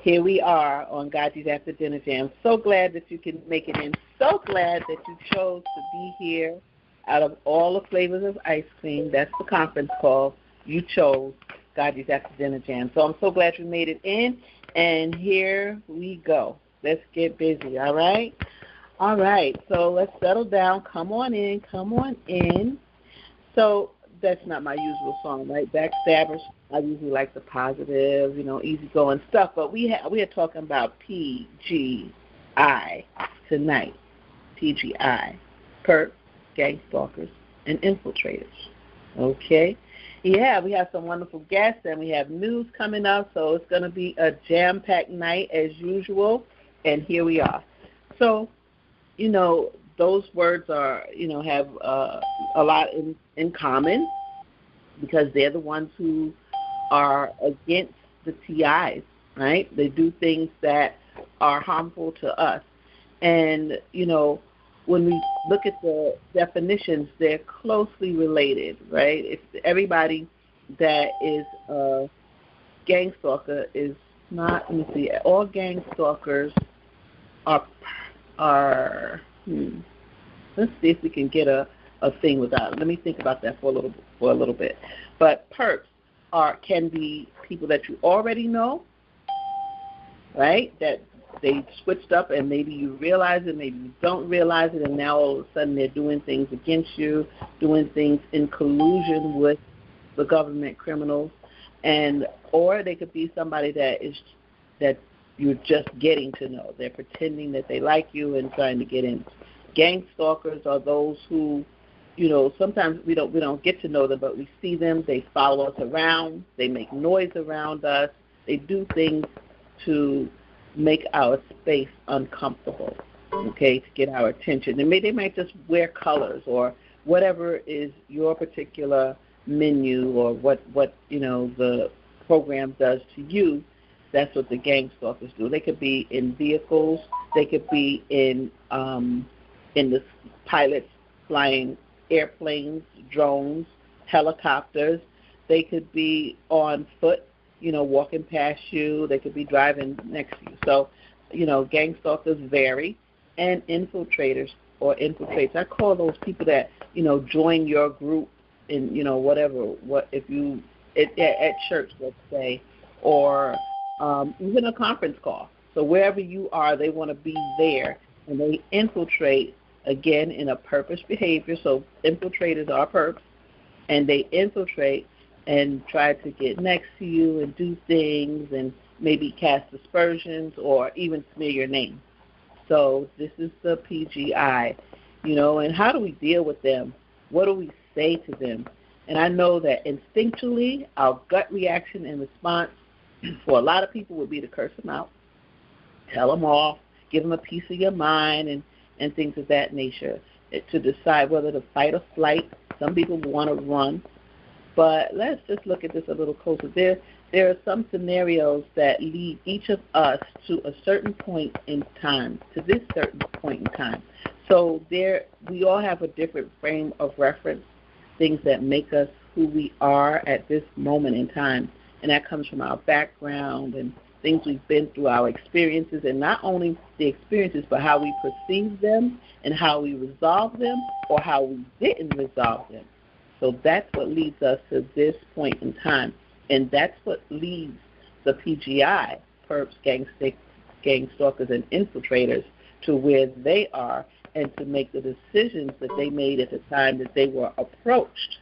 Here we are on GoGi's After Dinner Jam. So glad that you can make it in. So glad that you chose to be here. Out of all the flavors of ice cream, that's the conference call, you chose GoGi's After Dinner Jam. So I'm so glad you made it in, and here we go. Let's get busy, all right? All right, so let's settle down. Come on in, come on in. So that's not my usual song, right? Backstabbers, I usually like the positive, easygoing stuff, but we are talking about PGI tonight. PGI, perps, gang stalkers, and infiltrators. Okay? Yeah, we have some wonderful guests, and we have news coming up, so it's going to be a jam-packed night as usual, and here we are. So, those words are, have a lot in common because they're the ones who are against the TIs, right? They do things that are harmful to us. And, when we look at the definitions, they're closely related, right? If everybody that is a gang stalker is not, let me see, all gang stalkers are let's see if we can get a thing without it. Let me think about that for a little bit. But perps can be people that you already know, right? That they switched up and maybe you realize it, maybe you don't realize it, and now all of a sudden they're doing things against you, doing things in collusion with the government criminals, or they could be somebody that you're just getting to know. They're pretending that they like you and trying to get in. Gang stalkers are those who, sometimes we don't get to know them, but we see them. They follow us around. They make noise around us. They do things to make our space uncomfortable, okay, to get our attention. And they might just wear colors or whatever is your particular menu or what the program does to you. That's what the gang stalkers do. They could be in vehicles. They could be in the pilots flying airplanes, drones, helicopters. They could be on foot, walking past you. They could be driving next to you. So, gang stalkers vary. And infiltrators or infiltrates, I call those people that, join your group in, if you, at church, let's say, or even a conference call. So wherever you are, they want to be there, and they infiltrate, again, in a purpose behavior. So infiltrators are perps, and they infiltrate and try to get next to you and do things and maybe cast aspersions or even smear your name. So this is the PGI, and how do we deal with them? What do we say to them? And I know that instinctually, our gut reaction and response for a lot of people would be to curse them out, tell them off, give them a piece of your mind, and things of that nature, to decide whether to fight or flight. Some people want to run. But let's just look at this a little closer. There are some scenarios that lead each of us to a certain point in time, to this certain point in time. So we all have a different frame of reference, things that make us who we are at this moment in time. And that comes from our background and things we've been through, our experiences, and not only the experiences, but how we perceive them and how we resolve them or how we didn't resolve them. So that's what leads us to this point in time. And that's what leads the PGI, perps, gang stalkers, and infiltrators, to where they are and to make the decisions that they made at the time that they were approached.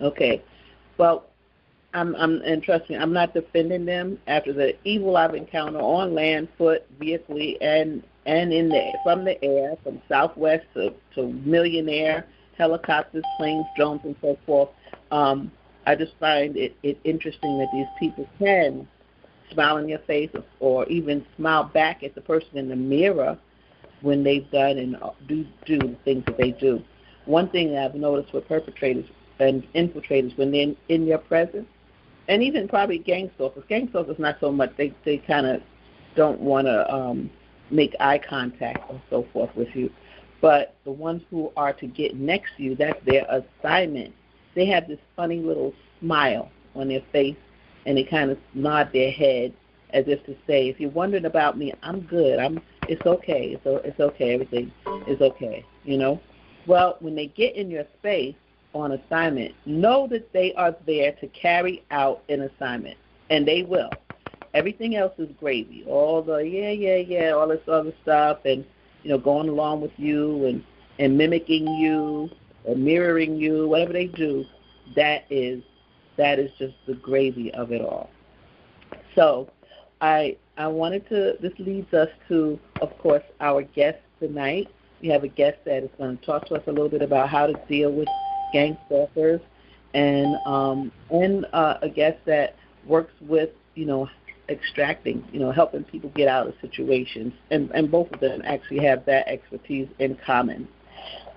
Okay. Well, and trust me, I'm not defending them after the evil I've encountered on land, foot, vehicle, and from the air, from Southwest to Millionaire, helicopters, planes, drones, and so forth. I just find it interesting that these people can smile in your face or even smile back at the person in the mirror when they've done and do the things that they do. One thing that I've noticed with perpetrators and infiltrators, when they're in your presence, and even probably gang stalkers not so much, they kind of don't want to make eye contact and so forth with you. But the ones who are to get next to you, that's their assignment. They have this funny little smile on their face, and they kind of nod their head as if to say, if you're wondering about me, I'm good. It's okay. It's okay. Everything is okay, you know. Well, when they get in your space on assignment, know that they are there to carry out an assignment, and they will. Everything else is gravy. All the all this other stuff, and going along with you and mimicking you or mirroring you, whatever they do, that is just the gravy of it all. So I wanted to. This leads us to, of course, our guest tonight. We have a guest that is going to talk to us a little bit about how to deal with gang stalkers, and a guest that works with extracting, helping people get out of situations, and both of them actually have that expertise in common.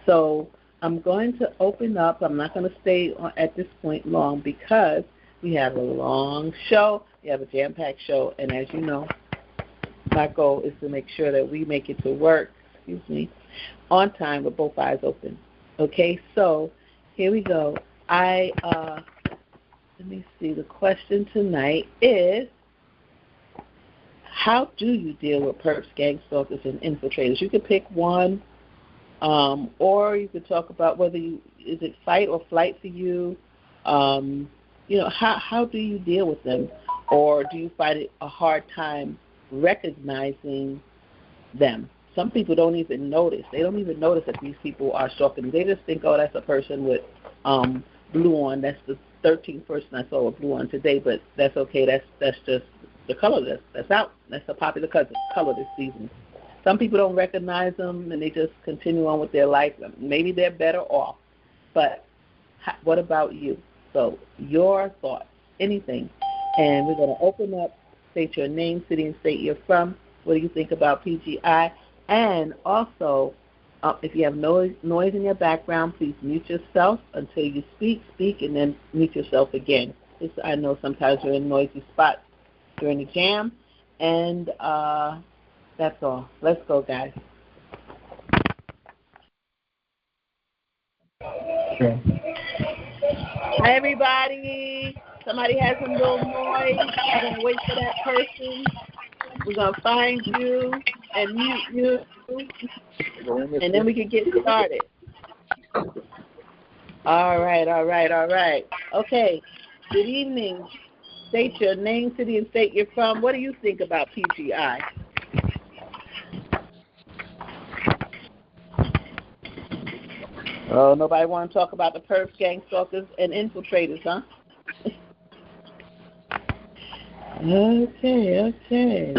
So I'm going to open up. I'm not going to stay at this point long because we have a long show. We have a jam-packed show, and as you know, my goal is to make sure that we make it to work, on time with both eyes open. Okay, so here we go. Let me see. The question tonight is, how do you deal with perps, gang stalkers, and infiltrators? You could pick one, or you could talk about whether is it fight or flight for you. How do you deal with them, or do you find it a hard time recognizing them? Some people don't even notice. They don't even notice that these people are stalking them. They just think, oh, that's a person with blue on. That's the 13th person I saw with blue on today, but that's okay. That's just the color that's out. That's a popular color this season. Some people don't recognize them, and they just continue on with their life. Maybe they're better off, but what about you? So your thoughts, anything. And we're going to open up, state your name, city, and state you're from. What do you think about PGI? And also, if you have noise in your background, please mute yourself until you speak, and then mute yourself again. I know sometimes you're in noisy spots during the jam, and that's all. Let's go, guys. Sure. Hi, everybody. Somebody has some little noise. I'm going to wait for that person. We're going to find you and mute you, and then we can get started. All right. Okay. Good evening. State your name, city, and state you're from. What do you think about PGI? Oh, nobody want to talk about the perps, gang stalkers, and infiltrators, huh? Okay.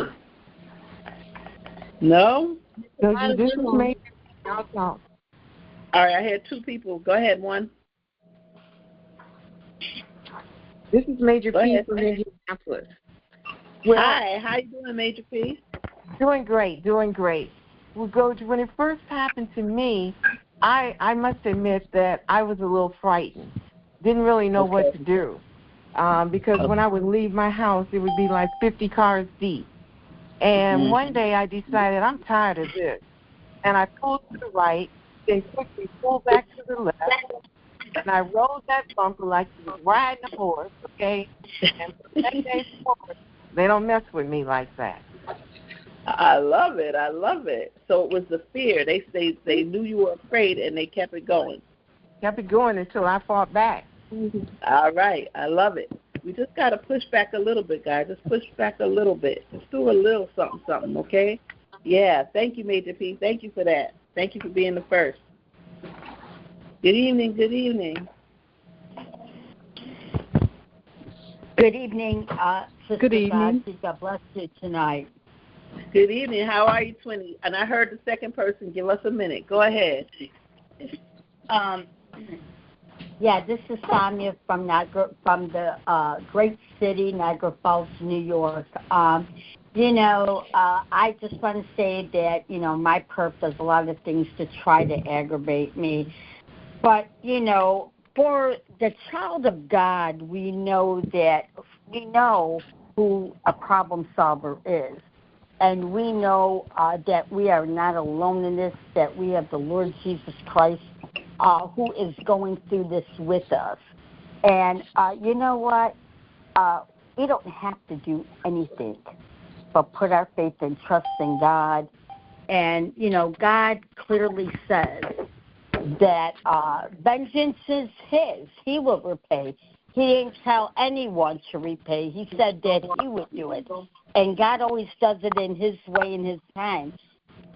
No? This is Major. All right, I had two people. Go ahead, one. This is Major P from Indianapolis. Well, hi, how you doing, Major P? Doing great. Well, Goji, when it first happened to me, I must admit that I was a little frightened. Didn't really know what to do. Because when I would leave my house, it would be like 50 cars deep. And one day I decided I'm tired of this. And I pulled to the right, then quickly pulled back to the left. And I rode that bumper like you was riding a horse, okay? And from that day forward, they don't mess with me like that. I love it. So it was the fear. They knew you were afraid, and they kept it going. Kept it going until I fought back. All right. I love it. We just got to push back a little bit, guys. Just push back a little bit. Just do a little something, okay? Yeah. Thank you, Major P. Thank you for that. Thank you for being the first. Good evening. Good evening, Sister Good evening. God bless you tonight. Good evening. How are you, Twinnie? And I heard the second person. Give us a minute. Go ahead. Yeah, this is Sonia from the great city, Niagara Falls, New York. I just want to say that, my perp does a lot of things to try to aggravate me. But, for the child of God, we know who a problem solver is. And we know that we are not alone in this, that we have the Lord Jesus Christ who is going through this with us. And you know what? We don't have to do anything. but put our faith and trust in God. And, God clearly says that vengeance is his. He will repay. He didn't tell anyone to repay. He said that he would do it. And God always does it in his way and his time.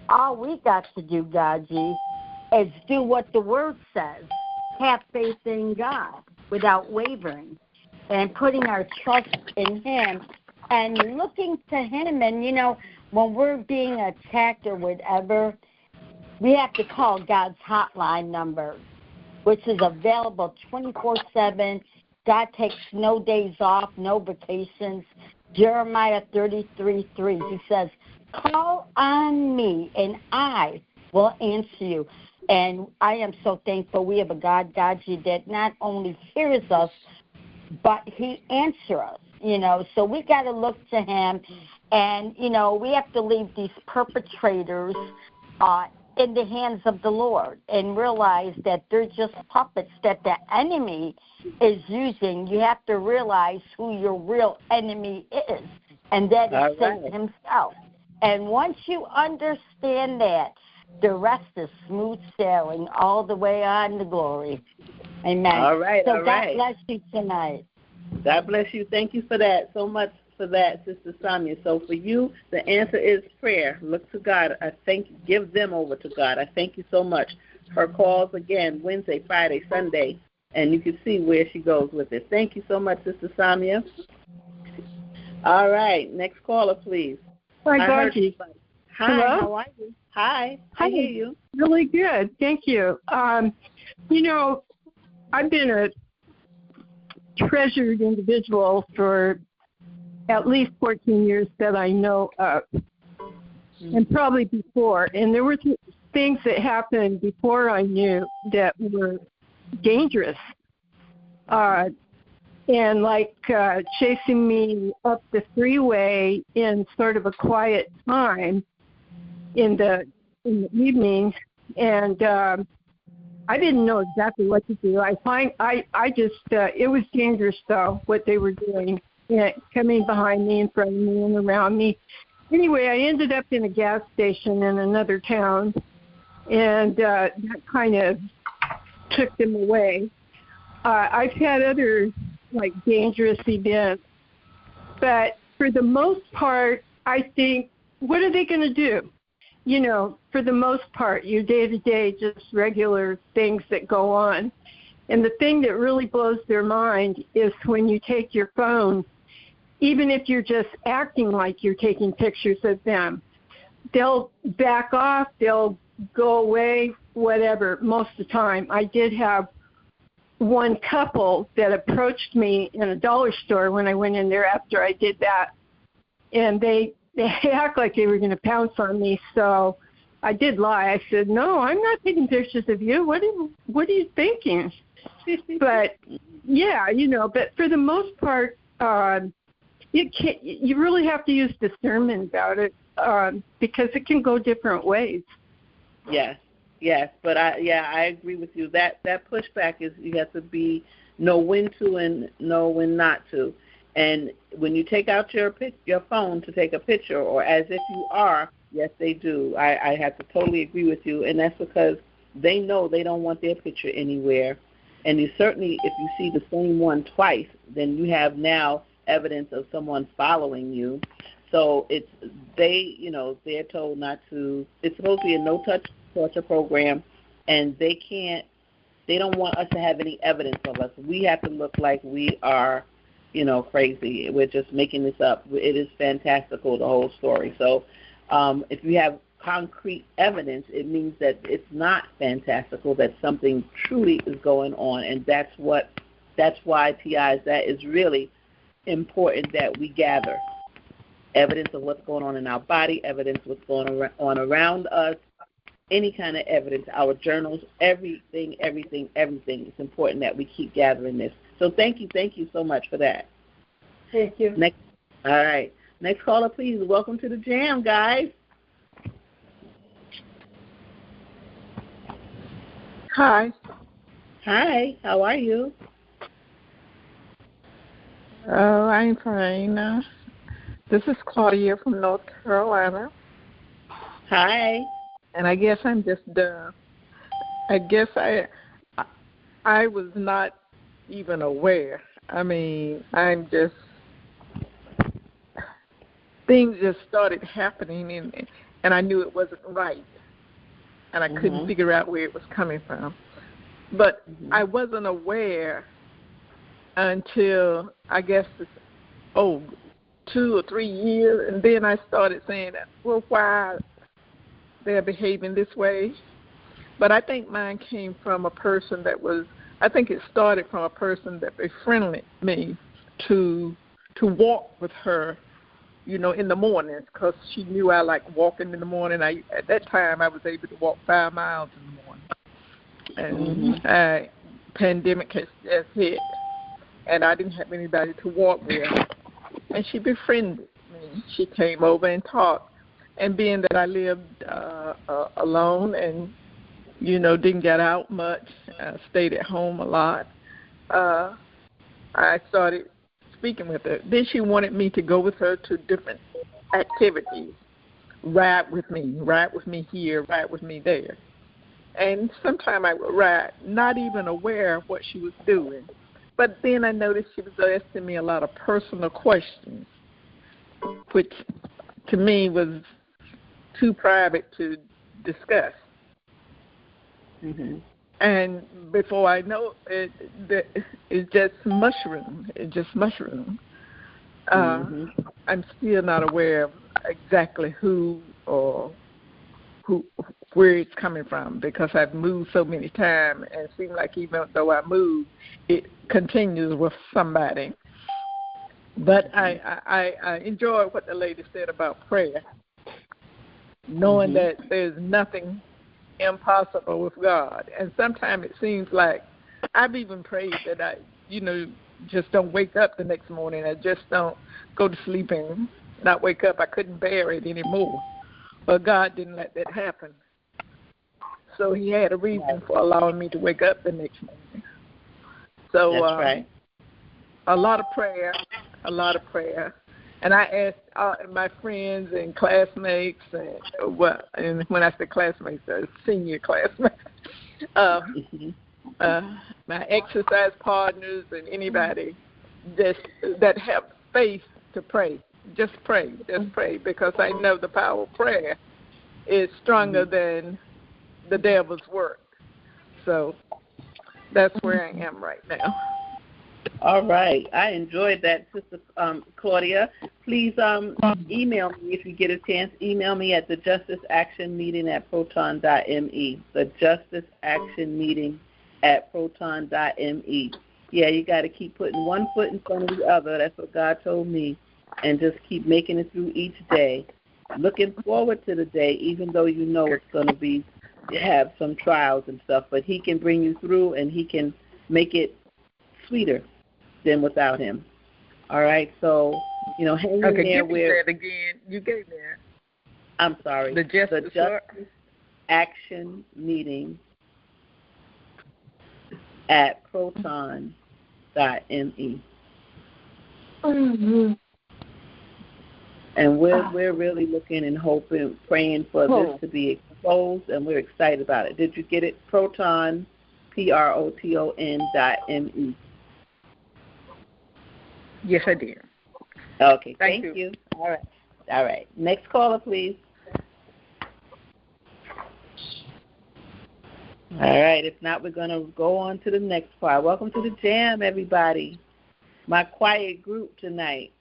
All we got to do, GoGi, is do what the Word says. Have faith in God without wavering and putting our trust in him and looking to him. And, when we're being attacked or whatever, we have to call God's hotline number, which is available 24/7. God takes no days off, no vacations. Jeremiah 33:3, he says, call on me, and I will answer you. And I am so thankful we have a God, GoGi, that not only hears us, but he answers us, So we got to look to him, and, we have to leave these perpetrators in the hands of the Lord and realize that they're just puppets that the enemy is using. You have to realize who your real enemy is, and that is Satan himself. And once you understand that, the rest is smooth sailing all the way on to glory. Amen. All right, so God bless you tonight. God bless you. Thank you for that, so much for that, Sister Sonia. So for you, the answer is prayer. Look to God. Give them over to God. I thank you so much. Her calls, again, Wednesday, Friday, Sunday, and you can see where she goes with it. Thank you so much, Sister Sonia. All right, next caller, please. Hi, GoGi. Hi, hello? How are you? Hi, I hear you. Really good, thank you. I've been a treasured individual for at least 14 years that I know of, and probably before. And there were things that happened before I knew that were dangerous. And chasing me up the freeway in sort of a quiet time in the evening, and I didn't know exactly what to do. It was dangerous though what they were doing, coming behind me, in front of me, and around me. Anyway, I ended up in a gas station in another town, and that kind of took them away. I've had other dangerous events, but for the most part, I think, what are they going to do? For the most part, your day-to-day, just regular things that go on. And the thing that really blows their mind is when you take your phone, even if you're just acting like you're taking pictures of them, they'll back off, they'll go away, whatever, most of the time. I did have one couple that approached me in a dollar store when I went in there after I did that, and they act like they were going to pounce on me, so I did lie. I said, no, I'm not taking pictures of you. What are you thinking? But, yeah, but for the most part, you really have to use discernment about it because it can go different ways. Yes, but I agree with you. That pushback is you have to know when to and know when not to. And when you take out your phone to take a picture, or as if you are, yes, they do. I have to totally agree with you, and that's because they know they don't want their picture anywhere. And you certainly, if you see the same one twice, then you have now evidence of someone following you. So they're told not to. It's supposed to be a no-touch torture program, and they don't want us to have any evidence of us. We have to look like we are crazy. We're just making this up. It is fantastical, the whole story. So if you have concrete evidence, it means that it's not fantastical, that something truly is going on. And that's why, TIs, that is really important that we gather evidence of what's going on in our body, evidence of what's going on around us, any kind of evidence, our journals, everything. It's important that we keep gathering this. So thank you so much for that. Thank you. All right. Next caller, please. Welcome to the J.A.M, guys. Hi. Hi. How are you? Oh, I'm fine. This is Claudia from North Carolina. Hi. And I guess I'm just I guess I was not even aware. I mean, things just started happening, and I knew it wasn't right, and I couldn't figure out where it was coming from. But I wasn't aware until, I guess, 2 or 3 years, and then I started saying, well, why they're behaving this way. But I think mine came from a person it started from a person that befriended me to walk with her, you know, in the mornings, because she knew I liked walking in the morning. At that time, I was able to walk 5 miles in the morning. And pandemic has just hit, and I didn't have anybody to walk with. And she befriended me. She came over and talked. And being that I lived alone and, you know, didn't get out much, stayed at home a lot, I started speaking with her. Then she wanted me to go with her to different activities, ride with me here, ride with me there. And sometimes I would ride, not even aware of what she was doing. But then I noticed she was asking me a lot of personal questions, which to me was too private to discuss. And before I know it, it just mushroomed. I'm still not aware of exactly where it's coming from, because I've moved so many times, and it seems like even though I move, it continues with somebody. But I enjoyed what the lady said about prayer, knowing that there's nothing impossible with God. And sometimes it seems like I've even prayed that I, you know, just don't wake up the next morning. I just don't go to sleep and not wake up. I couldn't bear it anymore. But God didn't let that happen. So he had a reason for allowing me to wake up the next morning. So that's right. A lot of prayer. And I asked my friends and classmates, and when I say classmates, senior classmates, my exercise partners and anybody that have faith to pray. Just pray, because I know the power of prayer is stronger than the devil's work. So that's where I am right now. All right. I enjoyed that, Sister Claudia. Please email me if you get a chance. Email me at the Justice Action Meeting at proton.me. The Justice Action Meeting at proton.me. Yeah, you got to keep putting one foot in front of the other. That's what God told me. And just keep making it through each day. Looking forward to the day, even though you know it's going to have some trials and stuff. But he can bring you through, and he can make it sweeter than without him. All right, so, you know, hang in there. Give me that again. You gave me that. I'm sorry. The Justice Action Meeting at proton.me. And we're really looking and hoping, praying for this to be exposed, and we're excited about it. Did you get it? Proton, PROTON.me. Yes, I did. Okay, thank you. All right. Next caller, please. All right. If not, we're going to go on to the next part. Welcome to the J.A.M, everybody. My quiet group tonight.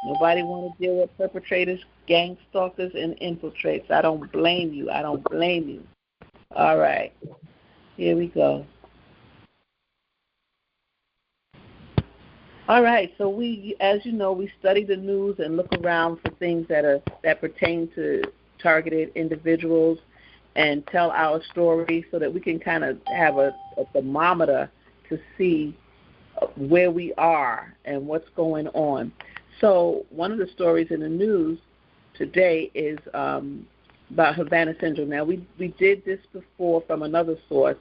Nobody want to deal with perpetrators, gang stalkers, and infiltrates. I don't blame you. All right. Here we go. All right. So we, as you know, we study the news and look around for things that pertain to targeted individuals and tell our story so that we can kind of have a thermometer to see where we are and what's going on. So one of the stories in the news today is about Havana syndrome. Now, we did this before from another source,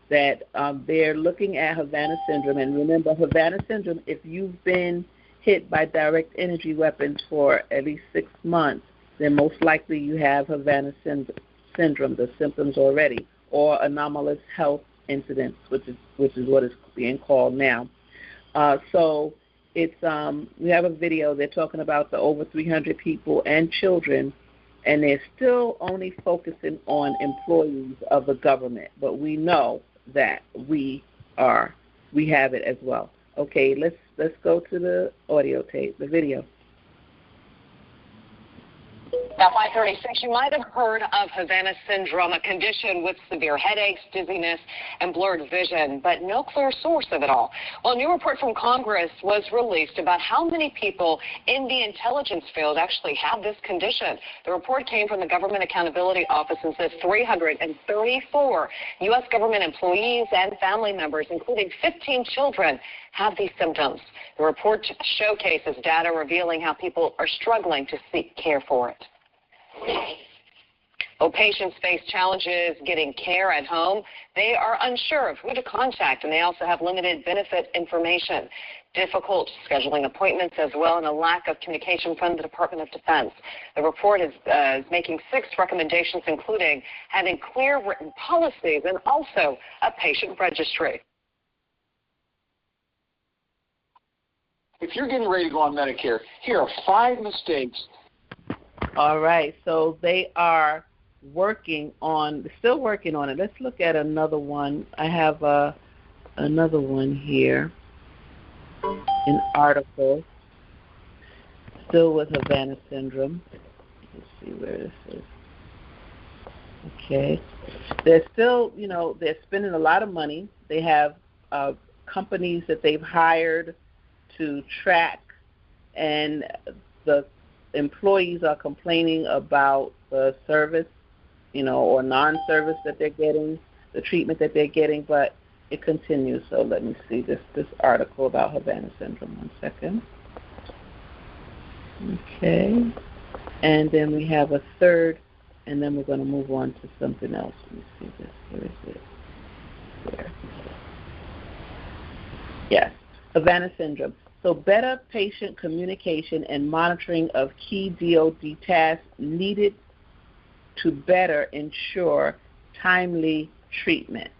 that they're looking at Havana syndrome. And remember, Havana syndrome, if you've been hit by direct energy weapons for at least 6 months, then most likely you have Havana syndrome, the symptoms already, or anomalous health incidents, which is what it's being called now. So it's we have a video. They're talking about the over 300 people and children, and they're still only focusing on employees of the government. But we know that we have it as well. Okay, let's go to the audio tape, the video. Now, 5:36, you might have heard of Havana syndrome, a condition with severe headaches, dizziness, and blurred vision, but no clear source of it all. Well, a new report from Congress was released about how many people in the intelligence field actually have this condition. The report came from the Government Accountability Office and says 334 U.S. government employees and family members, including 15 children, have these symptoms. The report showcases data revealing how people are struggling to seek care for it. Well, patients face challenges getting care at home. They are unsure of who to contact, and they also have limited benefit information, difficult scheduling appointments as well, and a lack of communication from the Department of Defense. The report is making 6 recommendations, including having clear written policies and also a patient registry. If you're getting ready to go on Medicare, here are 5 mistakes. All right, so they are still working on it. Let's look at another one. I have another one here, an article, still with Havana syndrome. Let's see where this is. Okay. They're still, they're spending a lot of money. They have companies that they've hired to track, and the employees are complaining about the service, or non-service that they're getting, the treatment that they're getting, but it continues. So let me see this article about Havana syndrome. 1 second. Okay. And then we have a third, and then we're going to move on to something else. Let me see this. Where is it? Where? Yes, Havana syndrome. So better patient communication and monitoring of key DoD tasks needed to better ensure timely treatment.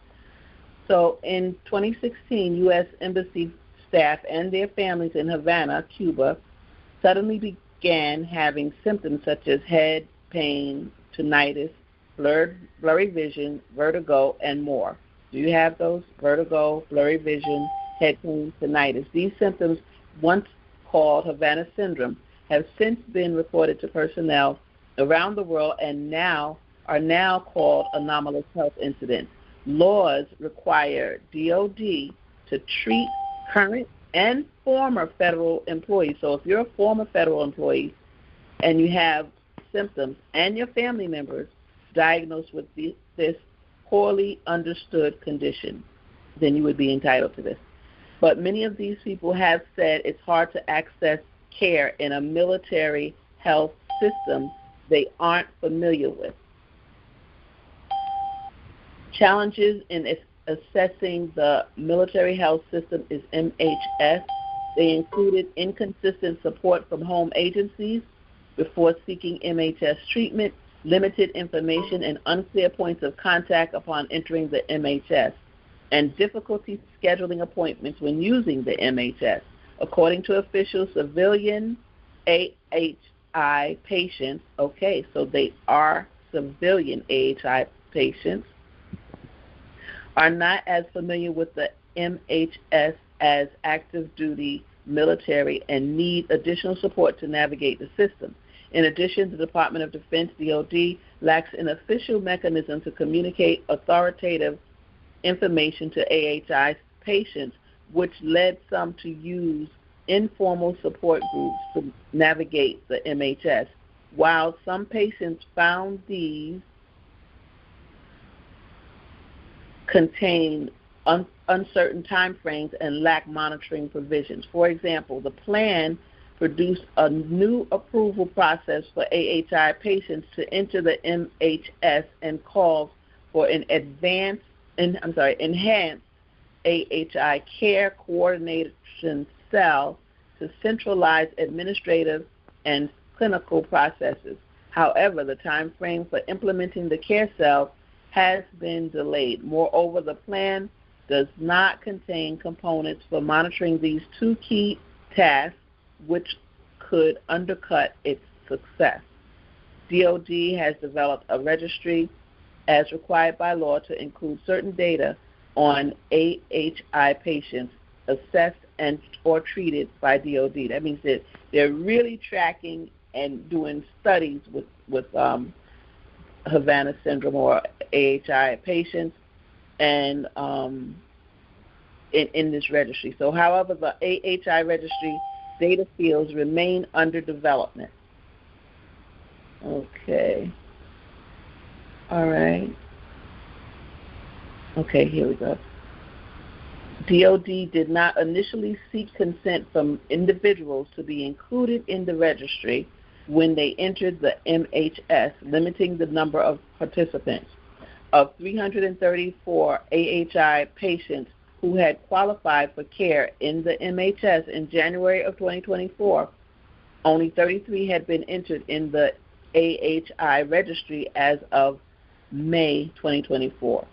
So in 2016, U.S. Embassy staff and their families in Havana, Cuba, suddenly began having symptoms such as head pain, tinnitus, blurry vision, vertigo, and more. Do you have those? Vertigo, blurry vision, head pain, tinnitus. These symptoms, once called Havana syndrome, have since been reported to personnel around the world and are now called anomalous health incidents. Laws require DoD to treat current and former federal employees. So if you're a former federal employee and you have symptoms and your family members diagnosed with this poorly understood condition, then you would be entitled to this. But many of these people have said it's hard to access care in a military health system they aren't familiar with. Challenges in assessing the military health system is MHS. They included inconsistent support from home agencies before seeking MHS treatment, limited information, and unclear points of contact upon entering the MHS, and difficulty scheduling appointments when using the MHS. According to officials, civilian AHI patients, okay, so they are civilian AHI patients, are not as familiar with the MHS as active duty military and need additional support to navigate the system. In addition, the Department of Defense, DoD, lacks an official mechanism to communicate authoritative information to AHI patients, which led some to use informal support groups to navigate the MHS. While some patients found these contain uncertain time frames and lack monitoring provisions. For example, the plan produced a new approval process for AHI patients to enter the MHS and calls for an enhanced AHI care coordination cell to centralize administrative and clinical processes. However, the time frame for implementing the care cell has been delayed. Moreover, the plan does not contain components for monitoring these two key tasks, which could undercut its success. DoD has developed a registry as required by law to include certain data on AHI patients assessed and or treated by DoD. That means that they're really tracking and doing studies with Havana syndrome or AHI patients and in this registry. So, however, the AHI registry data fields remain under development. Okay. All right. Okay, here we go. DoD did not initially seek consent from individuals to be included in the registry when they entered the MHS, limiting the number of participants. Of 334 AHI patients who had qualified for care in the MHS in January of 2024, only 33 had been entered in the AHI registry as of May 2024.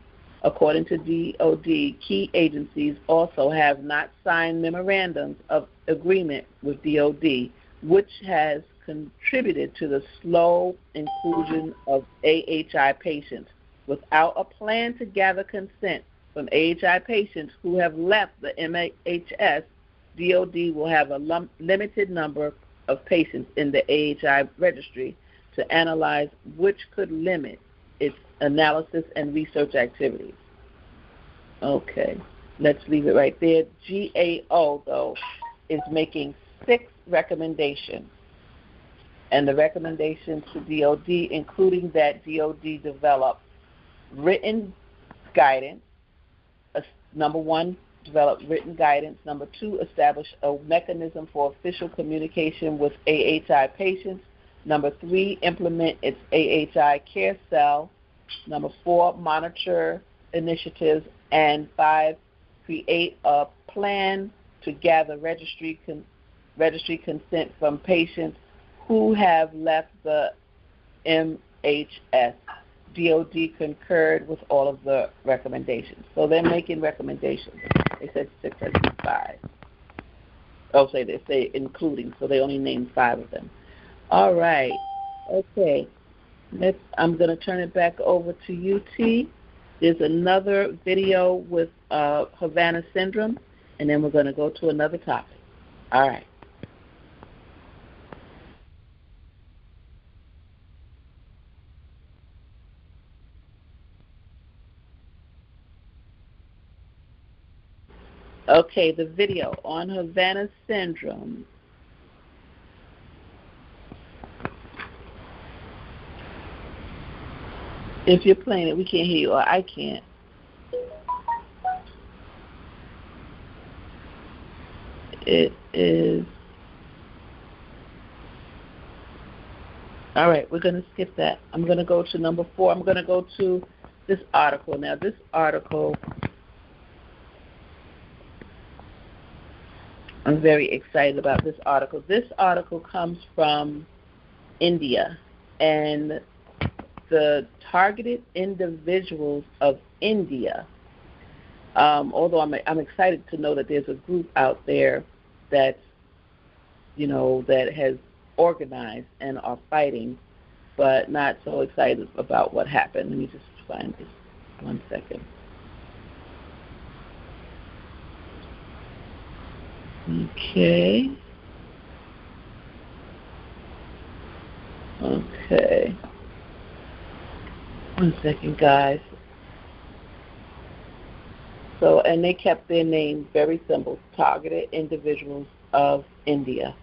According to DoD, key agencies also have not signed memorandums of agreement with DoD, which has contributed to the slow inclusion of AHI patients. Without a plan to gather consent from AHI patients who have left the MHS, DoD will have a limited number of patients in the AHI registry to analyze, which could limit its analysis and research activities. Okay, let's leave it right there. GAO, though, is making 6 recommendations, and the recommendations to DoD, including that DoD develop written guidance. Number 1, develop written guidance. Number 2, establish a mechanism for official communication with AHI patients. Number 3, implement its AHI care cell. Number 4, monitor initiatives. And 5, create a plan to gather registry consent from patients who have left the MHS. DoD concurred with all of the recommendations. So they're making recommendations. They said 6 and 5. Oh, they say including, so they only named 5 of them. All right. Okay. I'm going to turn it back over to you, T. There's another video with Havana syndrome, and then we're going to go to another topic. All right. Okay, the video on Havana syndrome. If you're playing it, we can't hear you, or I can't. It is. All right, we're going to skip that. I'm going to go to number 4. I'm going to go to this article. Now, this article, I'm very excited about this article. This article comes from India, and the targeted individuals of India, although I'm excited to know that there's a group out there that's, that has organized and are fighting, but not so excited about what happened. Let me just find this 1 second. Okay. 1 second, guys. So, and they kept their name very simple, targeted individuals of India.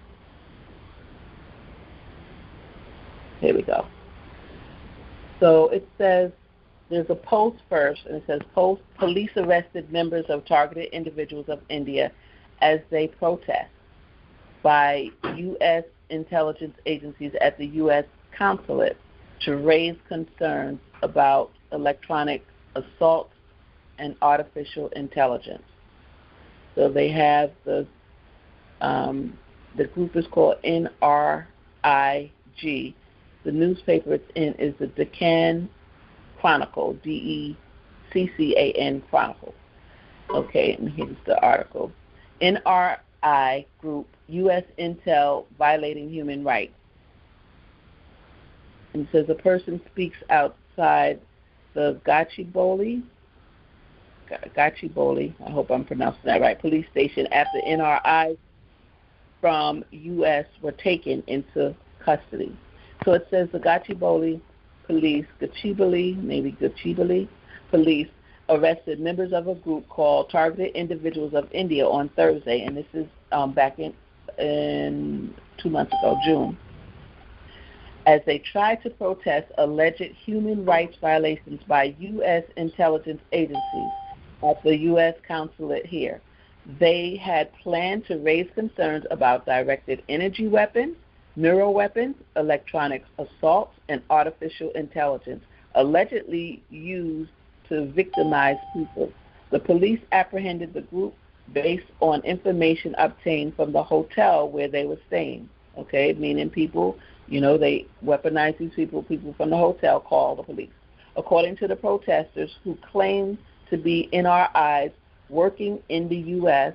Here we go. So it says, there's a post first, and it says, police arrested members of targeted individuals of India as they protest by U.S. intelligence agencies at the U.S. consulate to raise concerns about electronic assault and artificial intelligence. So they have the The group is called NRIG. The newspaper it's in is the Deccan Chronicle, DECCAN Chronicle. Okay, and here's the article. NRI Group, U.S. Intel Violating Human Rights. And it says a person speaks outside the Gachibowli, I hope I'm pronouncing that right, police station after NRI from U.S. were taken into custody. So it says the Gachibowli police, Gachibowli police arrested members of a group called Targeted Individuals of India on Thursday, and this is back in 2 months ago, June, as they tried to protest alleged human rights violations by U.S. intelligence agencies at the U.S. consulate here. They had planned to raise concerns about directed energy weapons, neuroweapons, electronic assaults, and artificial intelligence allegedly used to victimize people. The police apprehended the group based on information obtained from the hotel where they were staying. Okay, meaning people, they weaponize these people from the hotel call the police. According to the protesters who claimed to be NRIs working in the U.S.,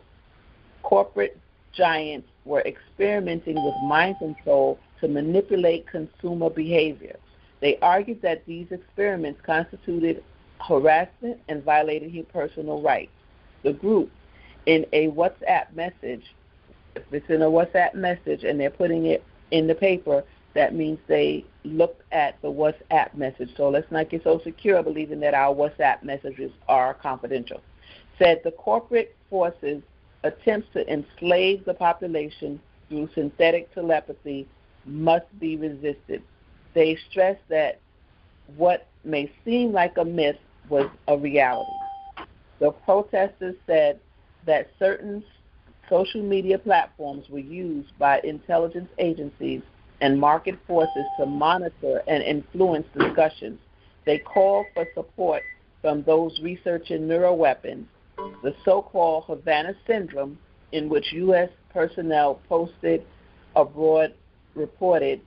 corporate giants were experimenting with mind control to manipulate consumer behavior. They argued that these experiments constituted harassment and violated personal rights. The group, in a WhatsApp message, if it's in a WhatsApp message and they're putting it in the paper, that means they looked at the WhatsApp message. So let's not get so secure believing that our WhatsApp messages are confidential. Said the corporate forces' attempts to enslave the population through synthetic telepathy must be resisted. They stressed that what may seem like a myth was a reality. The protesters said that certain social media platforms were used by intelligence agencies and market forces to monitor and influence discussions. They called for support from those researching neuroweapons, the so-called Havana syndrome, in which U.S. personnel posted abroad reported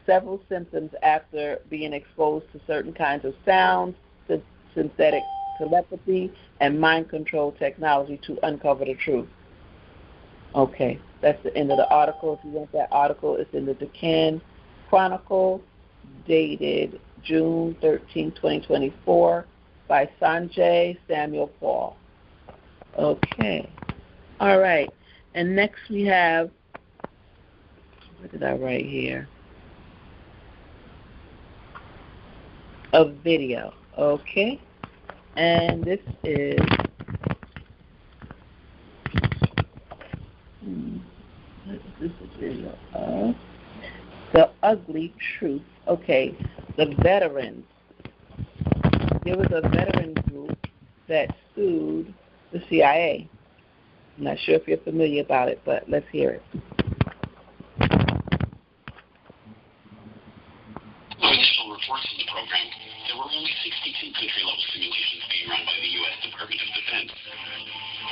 several symptoms after being exposed to certain kinds of sounds, synthetic telepathy, and mind control technology to uncover the truth. Okay, that's the end of the article. If you want that article, it's in the Deccan Chronicle, dated June 13, 2024, by Sanjay Samuel Paul. Okay, all right. And next we have, what did I write here? A video, okay? And this is what is this video of? The Ugly Truth. Okay, the veterans. There was a veteran group that sued the CIA. I'm not sure if you're familiar about it, but let's hear it. Initial reports of the program, there were only 62 country-level simulations being run by the U.S. Department of Defense.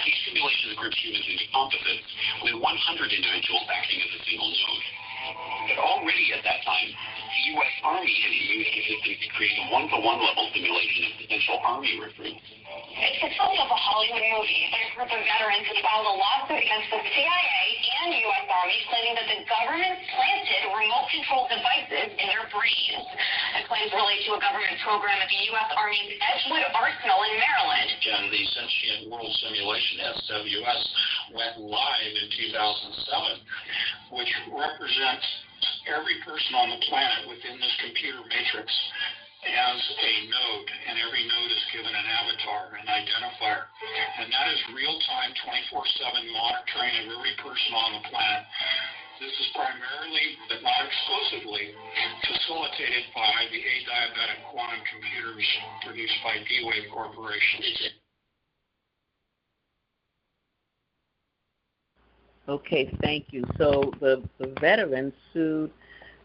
These simulations grouped humans into composites, with 100 individuals acting as a single node. But already at that time, the U.S. Army had used the system to create a one-to-one level simulation of potential Army recruits. It's the film of a Hollywood movie by a group of veterans who filed a lawsuit against the CIA and U.S. Army, claiming that the government planted remote-controlled devices in their brains. The claims relate to a government program at the U.S. Army's Edgewood Arsenal in Maryland. And the Sentient World Simulation, SWS, went live in 2007, which represents every person on the planet within this computer matrix as a node, and every node is given an avatar, an identifier. And that is real-time, 24/7 monitoring of every person on the planet. This is primarily, but not exclusively, facilitated by the adiabatic quantum computers produced by D-Wave Corporation. Okay, thank you. So the veterans sued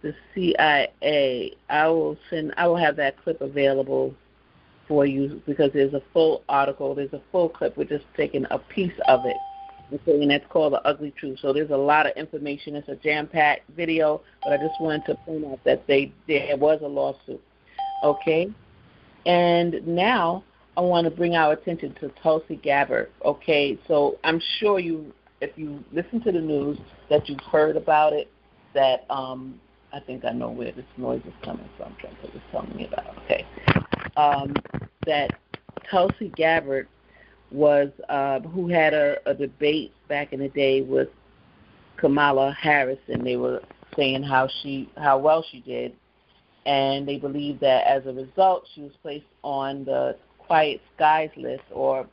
the CIA. I will have that clip available for you because there's a full article, there's a full clip. We're just taking a piece of it. Okay, and that's called The Ugly Truth. So there's a lot of information. It's a jam-packed video, but I just wanted to point out that there was a lawsuit. Okay? And now I want to bring our attention to Tulsi Gabbard. Okay, so I'm sure if you listen to the news, that you've heard about it, that I think I know where this noise is coming from. Trump was telling me about. Okay. That Tulsi Gabbard was who had a debate back in the day with Kamala Harris, and they were saying how well she did, and they believe that as a result she was placed on the Quiet Skies list, or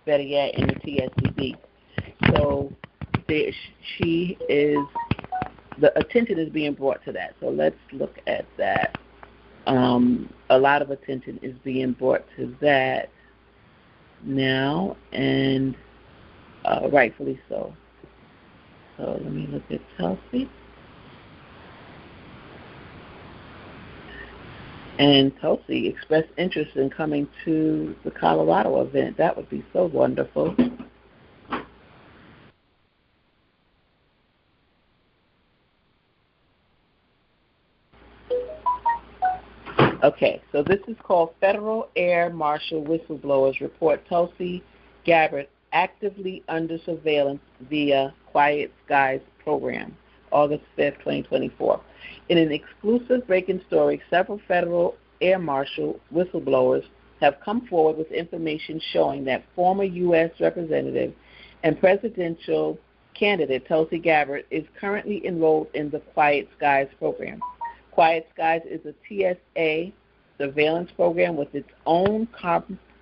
better yet, in the TSCB. So the attention is being brought to that. So let's look at that. A lot of attention is being brought to that now, and rightfully so. So let me look at Tulsi. And Tulsi expressed interest in coming to the Colorado event. That would be so wonderful. Okay, so this is called Federal Air Marshal Whistleblowers Report Tulsi Gabbard actively under surveillance via Quiet Skies program, August 5th, 2024. In an exclusive breaking story, several federal air marshal whistleblowers have come forward with information showing that former U.S. Representative and presidential candidate Tulsi Gabbard is currently enrolled in the Quiet Skies program. Quiet Skies is a TSA surveillance program with its own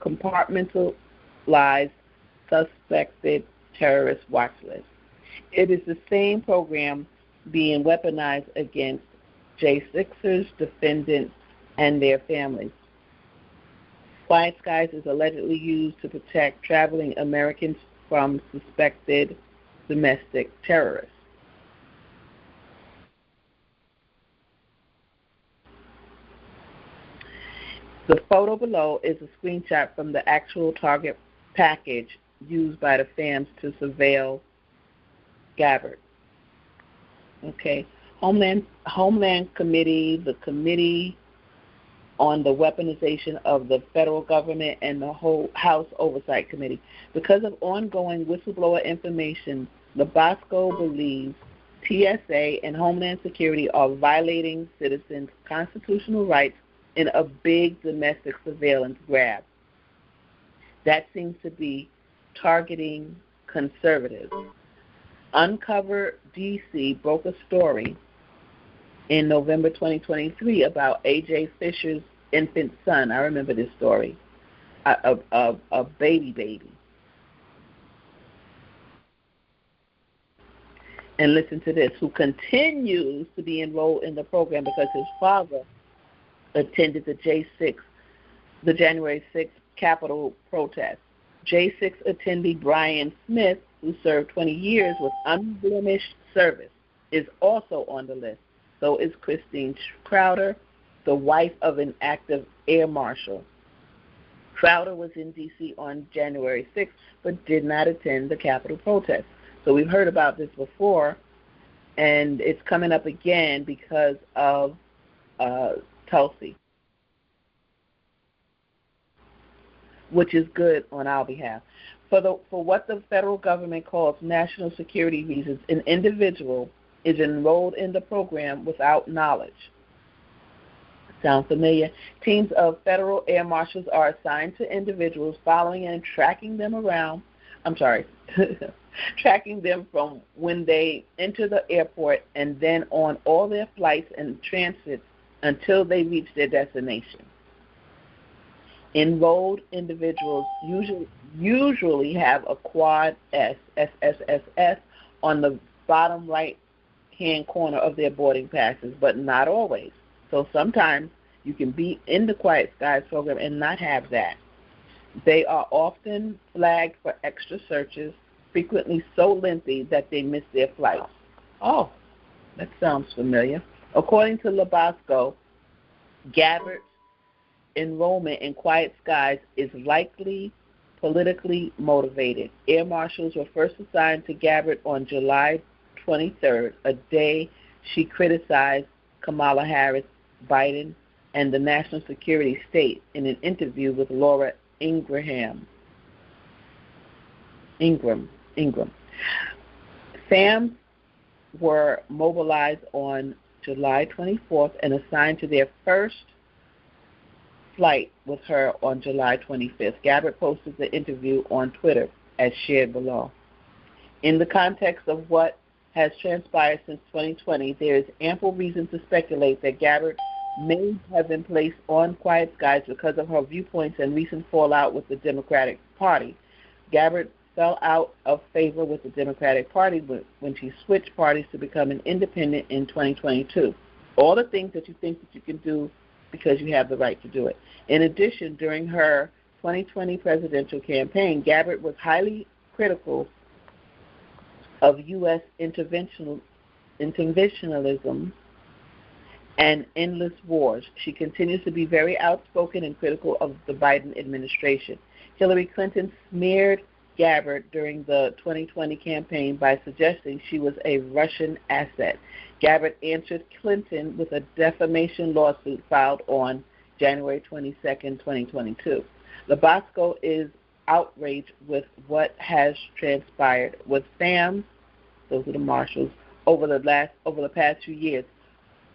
compartmentalized suspected terrorist watch list. It is the same program being weaponized against J6ers, defendants, and their families. Quiet Skies is allegedly used to protect traveling Americans from suspected domestic terrorists. The photo below is a screenshot from the actual target package used by the FAMs to surveil Gabbard. Okay. Homeland Committee, the Committee on the Weaponization of the Federal Government, and the whole House Oversight Committee. Because of ongoing whistleblower information, Labasco believes TSA and Homeland Security are violating citizens' constitutional rights in a big domestic surveillance grab. That seems to be targeting conservatives. Uncover DC broke a story in November 2023 about A.J. Fisher's infant son. I remember this story, a baby. And listen to this, who continues to be enrolled in the program because his father attended the January 6th Capitol protest. J6 attendee Brian Smith, who served 20 years with unblemished service, is also on the list. So is Christine Crowder, the wife of an active air marshal. Crowder was in D.C. on January 6th, but did not attend the Capitol protest. So we've heard about this before, and it's coming up again because of Tulsi, which is good on our behalf. For what the federal government calls national security reasons, an individual is enrolled in the program without knowledge. Sound familiar? Teams of federal air marshals are assigned to individuals, following and tracking them tracking them from when they enter the airport and then on all their flights and transits until they reach their destination. Enrolled individuals usually have a quad SSSS on the bottom right-hand corner of their boarding passes, but not always. So sometimes you can be in the Quiet Skies program and not have that. They are often flagged for extra searches, frequently so lengthy that they miss their flights. Oh, that sounds familiar. According to Labasco, Gabbard's enrollment in Quiet Skies is likely politically motivated. Air marshals were first assigned to Gabbard on July 23rd, a day she criticized Kamala Harris, Biden, and the national security state in an interview with Laura Ingraham. FAMs were mobilized on July 24th and assigned to their first flight with her on July 25th. Gabbard posted the interview on Twitter as shared below. In the context of what has transpired since 2020, there is ample reason to speculate that Gabbard may have been placed on quiet skies because of her viewpoints and recent fallout with the Democratic Party. Gabbard fell out of favor with the Democratic Party when she switched parties to become an independent in 2022. All the things that you think that you can do because you have the right to do it. In addition, during her 2020 presidential campaign, Gabbard was highly critical of U.S. interventionism and endless wars. She continues to be very outspoken and critical of the Biden administration. Hillary Clinton smeared Gabbard during the 2020 campaign by suggesting she was a Russian asset. Gabbard answered Clinton with a defamation lawsuit filed on January 22, 2022. Labasco is outraged with what has transpired with FAMs, those are the marshals, over the past few years.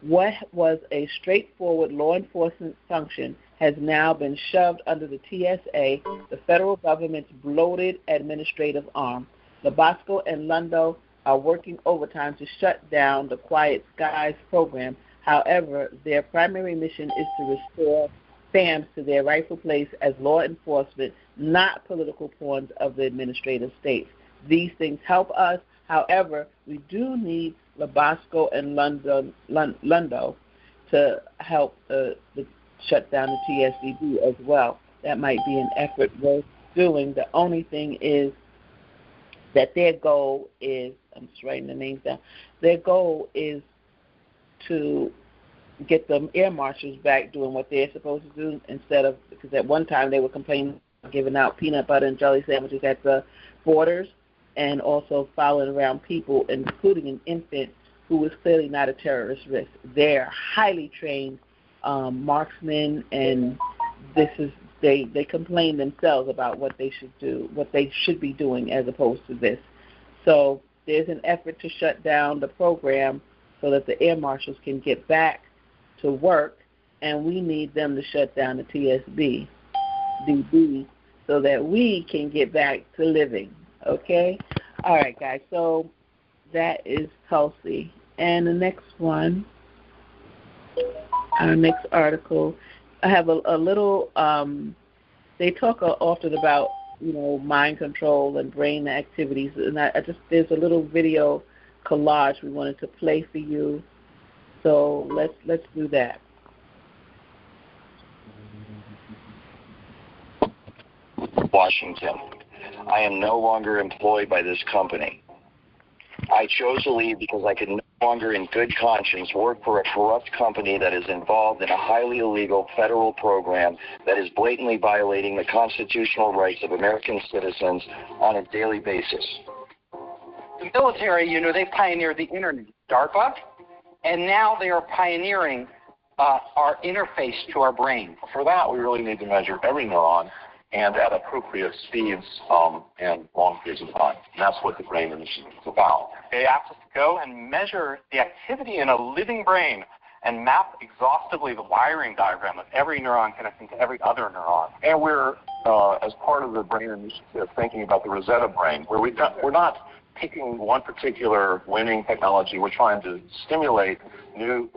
What was a straightforward law enforcement function has now been shoved under the TSA, the federal government's bloated administrative arm. Labasco and Lundo are working overtime to shut down the Quiet Skies program. However, their primary mission is to restore FAMs to their rightful place as law enforcement, not political pawns of the administrative state. These things help us. However, we do need Labasco and Lundo to help shut down the TSDB as well. That might be an effort worth doing. The only thing is that their goal is, I'm just writing the names down, their goal is to get the air marshals back doing what they're supposed to do instead of, because at one time they were complaining about giving out peanut butter and jelly sandwiches at the borders and also following around people, including an infant who was clearly not a terrorist risk. They're highly trained marksmen, and they complain themselves about what they should do, what they should be doing as opposed to this. So there's an effort to shut down the program so that the air marshals can get back to work, and we need them to shut down the TSDB so that we can get back to living. Okay? All right, guys. So that is Tulsi. And the next one, our next article, I have a little, they talk often about, mind control and brain activities. And there's a little video collage we wanted to play for you. So let's do that. Washington. I am no longer employed by this company. I chose to leave because I could no longer in good conscience work for a corrupt company that is involved in a highly illegal federal program that is blatantly violating the constitutional rights of American citizens on a daily basis. The military, they pioneered the internet, DARPA, and now they are pioneering our interface to our brain. For that, we really need to measure every neuron and at appropriate speeds and long periods of time. And that's what the brain initiative is about. They asked us to go and measure the activity in a living brain and map exhaustively the wiring diagram of every neuron connecting to every other neuron. And we're, as part of the brain initiative, thinking about the Rosetta brain, where we're not picking one particular winning technology. We're trying to stimulate new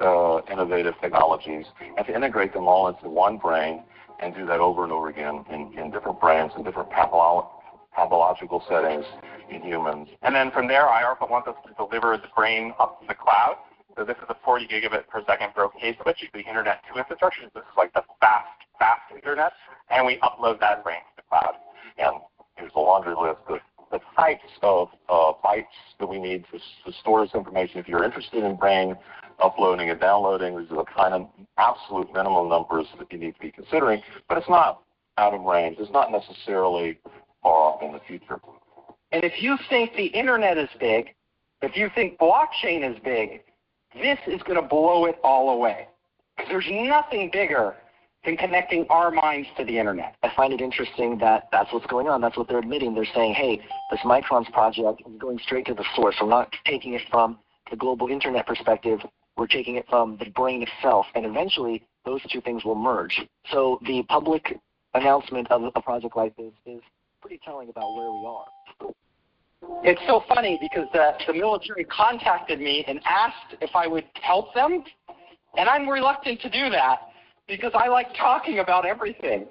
innovative technologies and to integrate them all into one brain and do that over and over again in different brains and different pathological settings in humans. And then from there, IARPA wants us to deliver the brain up to the cloud. So this is a 40 gigabit per second brocade switch, the internet to infrastructure. This is like the fast internet, and we upload that brain to the cloud. And here's a laundry list of the types of bytes that we need to store this information. If you're interested in brain uploading and downloading, these are the kind of absolute minimum numbers that you need to be considering. But it's not out of range is not necessarily far off in the future. And if you think the internet is big, if you think blockchain is big, this is going to blow it all away. Because there's nothing bigger than connecting our minds to the internet. I find it interesting that that's what's going on. That's what they're admitting. They're saying, hey, this Microns project is going straight to the source. We're not taking it from the global internet perspective. We're taking it from the brain itself. And eventually, those two things will merge. So the public announcement of a project like this is pretty telling about where we are. It's so funny because the military contacted me and asked if I would help them, and I'm reluctant to do that because I like talking about everything.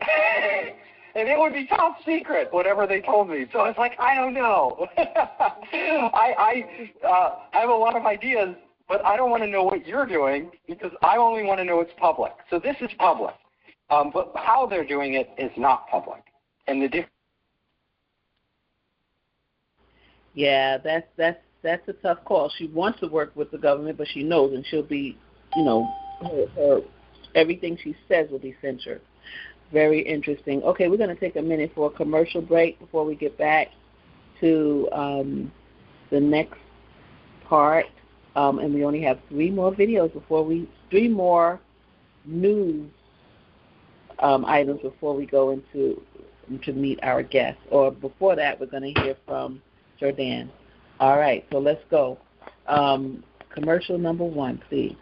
And it would be top secret, whatever they told me. So it's like, I don't know. I have a lot of ideas, but I don't want to know what you're doing because I only want to know it's public. So this is public. But how they're doing it is not public. And the difference. Yeah, that's a tough call. She wants to work with the government, but she knows, and she'll be, her everything she says will be censored. Very interesting. Okay, we're going to take a minute for a commercial break before we get back to the next part, and we only have 3 more videos three more news items before we go into to meet our guests. Or before that, we're going to hear from Jordan. All right, so let's go. Commercial number 1, please.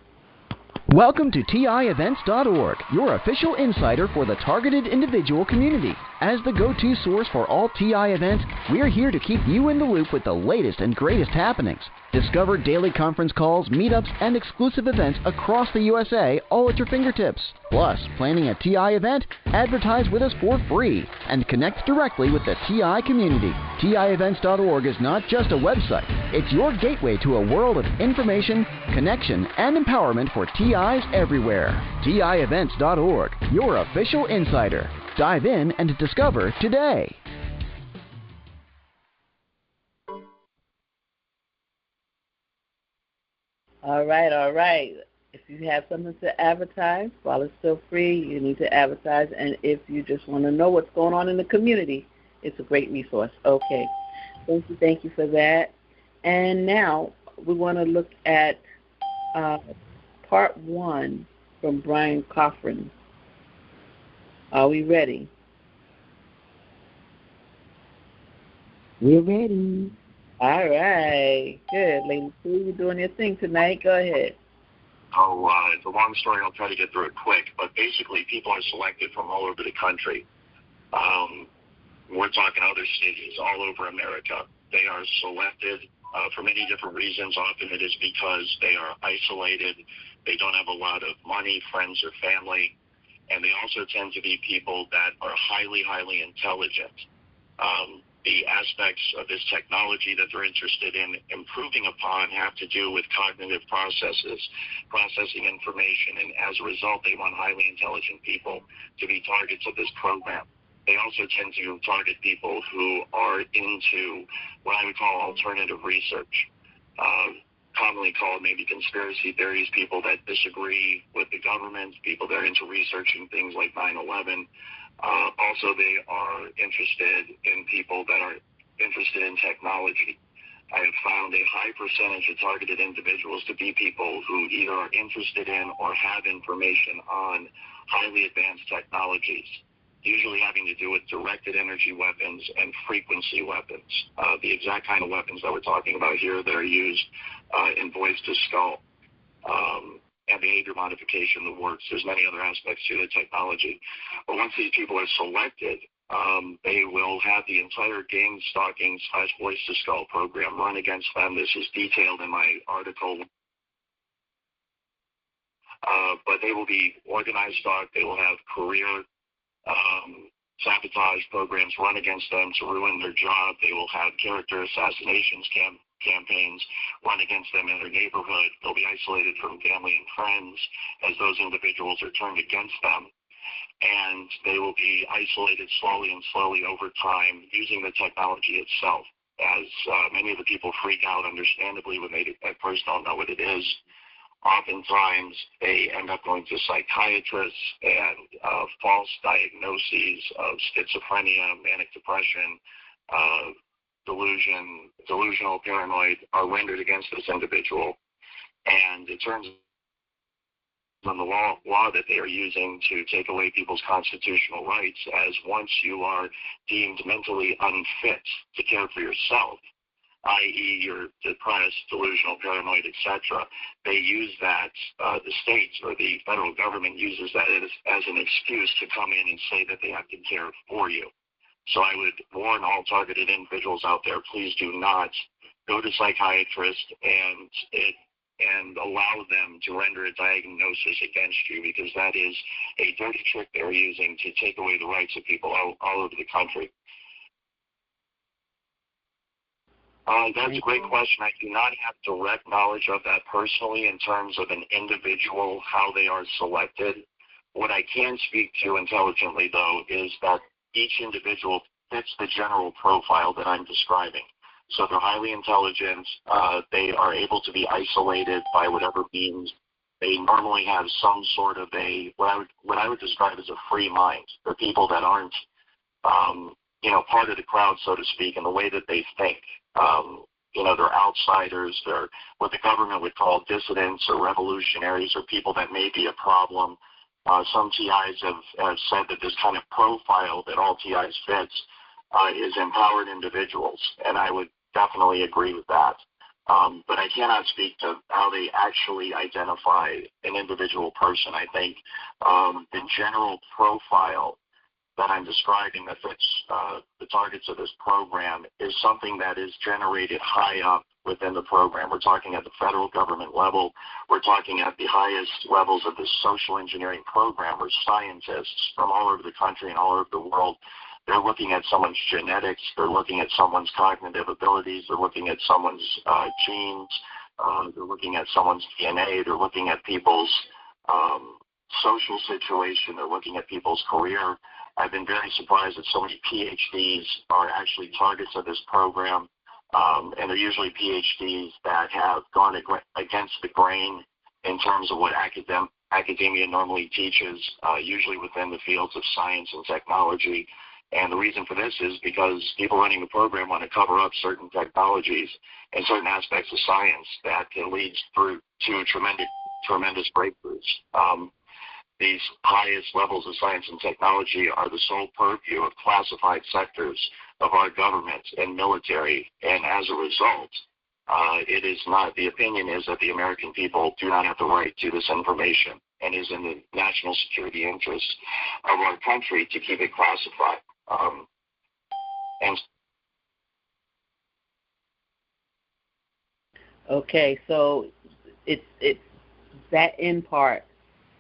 Welcome to TIEvents.org, your official insider for the targeted individual community. As the go-to source for all TI events, we're here to keep you in the loop with the latest and greatest happenings. Discover daily conference calls, meetups, and exclusive events across the USA, all at your fingertips. Plus, planning a TI event? Advertise with us for free and connect directly with the TI community. TIEvents.org is not just a website. It's your gateway to a world of information, connection, and empowerment for TIs everywhere. TIEvents.org, your official insider. Dive in and discover today. All right. If you have something to advertise, while it's still free, you need to advertise. And if you just want to know what's going on in the community, it's a great resource. Okay. Thank you for that. And now we want to look at part 1 from Brian Cochran. Are we ready? We're ready. All right. Good. Lady Sue, you're doing your thing tonight. Go ahead. It's a long story. I'll try to get through it quick. But basically, people are selected from all over the country. We're talking other cities all over America. They are selected for many different reasons. Often it is because they are isolated. They don't have a lot of money, friends, or family. And they also tend to be people that are highly, highly intelligent. The aspects of this technology that they're interested in improving upon have to do with cognitive processes, processing information, and as a result, they want highly intelligent people to be targets of this program. They also tend to target people who are into what I would call alternative research, commonly called maybe conspiracy theories, people that disagree with the government, people that are into researching things like 9/11. Also, they are interested in people that are interested in technology. I have found a high percentage of targeted individuals to be people who either are interested in or have information on highly advanced technologies, usually having to do with directed energy weapons and frequency weapons, the exact kind of weapons that we're talking about here that are used in voice to skull. And behavior modification that works. There's many other aspects to the technology. But once these people are selected, they will have the entire gang stalking / voice to skull program run against them. This is detailed in my article. But they will be organized stalked. They will have career sabotage programs run against them to ruin their job. They will have character assassinations campaigns run against them in their neighborhood. They'll be isolated from family and friends as those individuals are turned against them. And they will be isolated slowly over time using the technology itself. As many of the people freak out, understandably, when they at first don't know what it is. Oftentimes, they end up going to psychiatrists and false diagnoses of schizophrenia, manic depression, delusional paranoid are rendered against this individual. And it turns on the law that they are using to take away people's constitutional rights, as once you are deemed mentally unfit to care for yourself, i.e. you're depressed, delusional, paranoid, etc., they use that, the states or the federal government uses that as an excuse to come in and say that they have to care for you. So I would warn all targeted individuals out there, please do not go to psychiatrists and allow them to render a diagnosis against you, because that is a dirty trick they're using to take away the rights of people all over the country. That's a great question. I do not have direct knowledge of that personally in terms of an individual, how they are selected. What I can speak to intelligently, though, is that each individual fits the general profile that I'm describing. So they're highly intelligent. They are able to be isolated by whatever means. They normally have some sort of what I would describe as a free mind. They're people that aren't, part of the crowd, so to speak, in the way that they think. They're outsiders. They're what the government would call dissidents or revolutionaries, or people that may be a problem. Some TIs have said that this kind of profile that all TIs fits is empowered individuals, and I would definitely agree with that. But I cannot speak to how they actually identify an individual person. I think the general profile that I'm describing that fits the targets of this program is something that is generated high up within the program. We're talking at the federal government level. We're talking at the highest levels of this social engineering program, where scientists from all over the country and all over the world, they're looking at someone's genetics, they're looking at someone's cognitive abilities, they're looking at someone's genes, they're looking at someone's DNA, they're looking at people's social situation, they're looking at people's career. I've been very surprised that so many PhDs are actually targets of this program, and they're usually PhDs that have gone against the grain in terms of what academia normally teaches, usually within the fields of science and technology. And the reason for this is because people running the program want to cover up certain technologies and certain aspects of science that leads through to tremendous breakthroughs. These highest levels of science and technology are the sole purview of classified sectors of our government and military, and as a result, the opinion is that the American people do not have the right to this information, and is in the national security interest of our country to keep it classified. Okay, so it's that in part.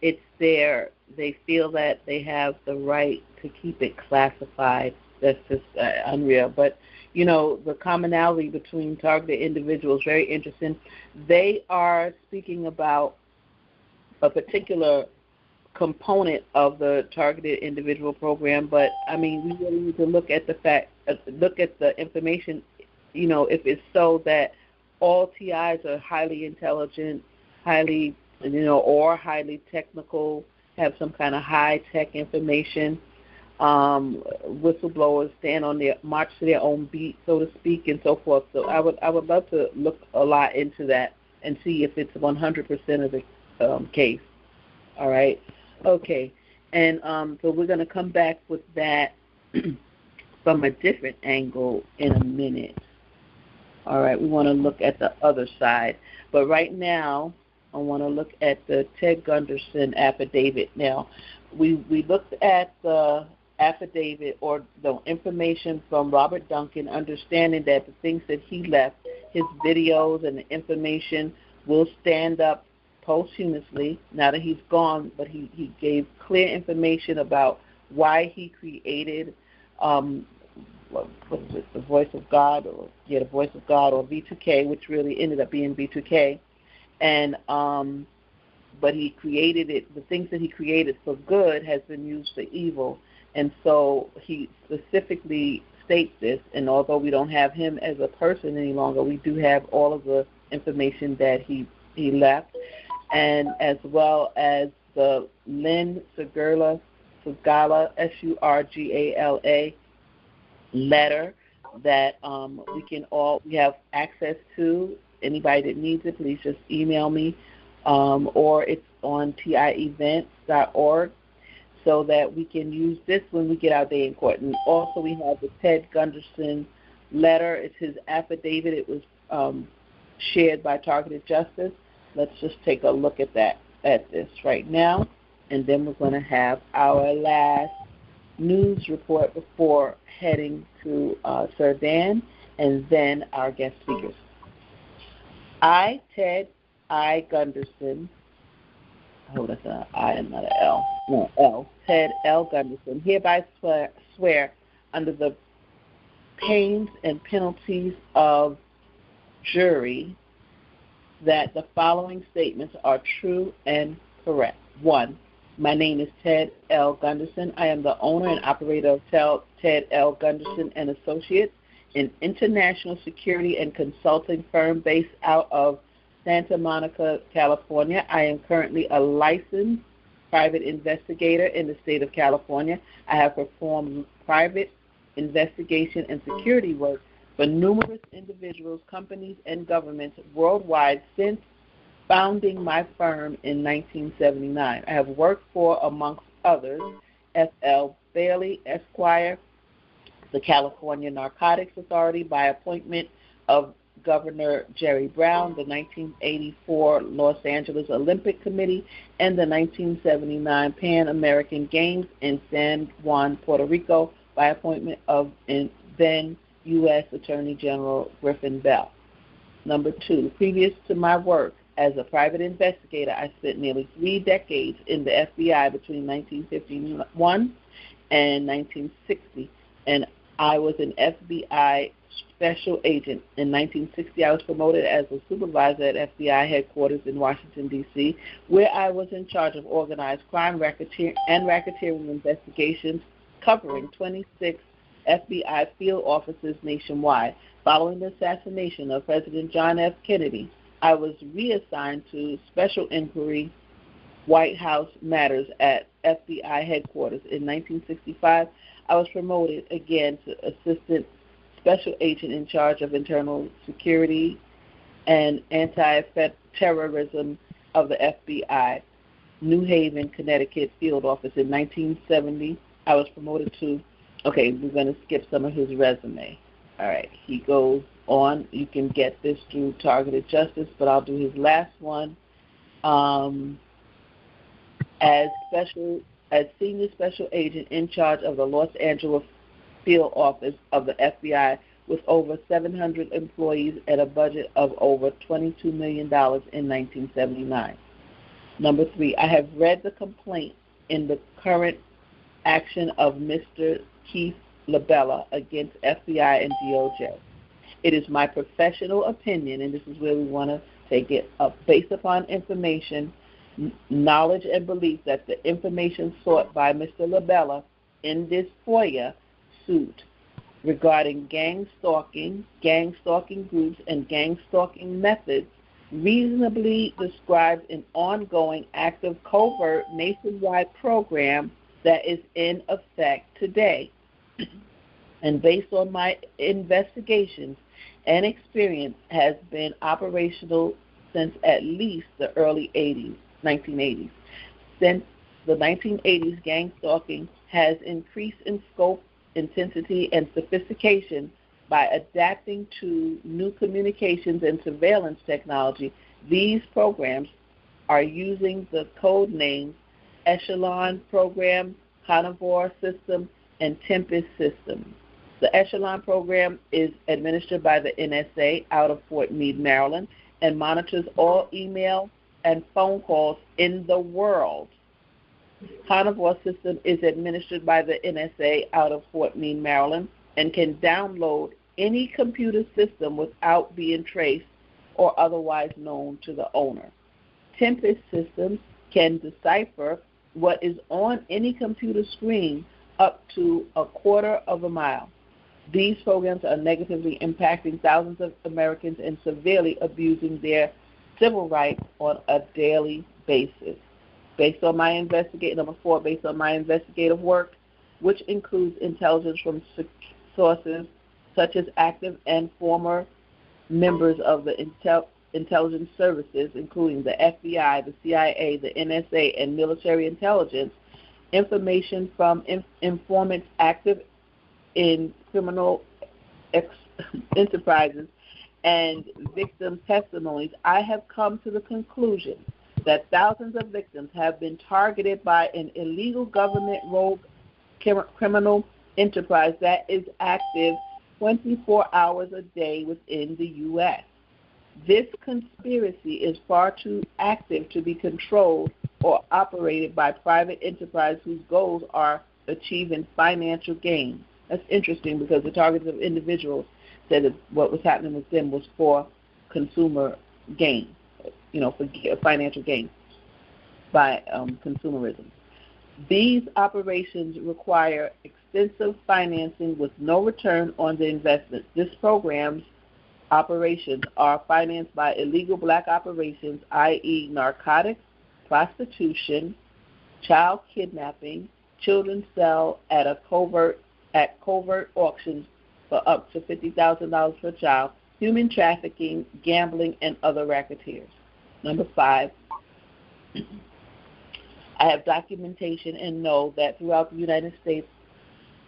It's there. They feel that they have the right to keep it classified. That's just unreal. But, the commonality between targeted individuals, very interesting. They are speaking about a particular component of the targeted individual program, but, we really need to look at the information, if it's so that all TIs are highly intelligent, or highly technical, have some kind of high-tech information. Whistleblowers stand on march to their own beat, so to speak, and so forth. So I would love to look a lot into that and see if it's 100% of the case. All right? Okay. And so we're going to come back with that from a different angle in a minute. All right? We want to look at the other side. But right now, I want to look at the Ted Gunderson affidavit. Now, we looked at the affidavit or the information from Robert Duncan, understanding that the things that he left, his videos and the information, will stand up posthumously now that he's gone, but he gave clear information about why he created the Voice of God, the Voice of God, or V2K, which really ended up being V2K. And but he created it. The things that he created for good has been used for evil, and so he specifically states this. And although we don't have him as a person any longer, we do have all of the information that he left, and as well as the Lynn Segura Surgala, Surgala letter that we have access to. Anybody that needs it, please just email me, or it's on tievents.org, so that we can use this when we get our day in court. And also we have the Ted Gunderson letter. It's his affidavit. It was shared by Targeted Justice. Let's just take a look at this right now, and then we're going to have our last news report before heading to Sir Dan, and then our guest speakers. I, Ted I. Gunderson, that's an I and not an L. No, L. Ted L. Gunderson, hereby swear under the pains and penalties of jury that the following statements are true and correct. 1. My name is Ted L. Gunderson. I am the owner and operator of Ted L. Gunderson and Associates, an international security and consulting firm based out of Santa Monica, California. I am currently a licensed private investigator in the state of California. I have performed private investigation and security work for numerous individuals, companies, and governments worldwide since founding my firm in 1979. I have worked for, amongst others, F.L. Bailey, Esquire, the California Narcotics Authority by appointment of Governor Jerry Brown, the 1984 Los Angeles Olympic Committee, and the 1979 Pan American Games in San Juan, Puerto Rico by appointment of then U.S. Attorney General Griffin Bell. Number 2, previous to my work as a private investigator, I spent nearly 3 decades in the FBI between 1951 and 1960, and I was an FBI special agent. In 1960, I was promoted as a supervisor at FBI headquarters in Washington, D.C., where I was in charge of organized crime and racketeering investigations covering 26 FBI field offices nationwide. Following the assassination of President John F. Kennedy, I was reassigned to Special Inquiry White House Matters at FBI headquarters. In 1965, I was promoted again to Assistant Special Agent in charge of Internal Security and Anti-Terrorism of the FBI, New Haven, Connecticut field office. In 1970, I was promoted to, we're going to skip some of his resume. All right, he goes on. You can get this through Targeted Justice, but I'll do his last one. As Senior Special Agent in charge of the Los Angeles field office of the FBI with over 700 employees at a budget of over $22 million in 1979. Number 3, I have read the complaint in the current action of Mr. Keith LaBella against FBI and DOJ. It is my professional opinion, and this is where we want to take it up, based upon information, knowledge, and belief that the information sought by Mr. LaBella in this FOIA suit regarding gang stalking groups, and gang stalking methods reasonably describes an ongoing, active, covert, nationwide program that is in effect today. And based on my investigations and experience, has been operational since at least the early 1980s. Since the 1980s, gang stalking has increased in scope, intensity, and sophistication by adapting to new communications and surveillance technology. These programs are using the code names Echelon Program, Carnivore System, and Tempest System. The Echelon Program is administered by the NSA out of Fort Meade, Maryland, and monitors all email and phone calls in the world. Carnivore System is administered by the NSA out of Fort Meade, Maryland, and can download any computer system without being traced or otherwise known to the owner. Tempest Systems can decipher what is on any computer screen up to a quarter of a mile. These programs are negatively impacting thousands of Americans and severely abusing their civil rights on a daily basis. Number 4, based on my investigative work, which includes intelligence from sources such as active and former members of the intelligence services, including the FBI, the CIA, the NSA, and military intelligence, information from informants active in criminal enterprises, and victims' testimonies, I have come to the conclusion that thousands of victims have been targeted by an illegal government rogue criminal enterprise that is active 24 hours a day within the U.S. This conspiracy is far too active to be controlled or operated by private enterprise whose goals are achieving financial gain. That's interesting because the targets of individuals said that what was happening with them was for consumer gain, for financial gain by consumerism. These operations require extensive financing with no return on the investment. This program's operations are financed by illegal black operations, i.e. narcotics, prostitution, child kidnapping, children sell at covert auctions for up to $50,000 per child, human trafficking, gambling, and other racketeers. Number 5, I have documentation and know that throughout the United States,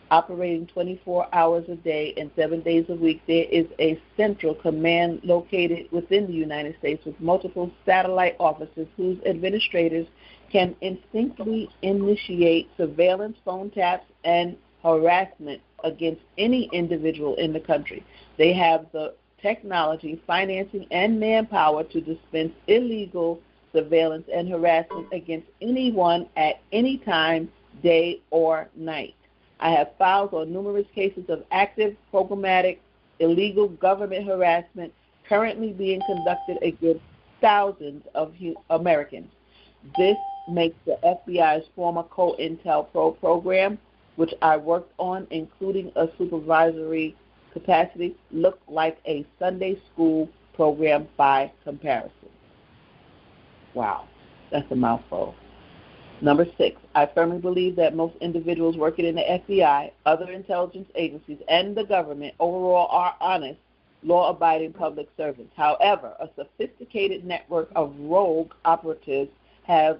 operating 24 hours a day and 7 days a week, there is a central command located within the United States with multiple satellite offices whose administrators can instinctively initiate surveillance, phone taps, and harassment against any individual in the country. They have the technology, financing, and manpower to dispense illegal surveillance and harassment against anyone at any time, day or night. I have files on numerous cases of active, programmatic, illegal government harassment currently being conducted against thousands of Americans. This makes the FBI's former COINTELPRO program, which I worked on, including a supervisory capacity, look like a Sunday school program by comparison. Wow, that's a mouthful. Number 6, I firmly believe that most individuals working in the FBI, other intelligence agencies, and the government overall are honest, law-abiding public servants. However, a sophisticated network of rogue operatives has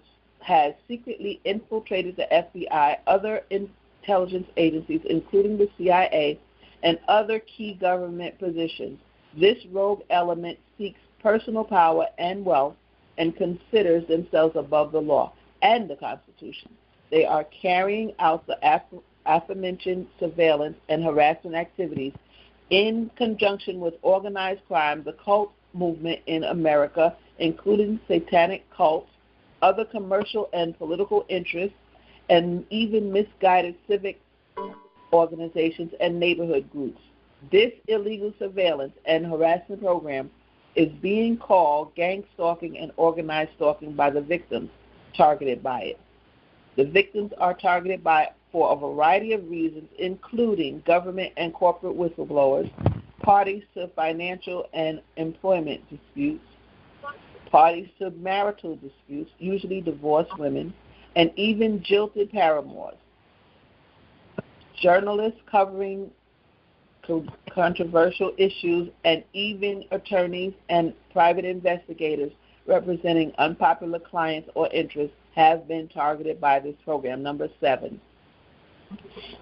secretly infiltrated the FBI, other intelligence agencies, including the CIA, and other key government positions. This rogue element seeks personal power and wealth and considers themselves above the law and the Constitution. They are carrying out the aforementioned surveillance and harassment activities in conjunction with organized crime, the cult movement in America, including satanic cults, other commercial and political interests, and even misguided civic organizations and neighborhood groups. This illegal surveillance and harassment program is being called gang stalking and organized stalking by the victims targeted by it. The victims are targeted for a variety of reasons, including government and corporate whistleblowers, parties to financial and employment disputes, parties to marital disputes, usually divorced women, and even jilted paramours. Journalists covering controversial issues, and even attorneys and private investigators representing unpopular clients or interests have been targeted by this program. Number 7,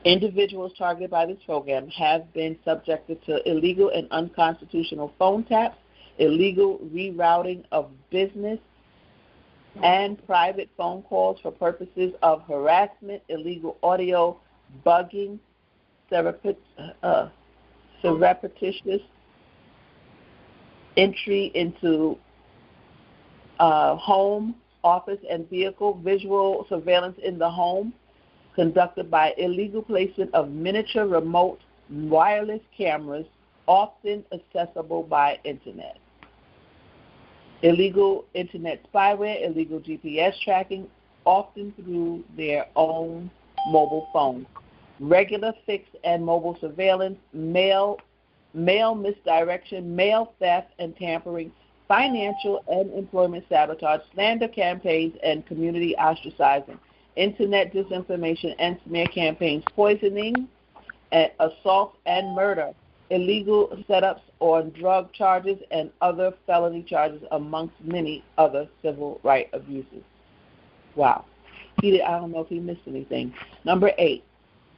individuals targeted by this program have been subjected to illegal and unconstitutional phone taps, illegal rerouting of business and private phone calls for purposes of harassment, illegal audio bugging, surreptitious entry into home, office, and vehicle, visual surveillance in the home conducted by illegal placement of miniature remote wireless cameras, often accessible by Internet. Illegal Internet spyware, illegal GPS tracking, often through their own mobile phones. Regular fixed and mobile surveillance, mail misdirection, mail theft and tampering, financial and employment sabotage, slander campaigns, and community ostracizing, internet disinformation and smear campaigns, poisoning, assault and murder, illegal setups on drug charges, and other felony charges, amongst many other civil rights abuses. Wow. I don't know if he missed anything. Number 8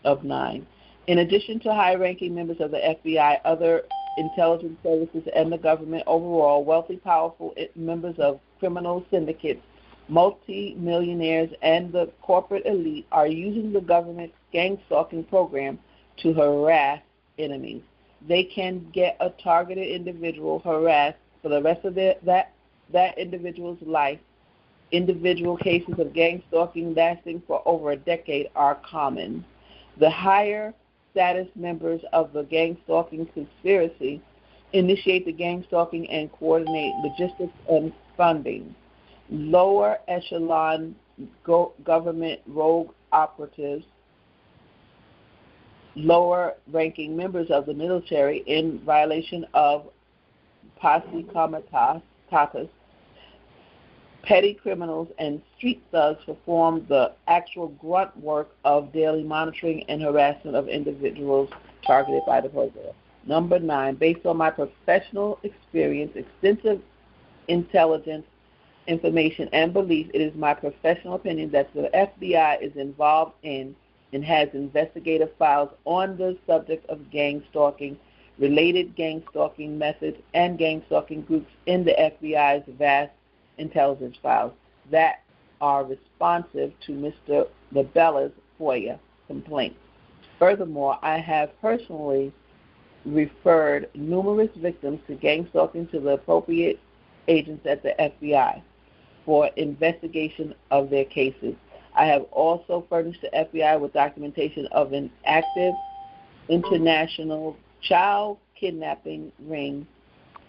of 9. In addition to high-ranking members of the FBI, other intelligence services, and the government overall, wealthy, powerful members of criminal syndicates, multi-millionaires, and the corporate elite are using the government's gang-stalking program to harass enemies. They can get a targeted individual harassed for the rest of that individual's life. Individual cases of gang stalking lasting for over a decade are common. The higher status members of the gang stalking conspiracy initiate the gang stalking and coordinate logistics and funding. Lower echelon government rogue operatives, lower ranking members of the military in violation of posse comitatus, petty criminals, and street thugs perform the actual grunt work of daily monitoring and harassment of individuals targeted by the program. Number 9, based on my professional experience, extensive intelligence, information, and belief, it is my professional opinion that the FBI is involved in and has investigative files on the subject of gang stalking, related gang stalking methods, and gang stalking groups in the FBI's vast intelligence files that are responsive to Mr. Labella's FOIA complaint. Furthermore, I have personally referred numerous victims to gang stalking to the appropriate agents at the FBI for investigation of their cases. I have also furnished the FBI with documentation of an active international child kidnapping ring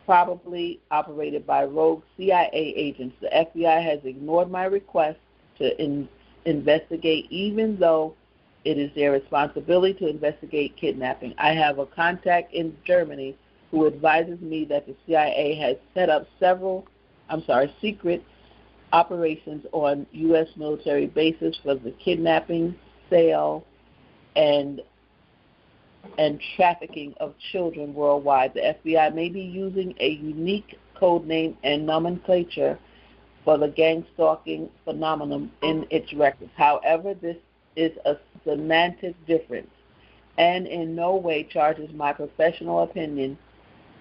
probably operated by rogue CIA agents. The FBI has ignored my request to investigate, even though it is their responsibility to investigate kidnapping. I have a contact in Germany who advises me that the CIA has set up secret operations on U.S. military bases for the kidnapping, sale, and trafficking of children worldwide. The FBI may be using a unique code name and nomenclature for the gang stalking phenomenon in its records. However, this is a semantic difference and in no way charges my professional opinion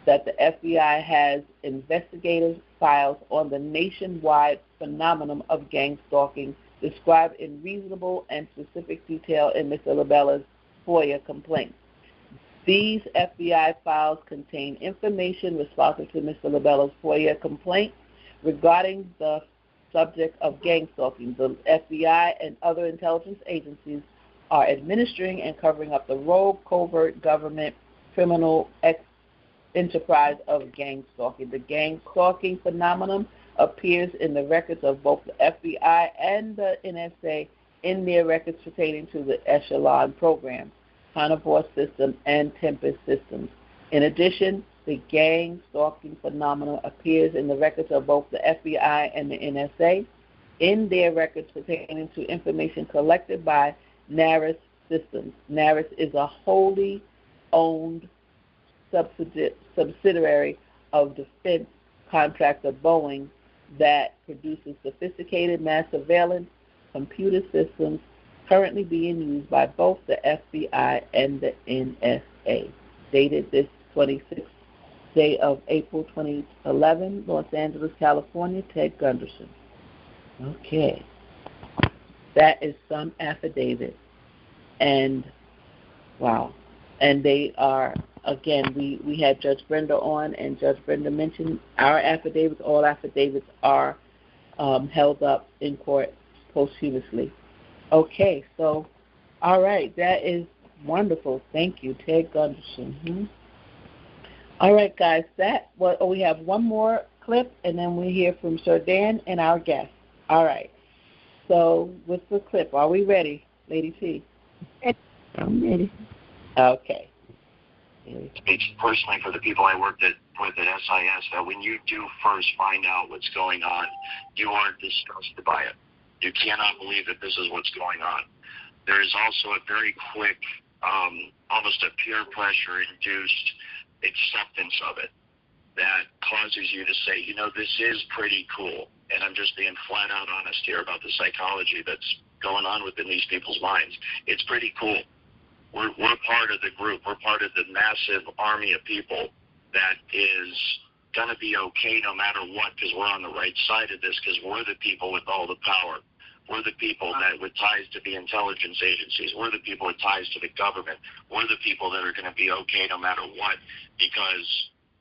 that the FBI has investigative files on the nationwide phenomenon of gang stalking described in reasonable and specific detail in Mr. Labella's FOIA complaint. These FBI files contain information responsive to Mr. Labella's FOIA complaint regarding the subject of gang stalking. The FBI and other intelligence agencies are administering and covering up the rogue, covert government criminal enterprise of gang stalking. The gang stalking phenomenon appears in the records of both the FBI and the NSA in their records pertaining to the Echelon program, Carnivore System, and Tempest systems. In addition, the gang stalking phenomenon appears in the records of both the FBI and the NSA in their records pertaining to information collected by NARIS Systems. NARIS is a wholly owned subsidiary of defense contractor Boeing that produces sophisticated mass surveillance computer systems currently being used by both the FBI and the NSA. Dated this 26th day of April 2011, Los Angeles, California, Ted Gunderson. Okay. That is some affidavit. And, wow. And they are, again, we had Judge Brenda on, and Judge Brenda mentioned our affidavits. All affidavits are held up in court posthumously. Okay, so, all right, that is wonderful. Thank you, Ted Gunderson. All right, guys, we have one more clip, and then we hear from Sir Dan and our guest. All right, so with the clip, are we ready, Lady T? I'm ready. Okay. Speaks personally for the people I worked at with at SIS that when you do first find out what's going on, you are disgusted by it. You cannot believe that this is what's going on. There is also a very quick, almost a peer pressure-induced acceptance of it that causes you to say, you know, this is pretty cool. And I'm just being flat out honest here about the psychology that's going on within these people's minds. It's pretty cool. We're part of the group. We're part of the massive army of people that is going to be okay no matter what, because we're on the right side of this, because we're the people with all the power. We're the people that with ties to the intelligence agencies. We're the people with ties to the government. We're the people that are going to be okay no matter what, because,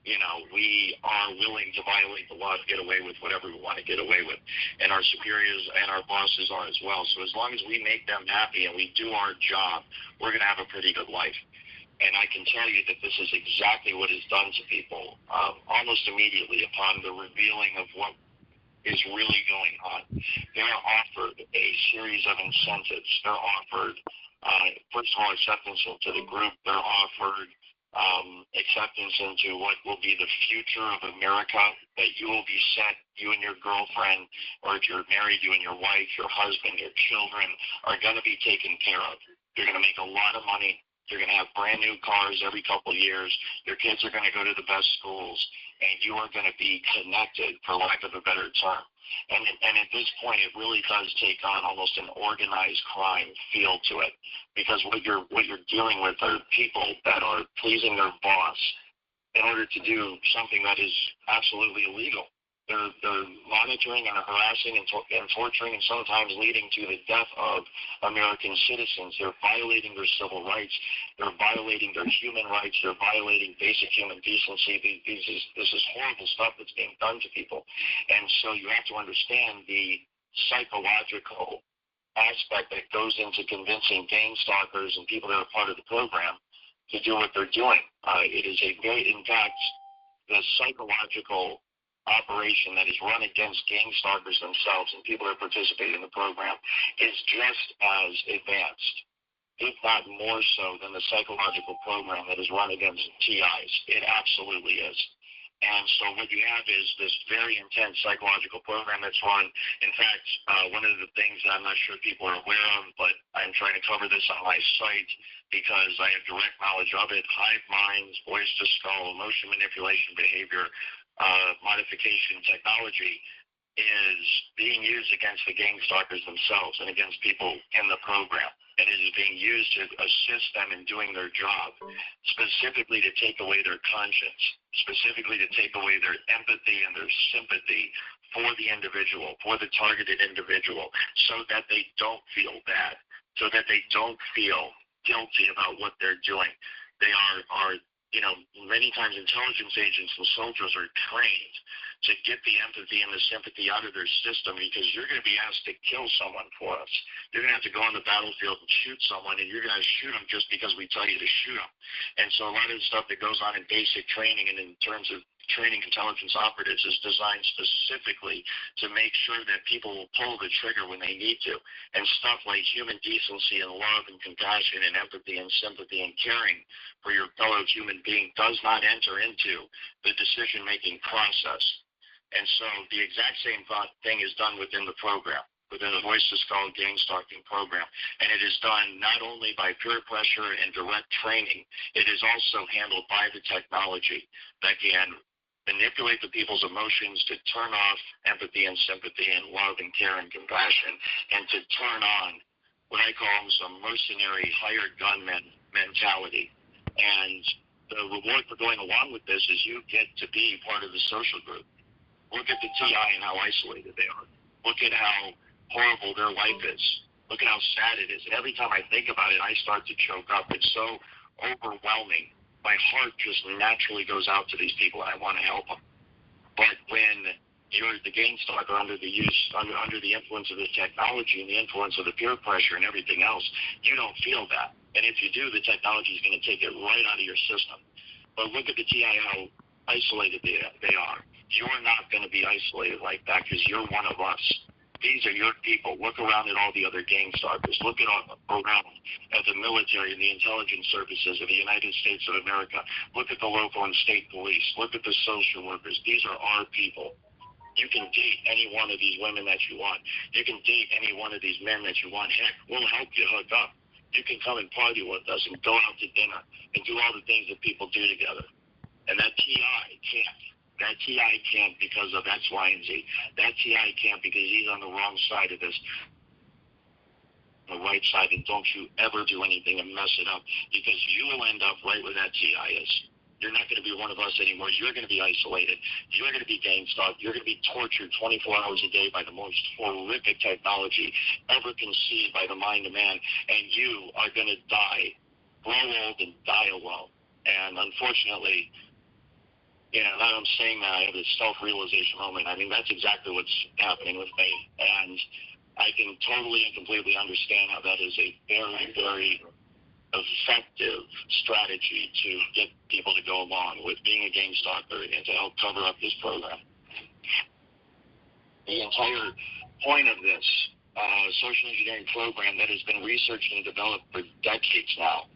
you know, we are willing to violate the law to get away with whatever we want to get away with. And our superiors and our bosses are as well. So as long as we make them happy and we do our job, we're going to have a pretty good life. And I can tell you that this is exactly what is done to people almost immediately upon the revealing of what is really going on. They're offered a series of incentives. They're offered, first of all, acceptance into the group. They're offered acceptance into what will be the future of America, that you will be set, you and your girlfriend, or if you're married, you and your wife, your husband, your children are going to be taken care of. You're going to make a lot of money. You're going to have brand new cars every couple of years. Your kids are going to go to the best schools, and you are going to be connected, for lack of a better term. And at this point, it really does take on almost an organized crime feel to it, because what you're dealing with are people that are pleasing their boss in order to do something that is absolutely illegal. They're monitoring and harassing and torturing and sometimes leading to the death of American citizens. They're violating their civil rights. They're violating their human rights. They're violating basic human decency. This is horrible stuff that's being done to people. And so you have to understand the psychological aspect that goes into convincing gang stalkers and people that are part of the program to do what they're doing. It is in fact, the psychological operation that is run against gang stalkers themselves and people that participate in the program is just as advanced, if not more so, than the psychological program that is run against TIs. It absolutely is. And so what you have is this very intense psychological program that's run. In fact, one of the things that I'm not sure people are aware of, but I'm trying to cover this on my site because I have direct knowledge of it, hive minds, voice to skull, emotion manipulation behavior, modification technology is being used against the gang stalkers themselves and against people in the program. And it is being used to assist them in doing their job, specifically to take away their conscience, specifically to take away their empathy and their sympathy for the individual, for the targeted individual, so that they don't feel bad, so that they don't feel guilty about what they're doing. They are you know, many times intelligence agents and soldiers are trained to get the empathy and the sympathy out of their system, because you're going to be asked to kill someone for us. You're going to have to go on the battlefield and shoot someone, and you're going to shoot them just because we tell you to shoot them. And so a lot of the stuff that goes on in basic training and in terms of training intelligence operatives is designed specifically to make sure that people will pull the trigger when they need to. And stuff like human decency and love and compassion and empathy and sympathy and caring for your fellow human being does not enter into the decision-making process. And so the exact same thing is done within the program, within the Voice to Skull gang stalking program. And it is done not only by peer pressure and direct training, it is also handled by the technology that can manipulate the people's emotions to turn off empathy and sympathy and love and care and compassion, and to turn on what I call almost a mercenary hired gunman mentality. And the reward for going along with this is you get to be part of the social group. Look at the TI and how isolated they are. Look at how horrible their life is. Look at how sad it is. And every time I think about it, I start to choke up. It's so overwhelming. My heart just naturally goes out to these people, and I want to help them. But when you're the gang stalker under the influence of the technology and the influence of the peer pressure and everything else, you don't feel that. And if you do, the technology is going to take it right out of your system. But look at the TI, how isolated they are. You're not going to be isolated like that, because you're one of us. These are your people. Look around at all the other gang stalkers. Look around at the military and the intelligence services of the United States of America. Look at the local and state police. Look at the social workers. These are our people. You can date any one of these women that you want. You can date any one of these men that you want. Heck, we'll help you hook up. You can come and party with us and go out to dinner and do all the things that people do together. And that TI can't. That TI can't because of X, Y, and Z. That TI can't because he's on the wrong side of this. The right side, and don't you ever do anything and mess it up because you will end up right where that TI is. You're not going to be one of us anymore. You're going to be isolated. You're going to be gang stalked. You're going to be tortured 24 hours a day by the most horrific technology ever conceived by the mind of man. And you are going to die, grow old, and die alone. And unfortunately, now that I'm saying that, I have this self-realization moment. I mean, that's exactly what's happening with me. And I can totally and completely understand how that is a very, very effective strategy to get people to go along with being a gang stalker and to help cover up this program. The entire point of this social engineering program that has been researched and developed for decades now,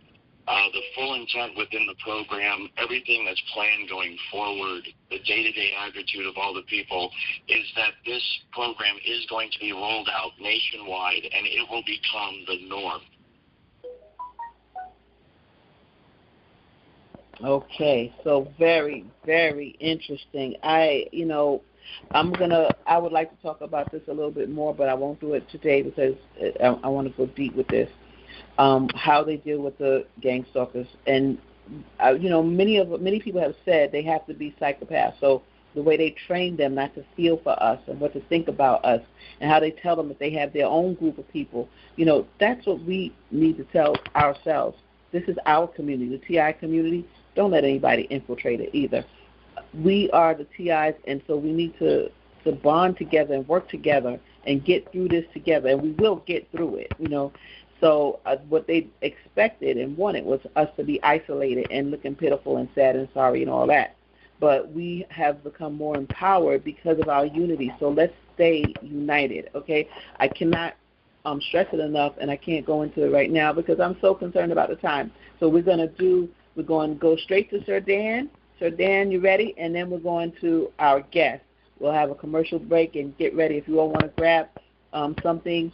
the full intent within the program, everything that's planned going forward, the day-to-day attitude of all the people, is that this program is going to be rolled out nationwide and it will become the norm. Okay, so very, very interesting. I would like to talk about this a little bit more, but I won't do it today because I want to go deep with this. How they deal with the gang stalkers, and many people have said they have to be psychopaths. So the way they train them not to feel for us and what to think about us, and how they tell them if they have their own group of people, that's what we need to tell ourselves. This is our community, the TI community. Don't let anybody infiltrate it either. We are the TIs, and so we need to bond together and work together and get through this together, and we will get through it, So what they expected and wanted was us to be isolated and looking pitiful and sad and sorry and all that. But we have become more empowered because of our unity, so let's stay united, okay? I cannot stress it enough, and I can't go into it right now because I'm so concerned about the time. So we're going to go straight to Sir Dan. Sir Dan, you ready? And then we're going to our guest. We'll have a commercial break and get ready. If you all want to grab something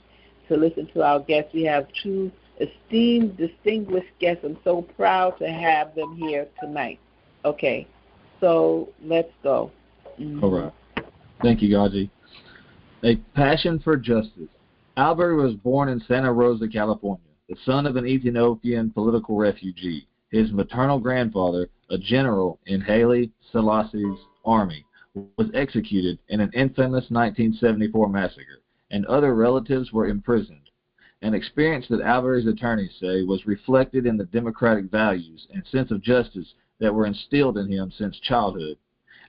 to listen to our guests, we have two esteemed, distinguished guests. I'm so proud to have them here tonight. Okay, so let's go. Mm-hmm. All right. Thank you, Gaji. A passion for justice. Albert was born in Santa Rosa, California, the son of an Ethiopian political refugee. His maternal grandfather, a general in Haile Selassie's army, was executed in an infamous 1974 massacre, and other relatives were imprisoned. An experience that Albert's attorneys say was reflected in the democratic values and sense of justice that were instilled in him since childhood,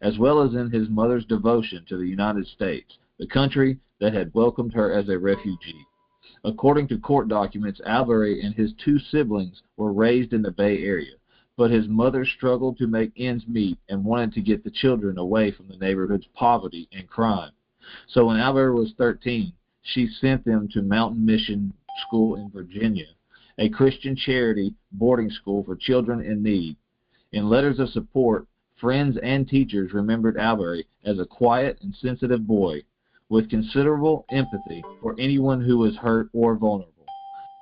as well as in his mother's devotion to the United States, the country that had welcomed her as a refugee. According to court documents, Albert and his two siblings were raised in the Bay Area, but his mother struggled to make ends meet and wanted to get the children away from the neighborhood's poverty and crime. So when Albert was 13, she sent them to Mountain Mission School in Virginia, a Christian charity boarding school for children in need. In letters of support, friends and teachers remembered Albert as a quiet and sensitive boy with considerable empathy for anyone who was hurt or vulnerable.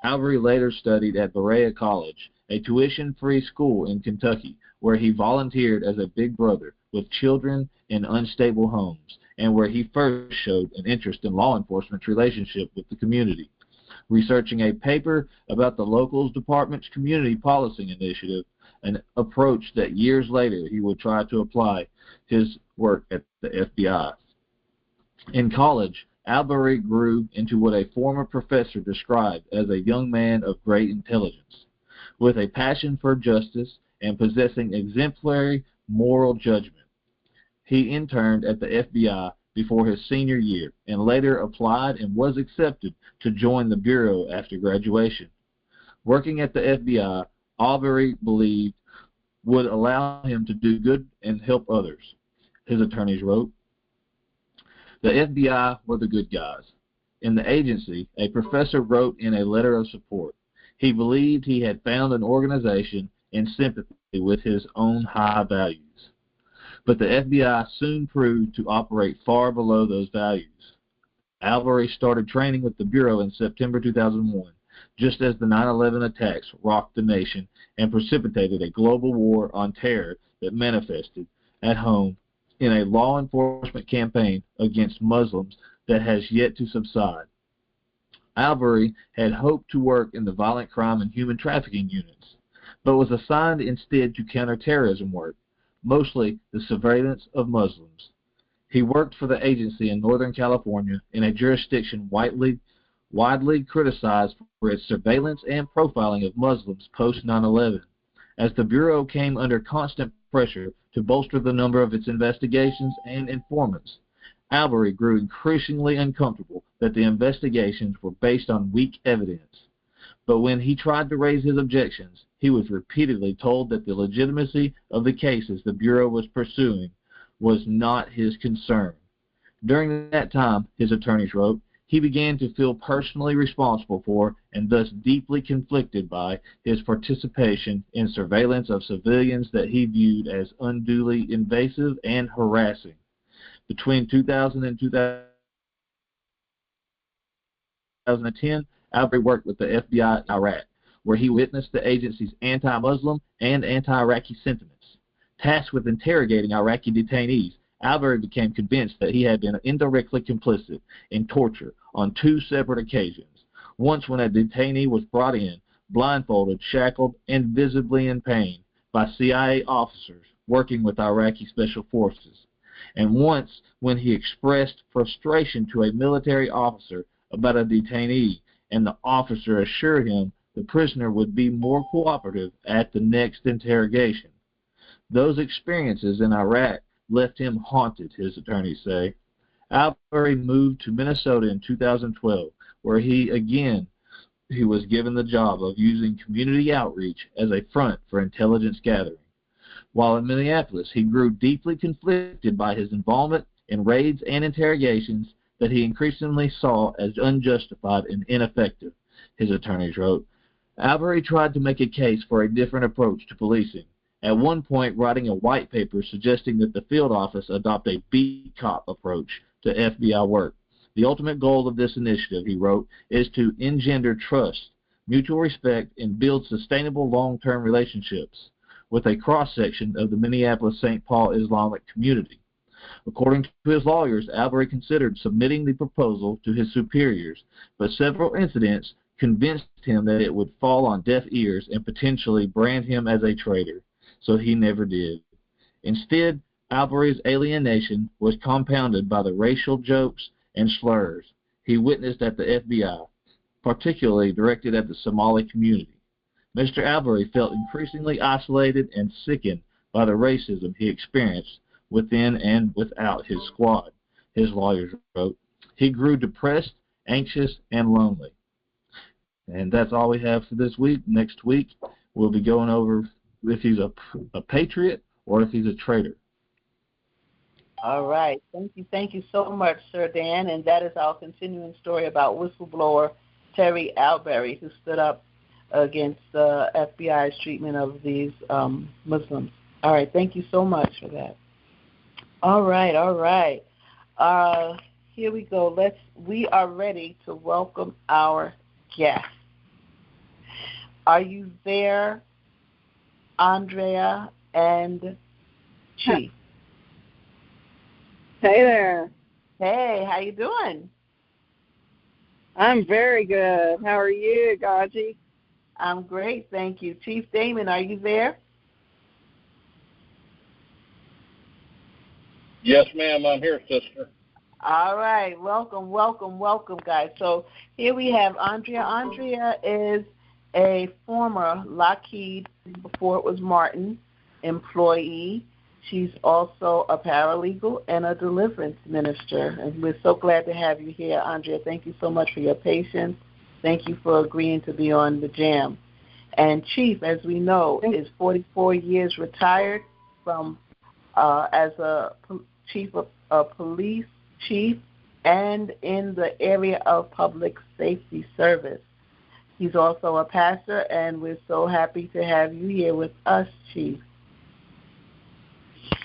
Albert later studied at Berea College, a tuition-free school in Kentucky, where he volunteered as a big brother with children in unstable homes, and where he first showed an interest in law enforcement's relationship with the community. Researching a paper about the locals department's community policing initiative, an approach that years later he would try to apply his work at the FBI. In college, Albert grew into what a former professor described as a young man of great intelligence, with a passion for justice and possessing exemplary moral judgment. He interned at the FBI before his senior year and later applied and was accepted to join the Bureau after graduation. Working at the FBI, Albert believed would allow him to do good and help others. His attorneys wrote, "The FBI were the good guys. in the agency, a professor wrote in a letter of support. He believed he had found an organization in sympathy with his own high values. But the FBI soon proved to operate far below those values. Albury started training with the Bureau in September 2001, just as the 9/11 attacks rocked the nation and precipitated a global war on terror that manifested at home in a law enforcement campaign against Muslims that has yet to subside. Albury had hoped to work in the violent crime and human trafficking units, but was assigned instead to counterterrorism work, mostly the surveillance of Muslims. He worked for the agency in Northern California in a jurisdiction widely criticized for its surveillance and profiling of Muslims post 9/11. As the Bureau came under constant pressure to bolster the number of its investigations and informants, Albury grew increasingly uncomfortable that the investigations were based on weak evidence. But when he tried to raise his objections, he was repeatedly told that the legitimacy of the cases the Bureau was pursuing was not his concern. During that time, his attorneys wrote, he began to feel personally responsible for and thus deeply conflicted by his participation in surveillance of civilians that he viewed as unduly invasive and harassing. Between 2000 and 2010, Albury worked with the FBI in Iraq, where he witnessed the agency's anti-Muslim and anti-Iraqi sentiments. Tasked with interrogating Iraqi detainees, Albury became convinced that he had been indirectly complicit in torture on 2 separate occasions. Once when a detainee was brought in, blindfolded, shackled, and visibly in pain by CIA officers working with Iraqi special forces. And once when he expressed frustration to a military officer about a detainee, and the officer assured him the prisoner would be more cooperative at the next interrogation. Those experiences in Iraq left him haunted, his attorneys say. Albury moved to Minnesota in 2012, where he was given the job of using community outreach as a front for intelligence gathering. While in Minneapolis, he grew deeply conflicted by his involvement in raids and interrogations that he increasingly saw as unjustified and ineffective, his attorneys wrote. Albury tried to make a case for a different approach to policing, at one point writing a white paper suggesting that the field office adopt a beat cop approach to FBI work. The ultimate goal of this initiative, he wrote, is to engender trust, mutual respect, and build sustainable long-term relationships with a cross-section of the Minneapolis-St. Paul Islamic community. According to his lawyers, Albury considered submitting the proposal to his superiors, but several incidents convinced him that it would fall on deaf ears and potentially brand him as a traitor, so he never did. Instead, Albury's alienation was compounded by the racial jokes and slurs he witnessed at the FBI, particularly directed at the Somali community. Mr. Albury felt increasingly isolated and sickened by the racism he experienced within and without his squad, his lawyers wrote. He grew depressed, anxious, and lonely. And that's all we have for this week. Next week, we'll be going over if he's a patriot or if he's a traitor. All right. Thank you so much, Sir Dan. And that is our continuing story about whistleblower Terry Albury, who stood up against the FBI's treatment of these Muslims. All right. Thank you so much for that. All right. Here we go. We are ready to welcome our guest. Are you there, Andrea and Chief? Hey there. Hey, how you doing? I'm very good. How are you, GoGi? I'm great, thank you. Chief Daymond, are you there? Yes, ma'am, I'm here, sister. All right, welcome, guys. So here we have Andrea. Andrea is a former Lockheed, before it was Martin, employee. She's also a paralegal and a deliverance minister. And we're so glad to have you here, Andrea. Thank you so much for your patience. Thank you for agreeing to be on the J.A.M. And Chief, as we know, is 44 years retired from as a chief of police chief and in the area of public safety service. He's also a pastor, and we're so happy to have you here with us, Chief.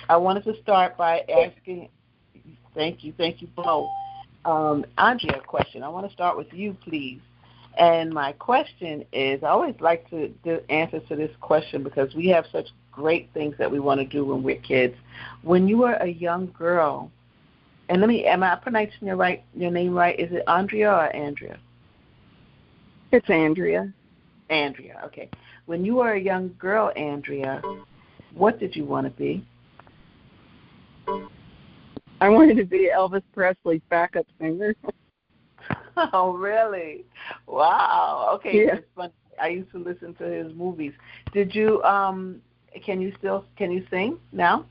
I wanted to start by asking, thank you both. Andrea, a question. I want to start with you, please. And my question is, I always like to do answers to this question because we have such great things that we want to do when we're kids. When you were a young girl, and am I pronouncing your name right? Is it Andrea or Andrea? It's Andrea. Andrea, okay. When you were a young girl, Andrea, what did you want to be? I wanted to be Elvis Presley's backup singer. Oh, really? Wow. Okay, yeah. It's fun. I used to listen to his movies. Did you? Can you sing now?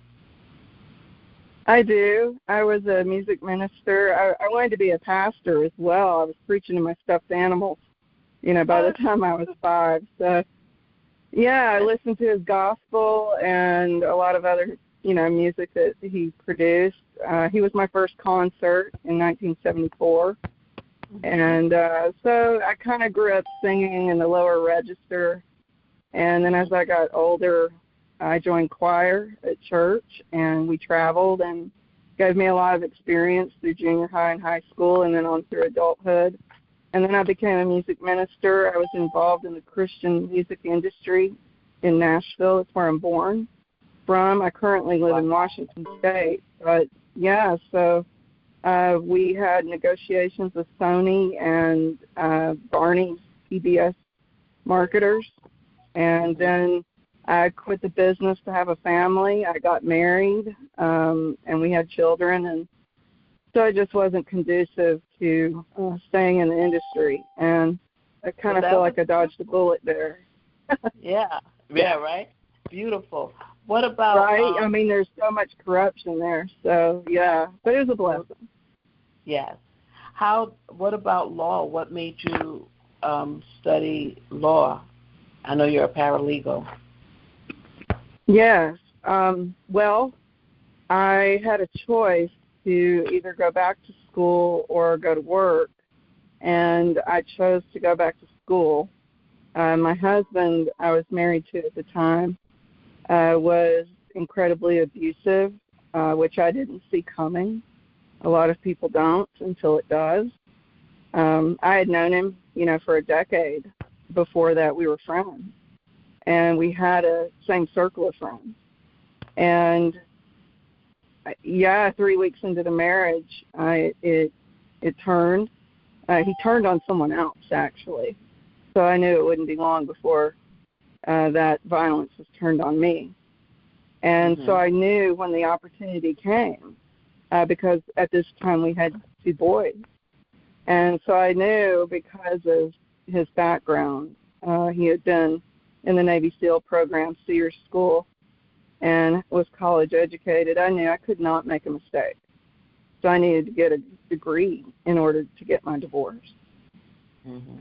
I do. I was a music minister. I wanted to be a pastor as well. I was preaching to my stuffed animals, by the time I was 5. So, yeah, I listened to his gospel and a lot of other, music that he produced. He was my first concert in 1974. And so I kind of grew up singing in the lower register. And then as I got older, I joined choir at church, and we traveled and gave me a lot of experience through junior high and high school and then on through adulthood. And then I became a music minister. I was involved in the Christian music industry in Nashville. That's where I'm born from. I currently live in Washington State. But, yeah, so we had negotiations with Sony and Barney's PBS marketers. And then I quit the business to have a family. I got married, and we had children. And so it just wasn't conducive to staying in the industry. And I kind of feel like I dodged a bullet there. Yeah, right? Beautiful. What about... Right? I mean, there's so much corruption there. So, yeah, but it was a blessing. Yes. What about law? What made you study law? I know you're a paralegal. Yes. Well, I had a choice to either go back to school or go to work, and I chose to go back to school. My husband, I was married to at the time, was incredibly abusive, which I didn't see coming. A lot of people don't until it does. I had known him, for a decade. Before that, we were friends. And we had a same circle of friends. And, 3 weeks into the marriage, it turned. He turned on someone else, actually. So I knew it wouldn't be long before that violence was turned on me. And so I knew when the opportunity came, because at this time we had 2 boys. And so I knew because of his background, he had been in the Navy SEAL program, Sears School, and was college educated. I knew I could not make a mistake. So I needed to get a degree in order to get my divorce. Mm-hmm.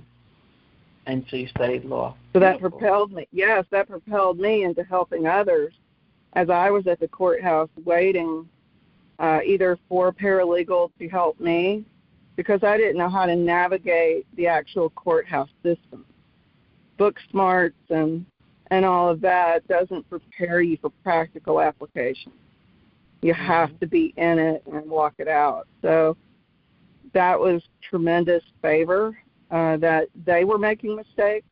And so you studied law. So that propelled me. Yes, that propelled me into helping others as I was at the courthouse waiting either for a paralegal to help me because I didn't know how to navigate the actual courthouse system. Book smarts and all of that doesn't prepare you for practical application. You have to be in it and walk it out. So that was tremendous favor that they were making mistakes.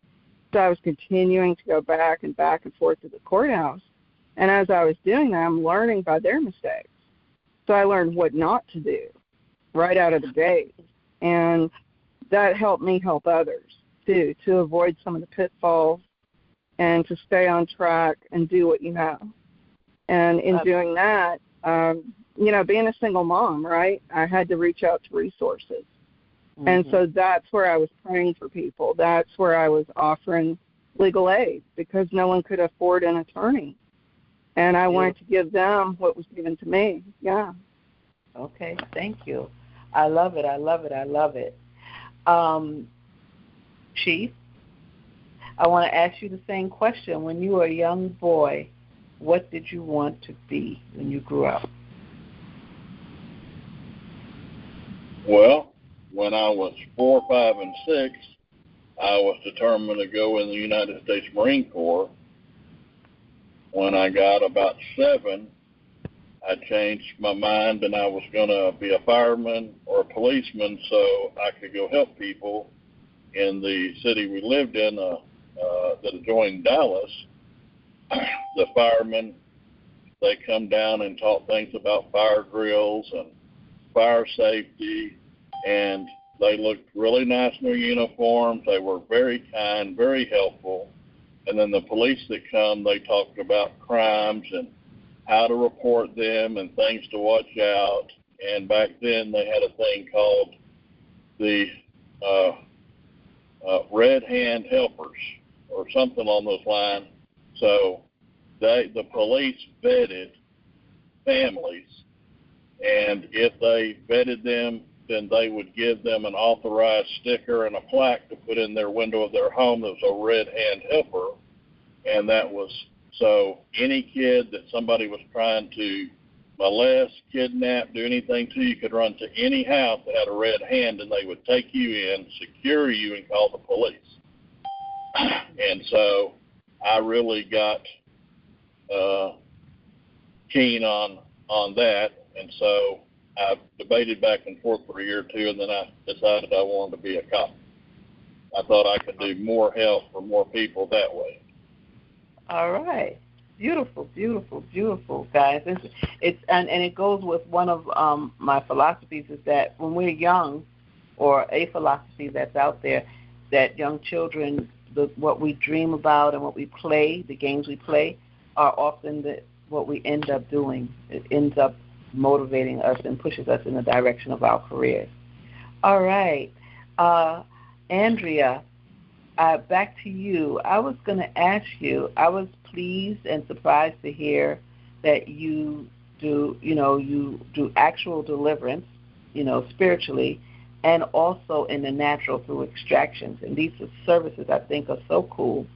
So I was continuing to go back and forth to the courthouse. And as I was doing that, I'm learning by their mistakes. So I learned what not to do right out of the gate. And that helped me help others, too, to avoid some of the pitfalls and to stay on track and do what you know. And in doing that, being a single mom, right, I had to reach out to resources. Mm-hmm. And so that's where I was praying for people. That's where I was offering legal aid because no one could afford an attorney. And I wanted to give them what was given to me. Yeah. Okay, thank you. I love it. Chief, I want to ask you the same question. When you were a young boy, what did you want to be when you grew up? Well, when I was 4, 5, and 6, I was determined to go in the United States Marine Corps. When I got about 7, I changed my mind and I was going to be a fireman or a policeman so I could go help people in the city we lived in that adjoined Dallas. The firemen, they come down and talk things about fire drills and fire safety, and they looked really nice in their uniforms. They were very kind, very helpful. And then the police that come, they talked about crimes and how to report them and things to watch out. And back then they had a thing called the Red Hand Helpers or something along those lines. So the police vetted families, and if they vetted them, then they would give them an authorized sticker and a plaque to put in their window of their home that was a Red Hand Helper. And that was so any kid that somebody was trying to molest, kidnap, do anything to, you could run to any house that had a red hand and they would take you in, secure you, and call the police. And so I really got keen on that, and so I debated back and forth for a year or two, and then I decided I wanted to be a cop. I thought I could do more help for more people that way. All right. Beautiful, beautiful, beautiful, guys. It's and it goes with one of my philosophies is that when we're young, or a philosophy that's out there, that young children, what we dream about and what we play, the games we play, are often what we end up doing. It ends up motivating us and pushes us in the direction of our careers. All right. Andrea, back to you. I was going to ask you, I was pleased and surprised to hear that you do actual deliverance, spiritually, and also in the natural through extractions. And these are services I think are so cool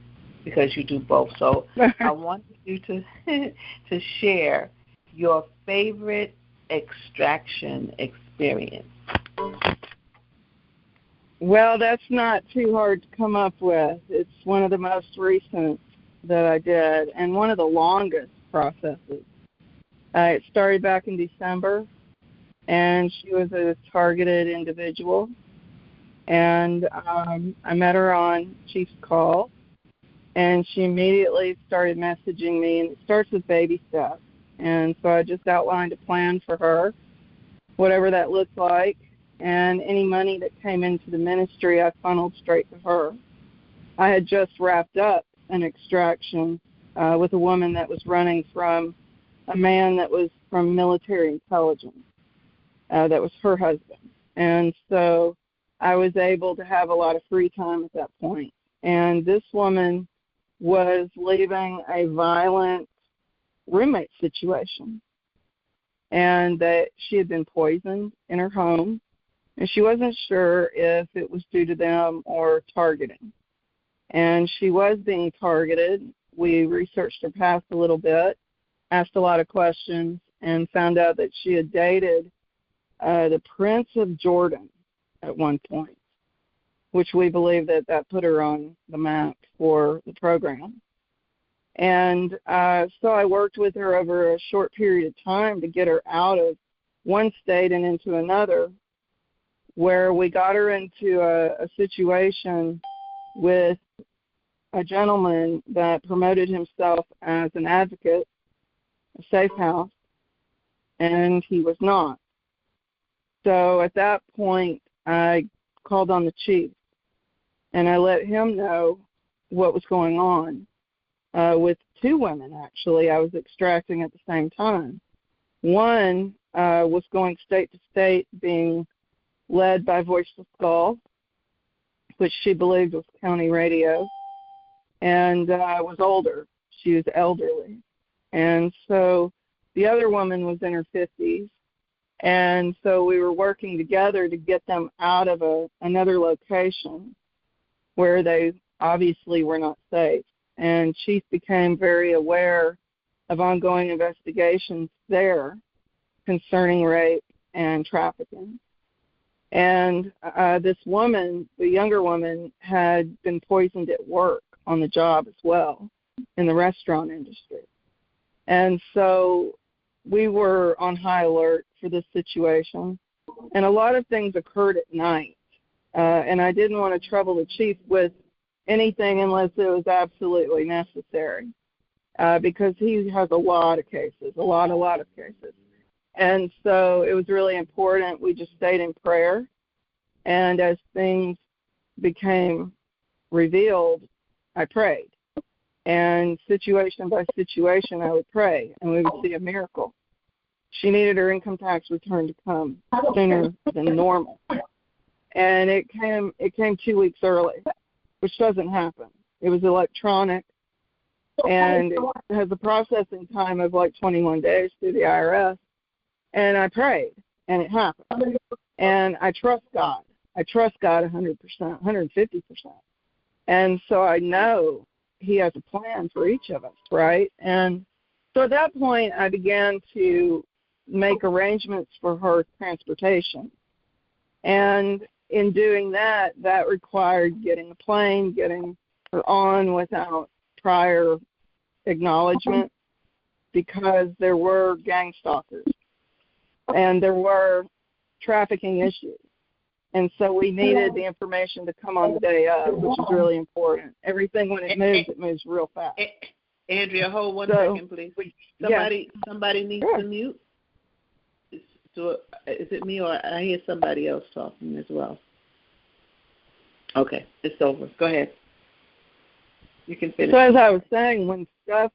because you do both. So I want you to share your favorite extraction experience. Well, that's not too hard to come up with. It's one of the most recent that I did and one of the longest processes. It started back in December, and she was a targeted individual. And I met her on Chief's call, and she immediately started messaging me, and it starts with baby steps. And so I just outlined a plan for her, whatever that looked like. And any money that came into the ministry, I funneled straight to her. I had just wrapped up an extraction with a woman that was running from a man that was from military intelligence. That was her husband. And so I was able to have a lot of free time at that point. And this woman was leaving a violent roommate situation. And that she had been poisoned in her home. And she wasn't sure if it was due to them or targeting. And she was being targeted. We researched her past a little bit, asked a lot of questions, and found out that she had dated the Prince of Jordan at one point, which we believe that put her on the map for the program. And so I worked with her over a short period of time to get her out of one state and into another, where we got her into a situation with a gentleman that promoted himself as an advocate, a safe house, and he was not. So at that point, I called on the chief, and I let him know what was going on with two women, actually. I was extracting at the same time. One was going state to state, being led by Voiceless Skull, which she believed was county radio, and was older. She was elderly. And so the other woman was in her 50s, and so we were working together to get them out of another location where they obviously were not safe. And Chief became very aware of ongoing investigations there concerning rape and trafficking. And this woman, the younger woman, had been poisoned at work on the job as well in the restaurant industry. And so we were on high alert for this situation. And a lot of things occurred at night. And I didn't want to trouble the chief with anything unless it was absolutely necessary, because he has a lot of cases, a lot of cases. And so it was really important. We just stayed in prayer. And as things became revealed, I prayed. And situation by situation, I would pray, and we would see a miracle. She needed her income tax return to come sooner than normal. And it came 2 weeks early, which doesn't happen. It was electronic, and it has a processing time of like 21 days through the IRS. And I prayed, and it happened. And I trust God. I trust God 100%, 150%. And so I know He has a plan for each of us, right? And so at that point, I began to make arrangements for her transportation. And in doing that, that required getting a plane, getting her on without prior acknowledgement, because there were gang stalkers and there were trafficking issues. And so we needed the information to come on the day of, which is really important. Everything, when it moves real fast. Andrea, hold one second, please. Somebody needs to mute. So is it me, or I hear somebody else talking as well? Okay, it's over. Go ahead. You can finish. So as I was saying, when stuff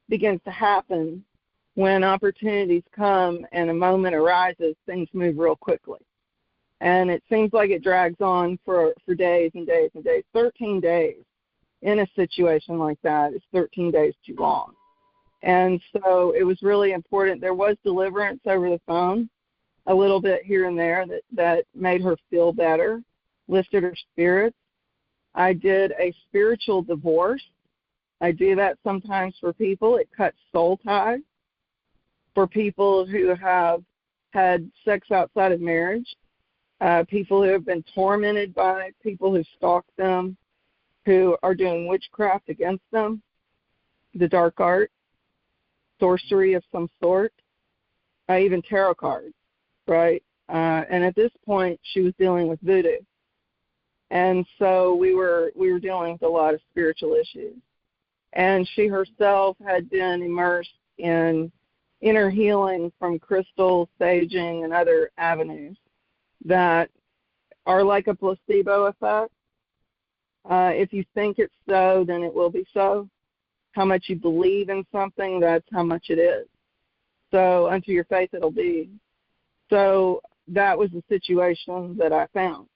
begins to happen, when opportunities come and a moment arises, things move real quickly. And it seems like it drags on for days and days and days. 13 days in a situation like that is 13 days too long. And so it was really important. There was deliverance over the phone, a little bit here and there that made her feel better, lifted her spirits. I did a spiritual divorce. I do that sometimes for people. It cuts soul ties. For people who have had sex outside of marriage, people who have been tormented by people who stalk them, who are doing witchcraft against them, the dark art, sorcery of some sort, even tarot cards, right? And at this point, she was dealing with voodoo. And so we were dealing with a lot of spiritual issues. And she herself had been immersed in inner healing from crystals, saging, and other avenues that are like a placebo effect. If you think it's so, then it will be so. How much you believe in something, that's how much it is. So unto your faith it'll be. So that was the situation that I found.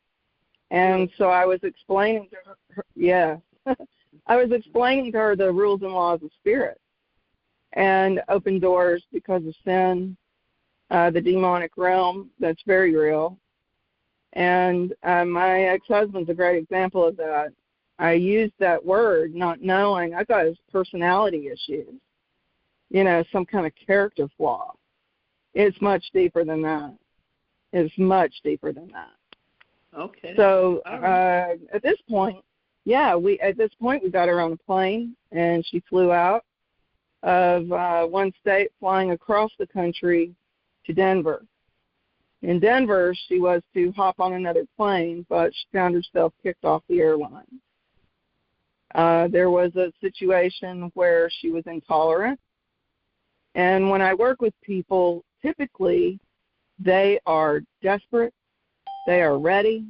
And so I was explaining to her, I was explaining to her the rules and laws of spirit and open doors because of sin, the demonic realm that's very real. And my ex-husband's a great example of that. I used that word not knowing. I thought it was personality issues, some kind of character flaw. It's much deeper than that. It's much deeper than that. Okay. So at this point, we got her on a plane, and she flew out of one state, flying across the country to Denver. In Denver, she was to hop on another plane, but she found herself kicked off the airline. There was a situation where she was intolerant. And when I work with people, typically they are desperate, they are ready,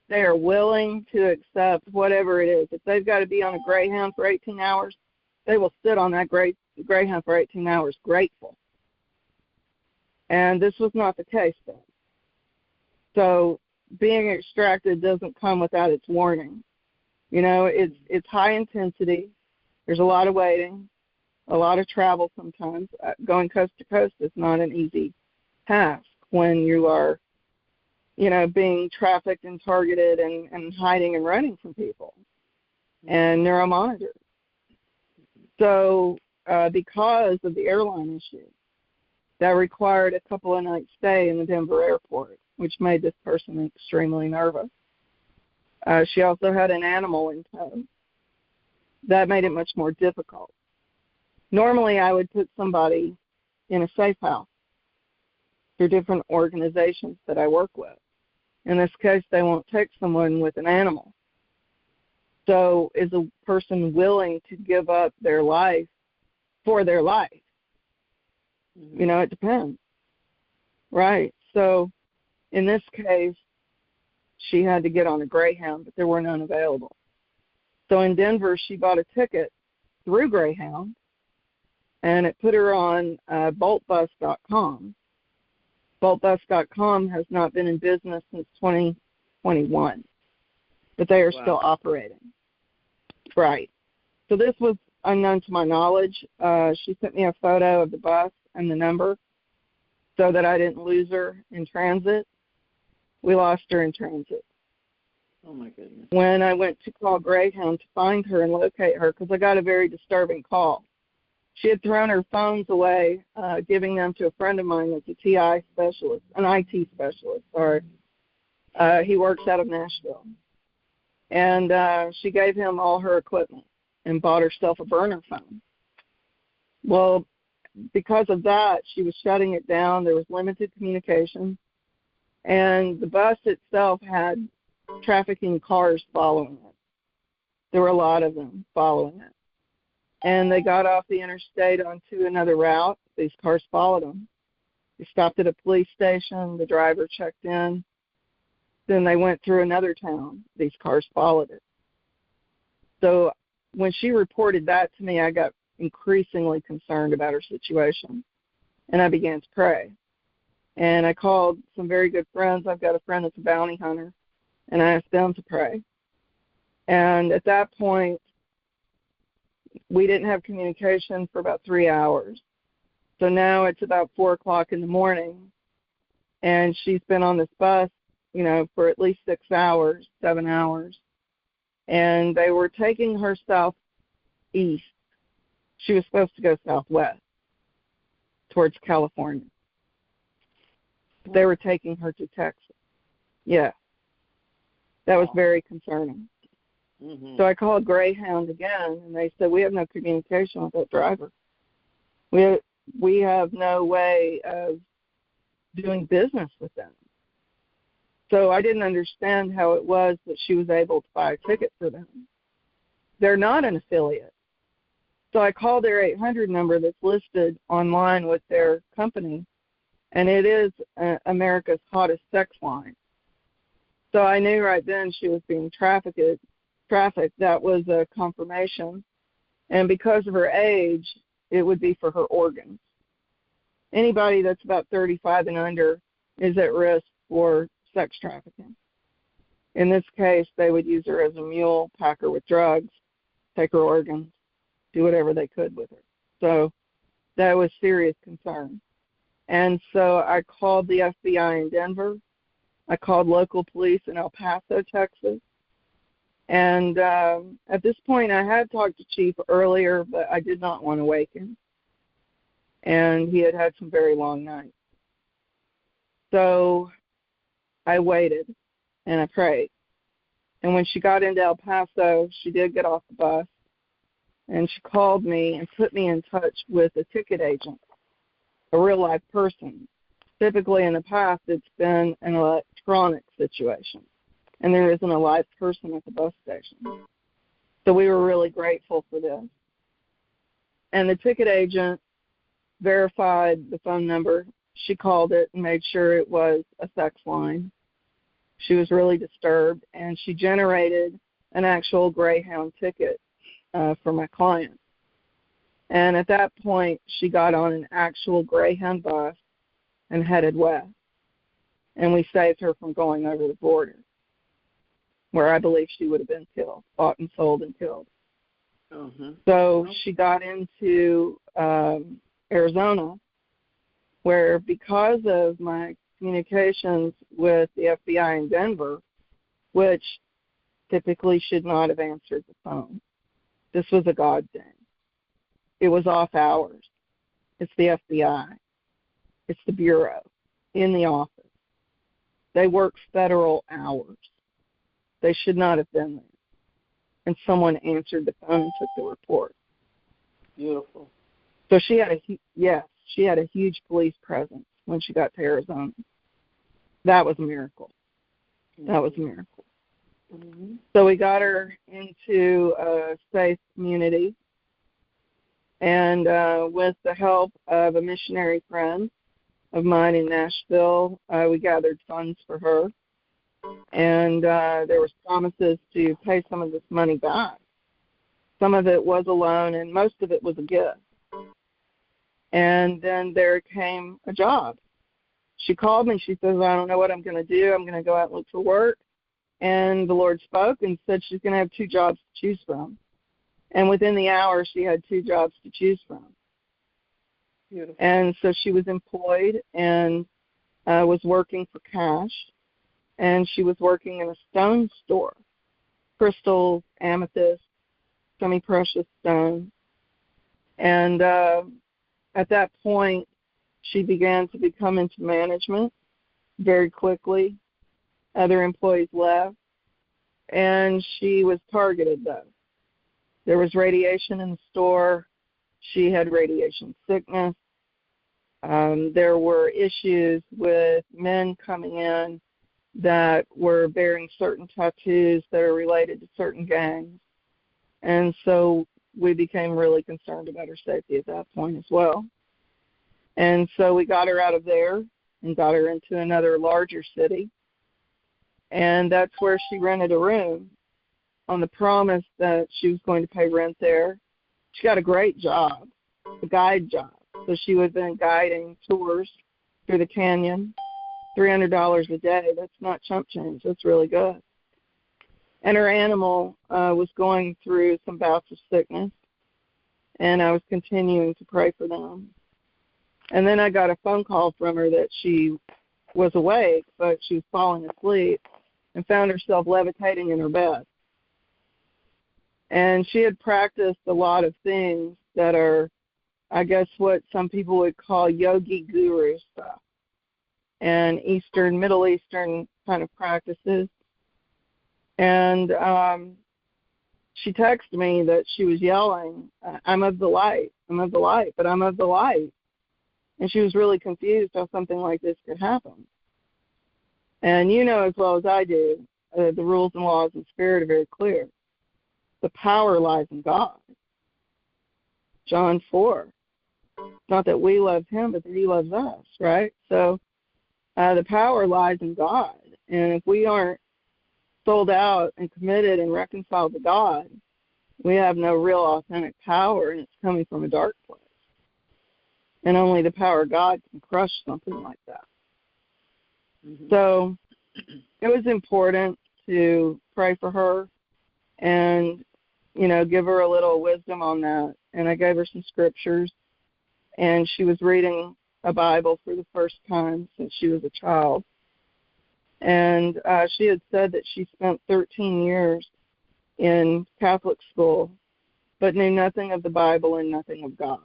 they are willing to accept whatever it is. If they've got to be on a Greyhound for 18 hours, they will sit on that Greyhound for 18 hours grateful. And this was not the case then. So being extracted doesn't come without its warning. It's high intensity. There's a lot of waiting, a lot of travel sometimes. Going coast to coast is not an easy task when you are, being trafficked and targeted and hiding and running from people and neuromonitored. So because of the airline issue, that required a couple of nights stay in the Denver airport. which made this person extremely nervous. She also had an animal in tow. That made it much more difficult. Normally, I would put somebody in a safe house through different organizations that I work with. In this case, they won't take someone with an animal. So is a person willing to give up their life for their life? Mm-hmm. You know, it depends. Right. So in this case, she had to get on a Greyhound, but there were none available. So in Denver, she bought a ticket through Greyhound, and it put her on boltbus.com. Boltbus.com has not been in business since 2021, but they are still operating. Right. So this was unknown to my knowledge. She sent me a photo of the bus and the number so that I didn't lose her in transit. We lost her in transit. Oh, my goodness. When I went to call Greyhound to find her and locate her, because I got a very disturbing call. She had thrown her phones away, giving them to a friend of mine that's a TI specialist, an IT specialist, sorry. He works out of Nashville. And she gave him all her equipment and bought herself a burner phone. Well, because of that, she was shutting it down. There was limited communication. And the bus itself had trafficking cars following it. There were a lot of them following it. And they got off the interstate onto another route. These cars followed them. They stopped at a police station. The driver checked in. Then they went through another town. These cars followed it. So when she reported that to me, I got increasingly concerned about her situation. And I began to pray. And I called some very good friends. I've got a friend that's a bounty hunter. And I asked them to pray. And at that point, we didn't have communication for about 3 hours. So now it's about 4 o'clock in the morning, and she's been on this bus, you know, for at least 6 hours, 7 hours. And they were taking her southeast. She was supposed to go southwest towards California. They were taking her to Texas. Yeah. That was very concerning. Mm-hmm. So I called Greyhound again, and they said, we have no communication with that driver. We have no way of doing business with them. So I didn't understand how it was that she was able to buy a ticket for them. They're not an affiliate. So I called their 800 number that's listed online with their company, and it is America's hottest sex line. So I knew right then she was being trafficked. That was a confirmation. And because of her age, it would be for her organs. Anybody that's about 35 and under is at risk for sex trafficking. In this case, they would use her as a mule, pack her with drugs, take her organs, do whatever they could with her. So that was serious concern. And so I called the FBI in Denver. I called local police in El Paso, Texas. And at this point, I had talked to Chief earlier, but I did not want to wake him. And he had had some very long nights. So I waited, and I prayed. And when she got into El Paso, she did get off the bus, and she called me and put me in touch with a ticket agent, a real-life person. Typically in the past, it's been an electronic situation, and there isn't a live person at the bus station. So we were really grateful for this. And the ticket agent verified the phone number. She called it and made sure it was a sex line. She was really disturbed, and she generated an actual Greyhound ticket for my client. And at that point, she got on an actual Greyhound bus and headed west. And we saved her from going over the border, where I believe she would have been killed, bought and sold and killed. Mm-hmm. So she got into Arizona, where because of my communications with the FBI in Denver, which typically should not have answered the phone. This was a God thing. It was off hours. It's the FBI. It's the Bureau in the office. They work federal hours. They should not have been there. And someone answered the phone and took the report. Beautiful. So she had a huge police presence when she got to Arizona. That was a miracle. That was a miracle. Mm-hmm. So we got her into a safe community, and with the help of a missionary friend of mine in Nashville, we gathered funds for her, and there was promises to pay some of this money back. Some of it was a loan, and most of it was a gift. And then there came a job. She called me. She says, I don't know what I'm going to do. I'm going to go out and look for work. And the Lord spoke and said she's going to have 2 jobs to choose from. And within the hour, she had 2 jobs to choose from. Beautiful. And so she was employed and was working for cash. And she was working in a stone store, crystal, amethyst, semi-precious stone. And at that point, she began to become into management very quickly. Other employees left, and she was targeted, though. There was radiation in the store. She had radiation sickness. There were issues with men coming in that were bearing certain tattoos that are related to certain gangs. And so we became really concerned about her safety at that point as well. And so we got her out of there and got her into another larger city. And that's where she rented a room on the promise that she was going to pay rent there. She got a great job, a guide job. So she was then guiding tours through the canyon, $300 a day. That's not chump change. That's really good. And her animal was going through some bouts of sickness, and I was continuing to pray for them. And then I got a phone call from her that she was awake, but she was falling asleep and found herself levitating in her bed. And she had practiced a lot of things that are, I guess, what some people would call yogi guru stuff and Middle Eastern kind of practices. And she texted me that she was yelling, I'm of the light, but I'm of the light. And she was really confused how something like this could happen. And you know as well as I do, the rules and laws of the Spirit are very clear. The power lies in God. John 4. It's not that we love him, but that he loves us, right? So the power lies in God. And if we aren't sold out and committed and reconciled to God, we have no real authentic power, and it's coming from a dark place. And only the power of God can crush something like that. Mm-hmm. So it was important to pray for her and, give her a little wisdom on that. And I gave her some scriptures, and she was reading a Bible for the first time since she was a child. And she had said that she spent 13 years in Catholic school, but knew nothing of the Bible and nothing of God.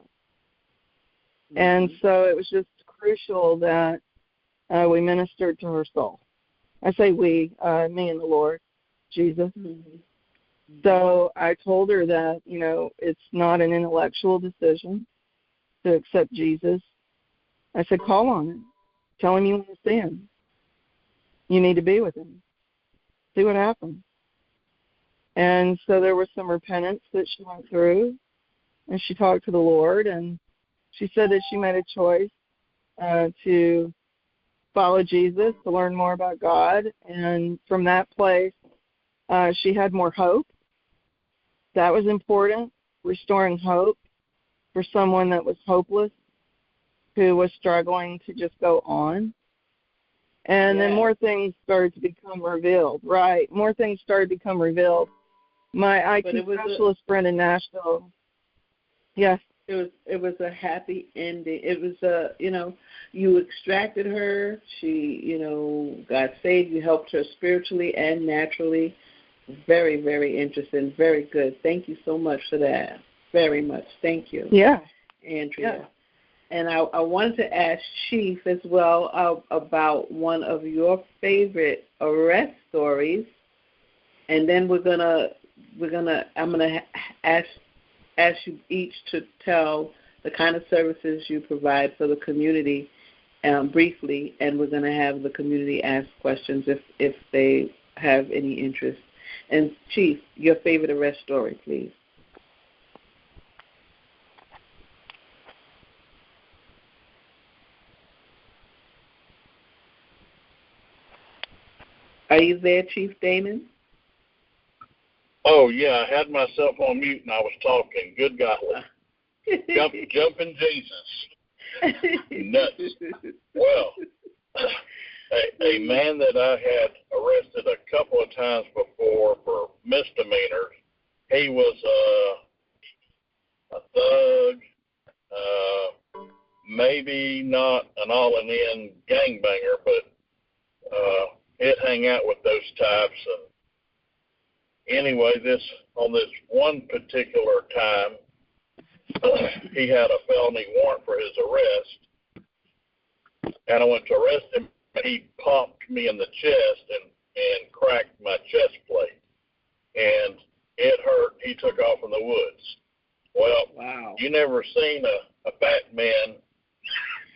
Mm-hmm. And so it was just crucial that we ministered to her soul. I say we, me and the Lord, Jesus. Mm-hmm. So I told her that, it's not an intellectual decision to accept Jesus. I said, call on him. Tell him you want to see him. You need to be with him. See what happens. And so there was some repentance that she went through, and she talked to the Lord, and she said that she made a choice to follow Jesus, to learn more about God, and from that place, she had more hope. That was important, restoring hope for someone that was hopeless, who was struggling to just go on. And then more things started to become revealed, right? More things started to become revealed. My IT specialist friend in Nashville, yes. It was a happy ending. It was you extracted her. She, got saved. You helped her spiritually and naturally. Very, very interesting. Very good. Thank you so much for that. Very much. Thank you. Yeah. Andrea. And I wanted to ask Chief as well about one of your favorite arrest stories, and then I'm gonna ask you each to tell the kind of services you provide for the community briefly, and we're gonna have the community ask questions if they have any interest. And Chief, your favorite arrest story, please. Are you there, Chief Daymond? Oh, yeah, I had myself on mute and I was talking. Good golly. Jumping Jesus. Nuts. Well, a man that I had arrested a couple of times before for misdemeanors, he was a thug, maybe not an all-in gangbanger, but he'd hang out with those types. And anyway, on this one particular time, he had a felony warrant for his arrest, and I went to arrest him, and he popped me in the chest and cracked my chest plate, and it hurt. He took off in the woods. Well, wow. You never seen a Batman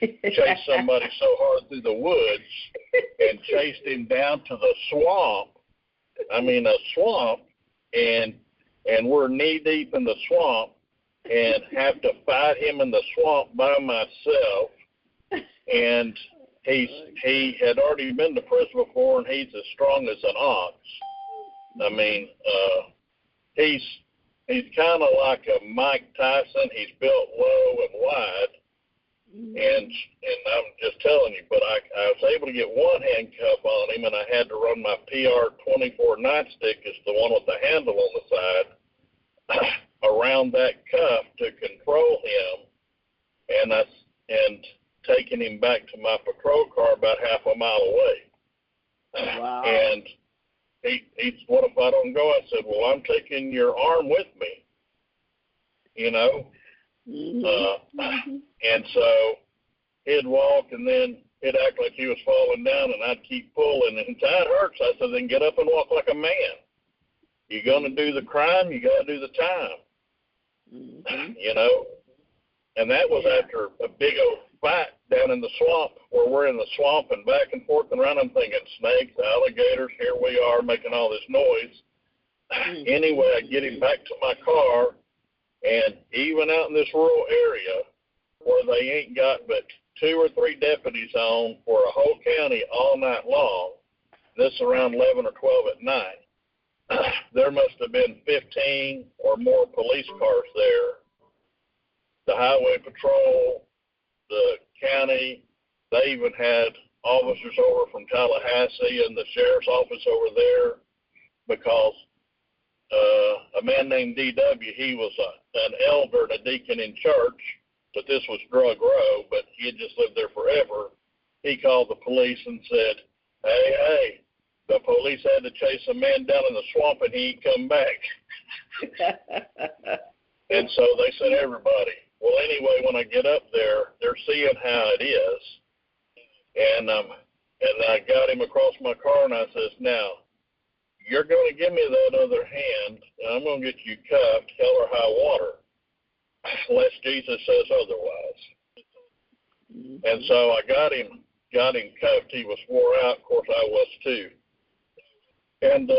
chase somebody so hard through the woods and chased him down to the swamp. I mean, a swamp, and we're knee deep in the swamp and have to fight him in the swamp by myself. And he had already been to prison before, and he's as strong as an ox. I mean, he's kind of like a Mike Tyson. He's built low and wide. And I'm just telling you, but I was able to get one handcuff on him, and I had to run my PR-24 nightstick, is the one with the handle on the side, around that cuff to control him, and taking him back to my patrol car about half a mile away. Wow. And he's, what if I don't go? I said, well, I'm taking your arm with me, you know. And so he'd walk, and then he'd act like he was falling down, and I'd keep pulling, and that hurts. I said, then get up and walk like a man. You're going to do the crime, you got to do the time. You know. And that was after a big old fight down in the swamp, where we're in the swamp and back and forth and around. I'm thinking snakes, alligators, here we are making all this noise. Anyway, I get him back to my car, and even out in this rural area where they ain't got but 2 or 3 deputies on for a whole county all night long, this around 11 or 12 at night, there must have been 15 or more police cars there. The highway patrol, the county, they even had officers over from Tallahassee and the sheriff's office over there, because a man named D.W., he was an elder and a deacon in church, but this was Drug Row, but he had just lived there forever. He called the police and said, hey, the police had to chase a man down in the swamp and he ain't come back. And so they said, everybody. Well, anyway, when I get up there, they're seeing how it is. And I got him across my car, and I says, now, you're going to give me that other hand, and I'm going to get you cuffed, hell or high water, unless Jesus says otherwise. And so I got him cuffed. He was wore out. Of course, I was too. And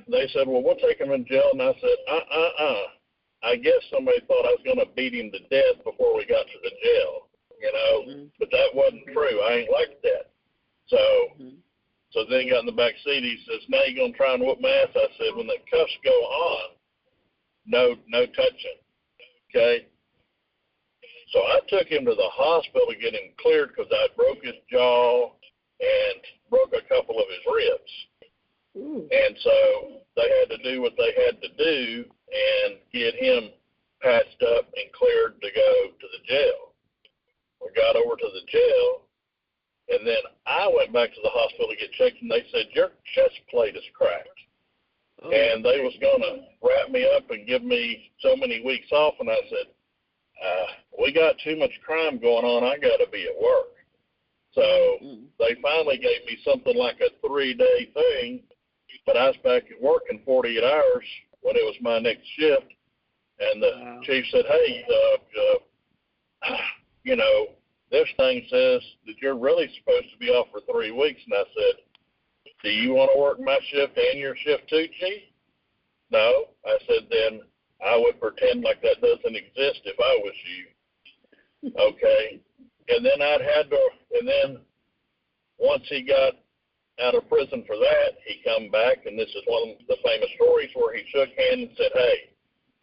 they said, well, we'll take him in jail. And I said, I guess somebody thought I was going to beat him to death before we got to the jail, you know, but that wasn't true. I ain't like that. So then he got in the back seat. He says, now you're going to try and whoop my ass? I said, when the cuffs go on, no touching, okay? So I took him to the hospital to get him cleared, because I broke his jaw and broke a couple of his ribs. And so they had to do what they had to do and get him patched up and cleared to go to the jail. We got over to the jail, and then I went back to the hospital to get checked, and they said, your chest plate is cracked. And they was going to wrap me up and give me so many weeks off, and I said, we got too much crime going on. I got to be at work. So they finally gave me something like a 3-day thing, but I was back at work in 48 hours when it was my next shift. And the chief said, hey, you know, this thing says that you're really supposed to be off for 3 weeks. And I said, do you want to work my shift and your shift too, Chief? No. I said, then I would pretend like that doesn't exist if I was you. Okay. And then and then once he got out of prison for that, he come back, and this is one of the famous stories where he shook hands and said, hey,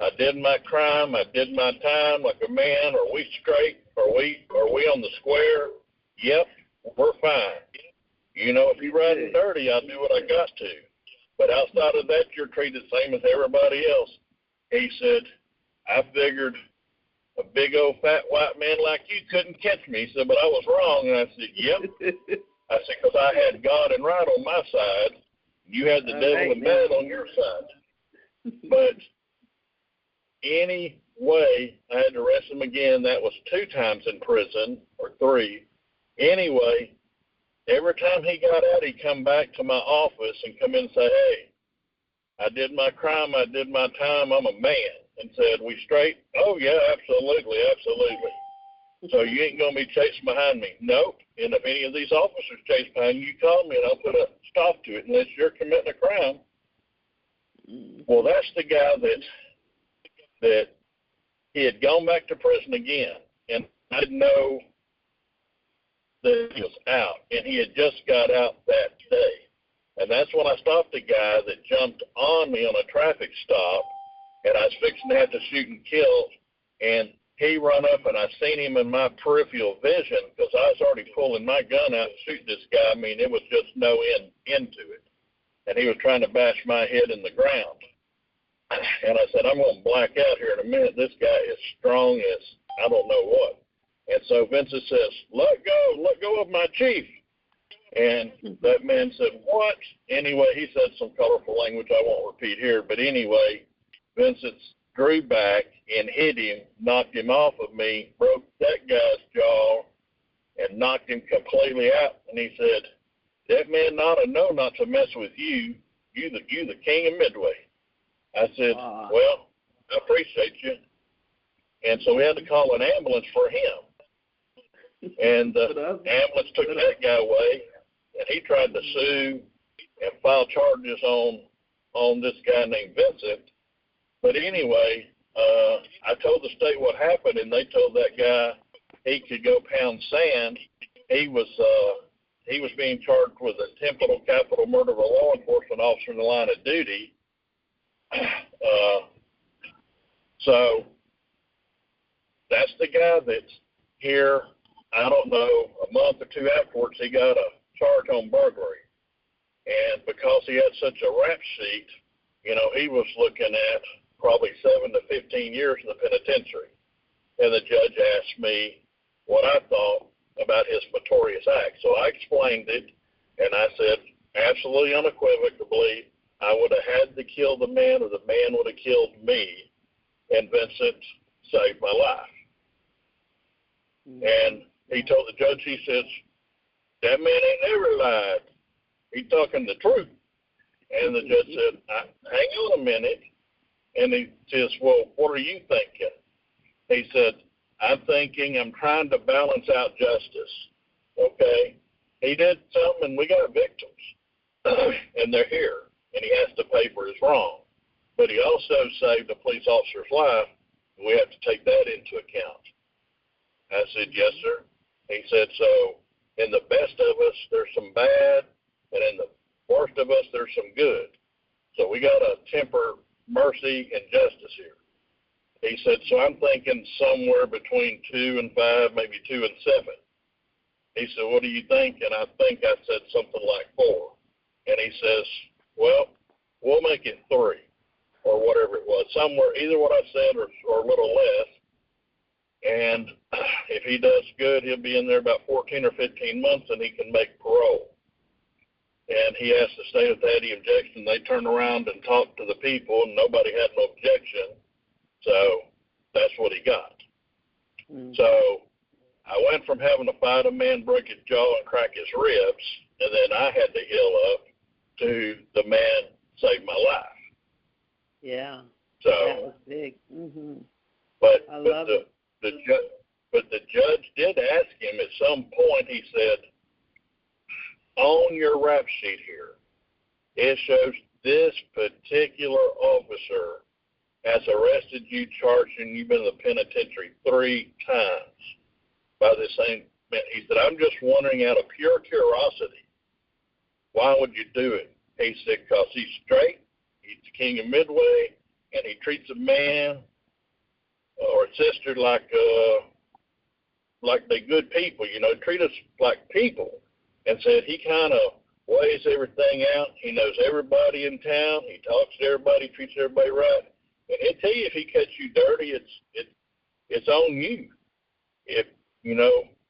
I did my crime, I did my time like a man. Are we straight? Are we on the square? Yep, we're fine. You know, if you're riding dirty, I'll do what I got to. But outside of that, you're treated the same as everybody else. He said, I figured a big old fat white man like you couldn't catch me. He said, but I was wrong. And I said, yep. I said, because I had God and right on my side. You had the devil and bad on your side. But anyway, I had to arrest him again. That was 2 times in prison, or 3. Anyway, every time he got out, he'd come back to my office and come in and say, hey, I did my crime, I did my time, I'm a man. And said, we straight? Oh, yeah, absolutely, absolutely. So you ain't going to be chasing behind me. Nope. And if any of these officers chase behind you, you call me and I'll put a stop to it unless you're committing a crime. Well, that's the guy that he had gone back to prison again, and I didn't know that he was out, and he had just got out that day. And that's when I stopped a guy that jumped on me on a traffic stop, and I was fixing to have to shoot and kill, and he run up, and I seen him in my peripheral vision because I was already pulling my gun out and shooting this guy. I mean, it was just no end into it. And he was trying to bash my head in the ground. And I said, I'm going to black out here in a minute. This guy is strong as I don't know what. And so Vincent says, let go of my chief. And that man said, what? Anyway, he said some colorful language I won't repeat here. But anyway, Vincent drew back and hit him, knocked him off of me, broke that guy's jaw, and knocked him completely out. And he said, that man ought to know not to mess with you. You the king of Midway. I said, well, I appreciate you. And so we had to call an ambulance for him. And the ambulance took that guy away, and he tried to sue and file charges on this guy named Vincent. But anyway, I told the state what happened, and they told that guy he could go pound sand. He was being charged with attempted capital murder of a law enforcement officer in the line of duty. So that's the guy that's here. I don't know, a month or 2 afterwards, he got a charge on burglary. And because he had such a rap sheet, you know, he was looking at probably 7 to 15 years in the penitentiary. And the judge asked me what I thought about his notorious act. So I explained it, and I said, absolutely unequivocally, I would have had to kill the man, or the man would have killed me, and Vincent saved my life. And he told the judge, he says, that man ain't never lied. He's talking the truth. And the judge said, hang on a minute. And he says, well, what are you thinking? He said, I'm trying to balance out justice. Okay? He did something, and we got victims. And they're here. And he has to pay for his wrong. But he also saved a police officer's life, and we have to take that into account. I said, yes, sir. He said, so in the best of us, there's some bad, and in the worst of us, there's some good. So we got to temper mercy and justice here. He said, so I'm thinking somewhere between 2 and 5, maybe 2 and 7. He said, what do you think? And I think I said something like 4. And he says, well, we'll make it 3 or whatever it was, somewhere, either what I said or a little less. And if he does good, he'll be in there about 14 or 15 months, and he can make parole. And he has to stay with the anti-objection. They turned around and talked to the people, and nobody had no objection. So that's what he got. So I went from having to fight a man, break his jaw, and crack his ribs, and then I had to heal up, to the man saved my life. Yeah. So that was big. But I love it. The judge did ask him at some point. He said, on your rap sheet here, it shows this particular officer has arrested you, charged you, and you've been in the penitentiary 3 times by the same man. He said, I'm just wondering, out of pure curiosity, why would you do it? He said, because he's straight, he's the king of Midway, and he treats a man or a sister like they good people, treat us like people. And said he kind of weighs everything out. He knows everybody in town. He talks to everybody, treats everybody right. And he'll tell you if he catch you dirty, it's on you.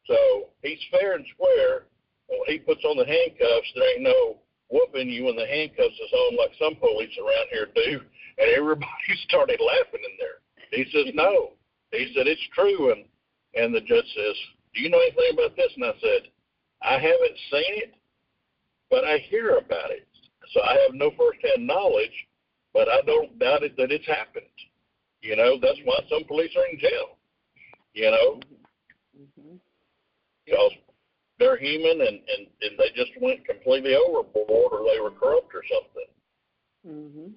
So he's fair and square. When he puts on the handcuffs, there ain't no whooping you when the handcuffs is on like some police around here do. And everybody started laughing in there. He says, no. He said, it's true. And the judge says, do you know anything about this? And I said, I haven't seen it, but I hear about it. So I have no firsthand knowledge, but I don't doubt it that it's happened. That's why some police are in jail, because they're human and they just went completely overboard, or they were corrupt or something.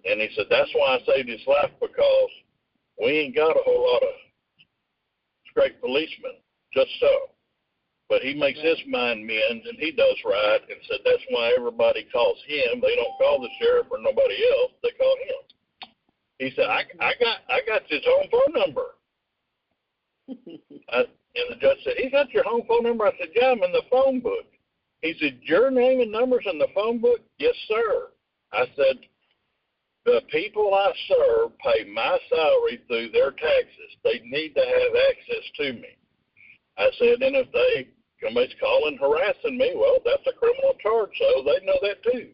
And he said, that's why I saved his life, because we ain't got a whole lot of great policemen, just so. But he makes his mind mend, and he does right, and said that's why everybody calls him. They don't call the sheriff or nobody else. They call him. He said, I got his home phone number. And the judge said, he got your home phone number? I said, yeah, I'm in the phone book. He said, your name and number's in the phone book? Yes, sir. I said, the people I serve pay my salary through their taxes. They need to have access to me. I said, and if somebody's calling, harassing me, well, that's a criminal charge, so they know that too.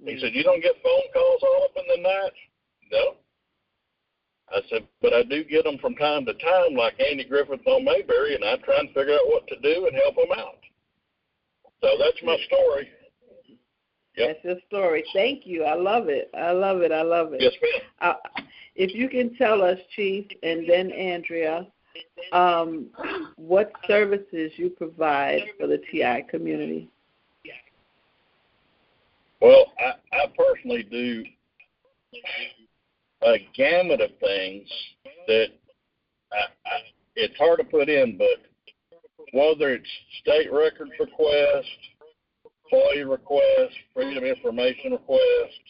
He said, you don't get phone calls all up in the night? No. I said, but I do get them from time to time, like Andy Griffith on Mayberry, and I try and figure out what to do and help them out. So that's my story. Yep. That's your story. Thank you. I love it. I love it. I love it. Yes, ma'am. If you can tell us, Chief, and then Andrea, what services you provide for the TI community. Well, I personally do a gamut of things that it's hard to put in, but whether it's state records request, FOIA request, freedom of information request,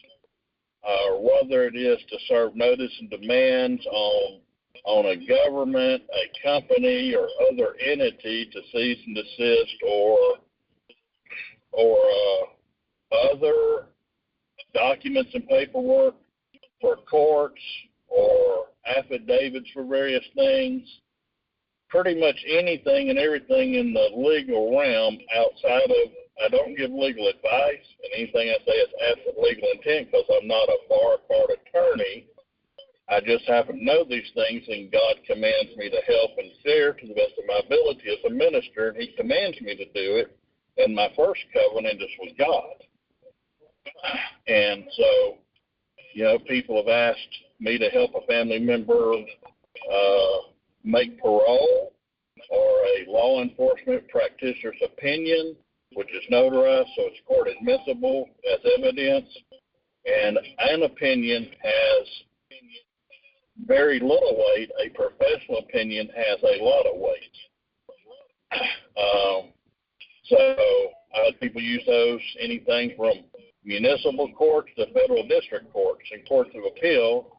or whether it is to serve notice and demands on a government, a company, or other entity to cease and desist, or other documents and paperwork for courts, or affidavits for various things. Pretty much anything and everything in the legal realm outside of, I don't give legal advice, and anything I say is absent legal intent because I'm not a bar court attorney. I just happen to know these things, and God commands me to help and share to the best of my ability as a minister, and He commands me to do it. And my first covenant is with God. And so, people have asked me to help a family member make parole, or a law enforcement practitioner's opinion, which is notarized, so it's court admissible as evidence. And an opinion has very little weight. A professional opinion has a lot of weight. So people use those, anything from municipal courts to federal district courts and courts of appeal.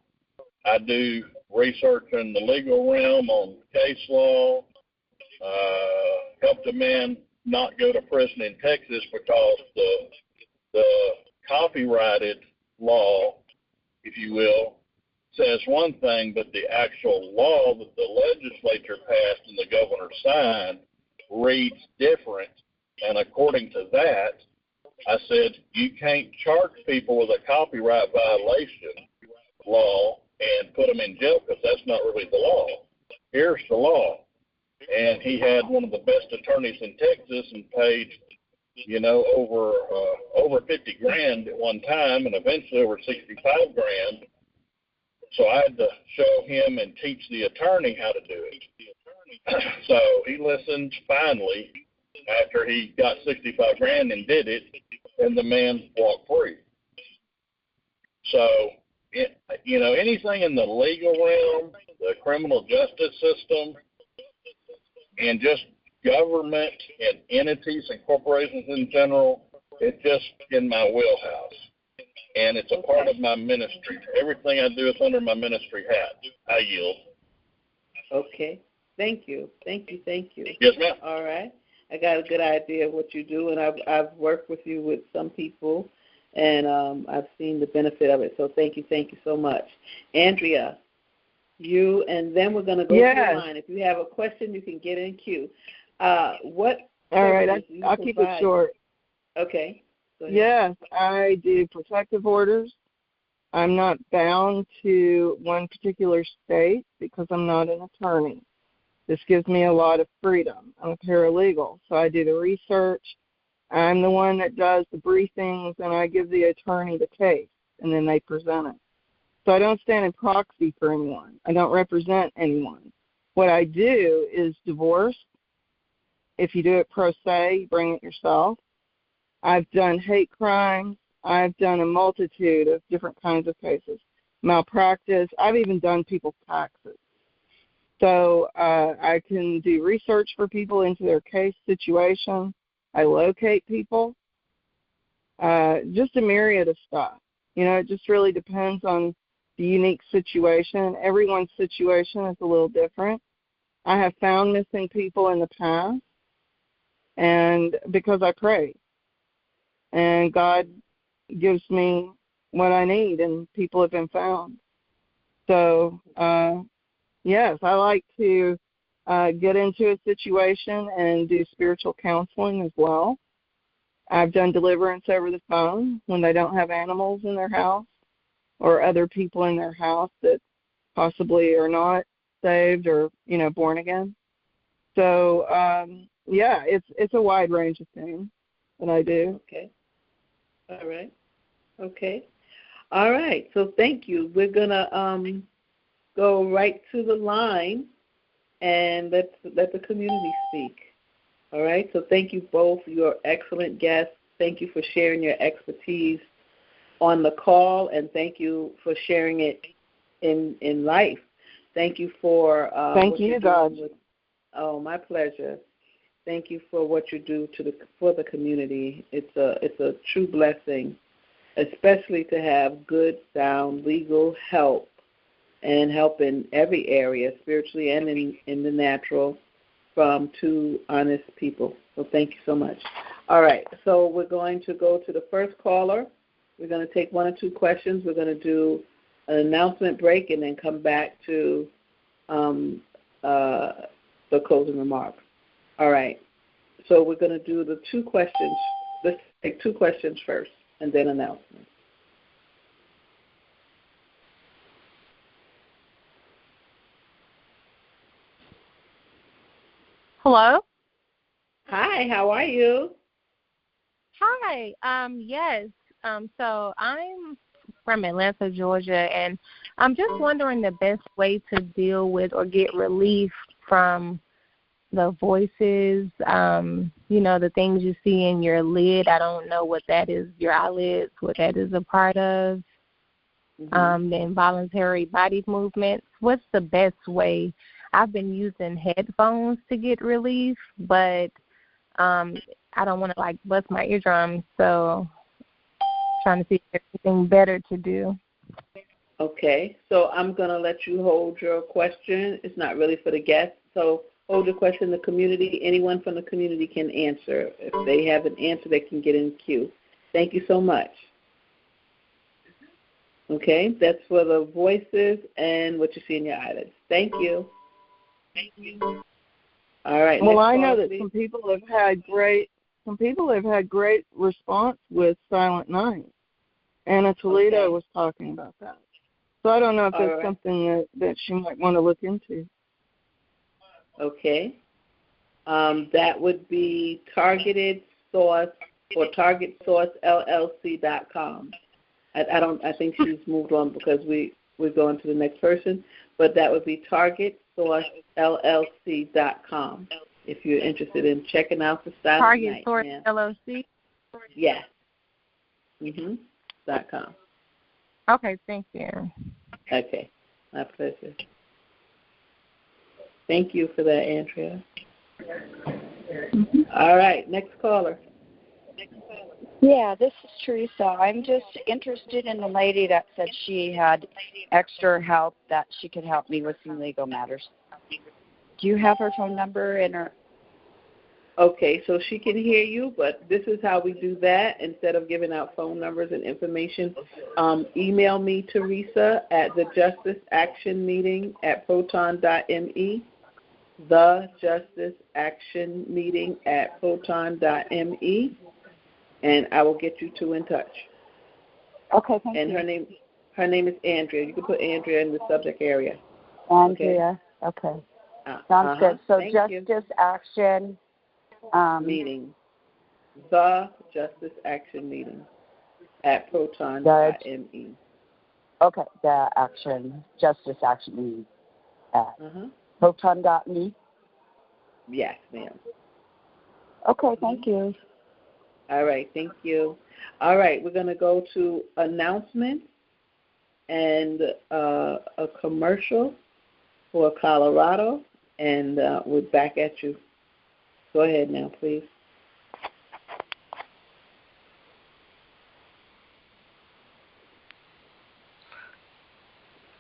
I do research in the legal realm on case law, help the man not go to prison in Texas because the copyrighted law, if you will, says one thing, but the actual law that the legislature passed and the governor signed reads different. And according to that, I said, you can't charge people with a copyright violation law and put them in jail because that's not really the law. here's the law. And he had one of the best attorneys in Texas and paid, over 50 grand at one time, and eventually over 65 grand. So I had to show him and teach the attorney how to do it. So he listened finally after he got 65 grand and did it, and the man walked free. So, anything in the legal realm, the criminal justice system, and just government and entities and corporations in general, it's just in my wheelhouse. And it's a part of my ministry. Everything I do is under my ministry hat. I yield. Okay. Thank you. Yes, ma'am. All right. I got a good idea of what you do, and I've worked with you with some people, and I've seen the benefit of it. So thank you so much. Andrea, you, and then we're going to go to the line. If you have a question, you can get in queue. All right, I'll keep it short. Okay. Yes, I do protective orders. I'm not bound to one particular state because I'm not an attorney. This gives me a lot of freedom. I'm a paralegal, so I do the research. I'm the one that does the briefings, and I give the attorney the case, and then they present it. So I don't stand in proxy for anyone. I don't represent anyone. What I do is divorce. If you do it pro se, you bring it yourself. I've done hate crimes. I've done a multitude of different kinds of cases. Malpractice. I've even done people's taxes. So I can do research for people into their case situation. I locate people. Just a myriad of stuff. It just really depends on the unique situation. Everyone's situation is a little different. I have found missing people in the past, and because I pray. And God gives me what I need, and people have been found. So, yes, I like to get into a situation and do spiritual counseling as well. I've done deliverance over the phone when they don't have animals in their house or other people in their house that possibly are not saved or, born again. So, it's a wide range of things that I do. Okay. All right. Okay. All right. So thank you. We're going to go right to the line and let the community speak. All right. So thank you both. You're excellent guests. Thank you for sharing your expertise on the call, and thank you for sharing it in life. Thank you for thank you, God. Oh, my pleasure. Thank you for what you do for the community. It's a true blessing, especially to have good, sound legal help and help in every area, spiritually and in the natural, from two honest people. So thank you so much. All right, so we're going to go to the first caller. We're going to take one or two questions. We're going to do an announcement break and then come back to the closing remarks. All right, so we're going to do the two questions. Let's take two questions first and then announcements. Hello? Hi, how are you? Hi. Yes. So I'm from Atlanta, Georgia, and I'm just wondering the best way to deal with or get relief from the voices, the things you see in your lid. I don't know what that is, your eyelids, what that is a part of, the involuntary body movements. What's the best way? I've been using headphones to get relief, but I don't want to, bust my eardrums, so trying to see if there's anything better to do. Okay, so I'm going to let you hold your question. It's not really for the guests, so hold your question. The community, anyone from the community can answer. If they have an answer, they can get in queue. Thank you so much. Okay, that's for the voices and what you see in your eyelids. Thank you. Thank you. All right. Well, I know that some people have had great response with Silent Night. Anna Toledo was talking about that. So I don't know if that's something that she might want to look into. Okay. That would be Targeted Source or TargetSourceLLC.com. I think she's moved on because we're going to the next person, but that would be TargetSourceLLC.com if you're interested in checking out the style Target Source LLC? Yes. .com. Okay, thank you. Okay, my pleasure. Thank you for that, Andrea. All right, next caller. Yeah, this is Teresa. I'm just interested in the lady that said she had extra help, that she could help me with some legal matters. Do you have her phone number and her? Okay, so she can hear you, but this is how we do that. Instead of giving out phone numbers and information, email me, Teresa, at the Justice Action Meeting at proton.me, the Justice Action Meeting at proton.me, and I will get you two in touch. Okay, thank you. And her name is Andrea. You can put Andrea in the subject area. Andrea, okay. Sounds good. So Thank Justice you. Action Meeting. The Justice Action Meeting at proton.me. Okay, the Justice Action Meeting at proton.me. Yes, ma'am. Okay, thank you. All right, thank you. All right, we're going to go to announcements and a commercial for Colorado, and we're back at you. Go ahead now, please.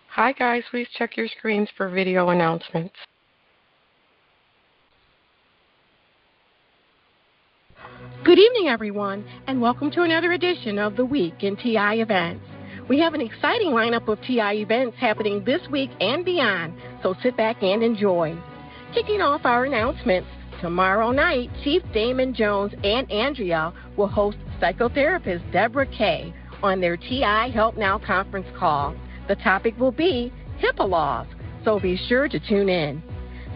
Hi, guys. Please check your screens for video announcements. Good evening, everyone, and welcome to another edition of The Week in TI Events. We have an exciting lineup of TI events happening this week and beyond, so sit back and enjoy. Kicking off our announcements, tomorrow night, Chief Daymond Jones and Andrea will host psychotherapist Deborah Kay on their TI Help Now conference call. The topic will be HIPAA laws, so be sure to tune in.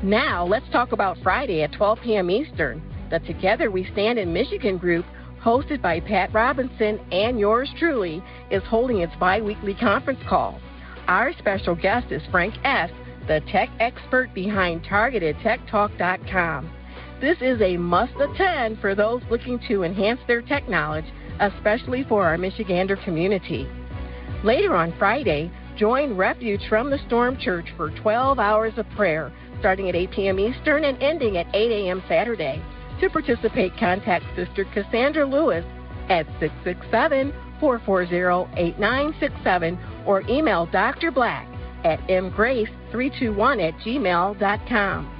Now, let's talk about Friday at 12 p.m. Eastern. The Together We Stand in Michigan group, hosted by Pat Robinson and yours truly, is holding its bi-weekly conference call. Our special guest is Frank S., the tech expert behind TargetedTechTalk.com. This is a must-attend for those looking to enhance their tech knowledge, especially for our Michigander community. Later on Friday, join Refuge from the Storm Church for 12 hours of prayer, starting at 8 p.m. Eastern and ending at 8 a.m. Saturday. To participate, contact Sister Cassandra Lewis at 667-440-8967 or email Dr. Black at mgrace321@gmail.com.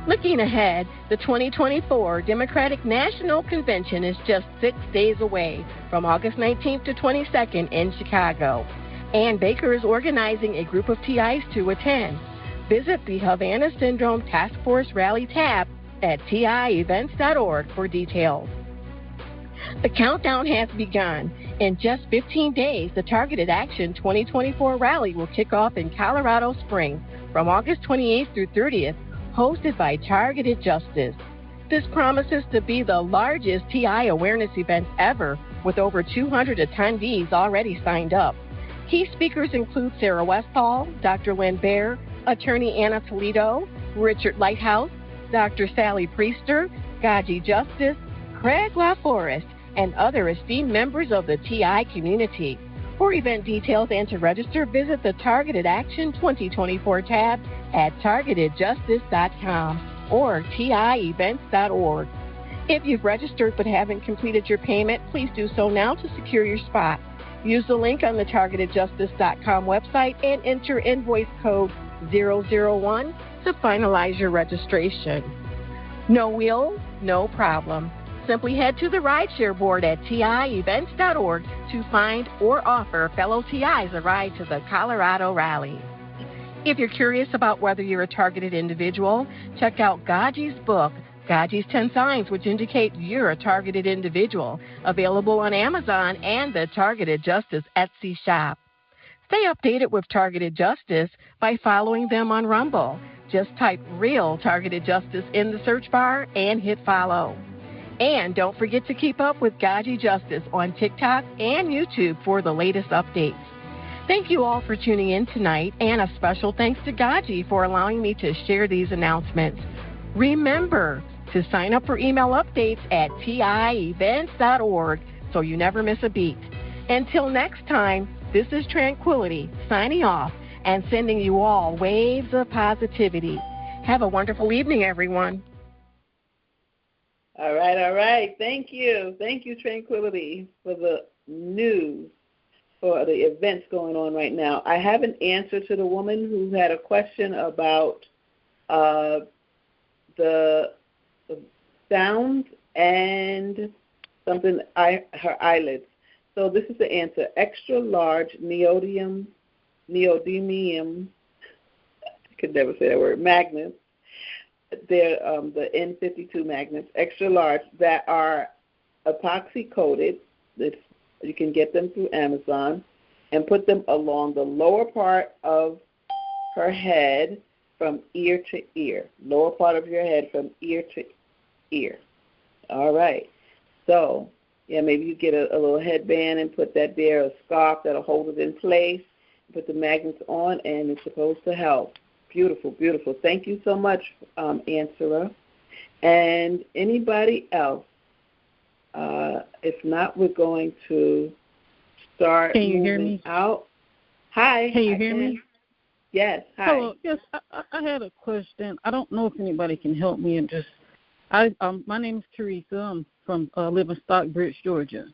Looking ahead, the 2024 Democratic National Convention is just 6 days away, from August 19th to 22nd in Chicago. Ann Baker is organizing a group of TIs to attend. Visit the Havana Syndrome Task Force Rally tab at tievents.org for details. The countdown has begun. In just 15 days, the Targeted Action 2024 rally will kick off in Colorado Springs from August 28th through 30th, hosted by Targeted Justice. This promises to be the largest TI awareness event ever, with over 200 attendees already signed up. Key speakers include Sarah Westphal, Dr. Lynn Baer, Attorney Anna Toledo, Richard Lighthouse, Dr. Sally Priester, GoGi's Justice, Craig LaForest, and other esteemed members of the TI community. For event details and to register, visit the Targeted Action 2024 tab at targetedjustice.com or tievents.org. If you've registered but haven't completed your payment, please do so now to secure your spot. Use the link on the targetedjustice.com website and enter invoice code 001 to finalize your registration. No wheels, no problem. Simply head to the rideshare board at tievents.org to find or offer fellow TIs a ride to the Colorado Rally. If you're curious about whether you're a targeted individual, check out GoGi's book, GoGi's 10 Signs Which Indicate You're a Targeted Individual, available on Amazon and the Targeted Justice Etsy shop. Stay updated with Targeted Justice by following them on Rumble. Just type Real Targeted Justice in the search bar and hit follow. And don't forget to keep up with GoGi's Justice on TikTok and YouTube for the latest updates. Thank you all for tuning in tonight, and a special thanks to GoGi for allowing me to share these announcements. Remember to sign up for email updates at tievents.org so you never miss a beat. Until next time, this is Tranquility signing off and sending you all waves of positivity. Have a wonderful evening, everyone. All right. Thank you. Thank you, Tranquility, for the news, for the events going on right now. I have an answer to the woman who had a question about the sound and something, her eyelids. So this is the answer. Extra large neodymium, I could never say that word, magnets. They're the N52 magnets, extra large, that are epoxy coated. You can get them through Amazon, and put them along the lower part of her head from ear to ear. Lower part of your head from ear to ear. All right. So, yeah, maybe you get a little headband and put that there, a scarf that'll hold it in place, put the magnets on, and it's supposed to help. Beautiful, beautiful. Thank you so much, Answera. And anybody else? If not, we're going to start moving out. Hi. Can you hear me? Yes. Hi. Hello. Yes, I had a question. I don't know if anybody can help me. My name is Teresa. I'm from live in Stockbridge, Georgia.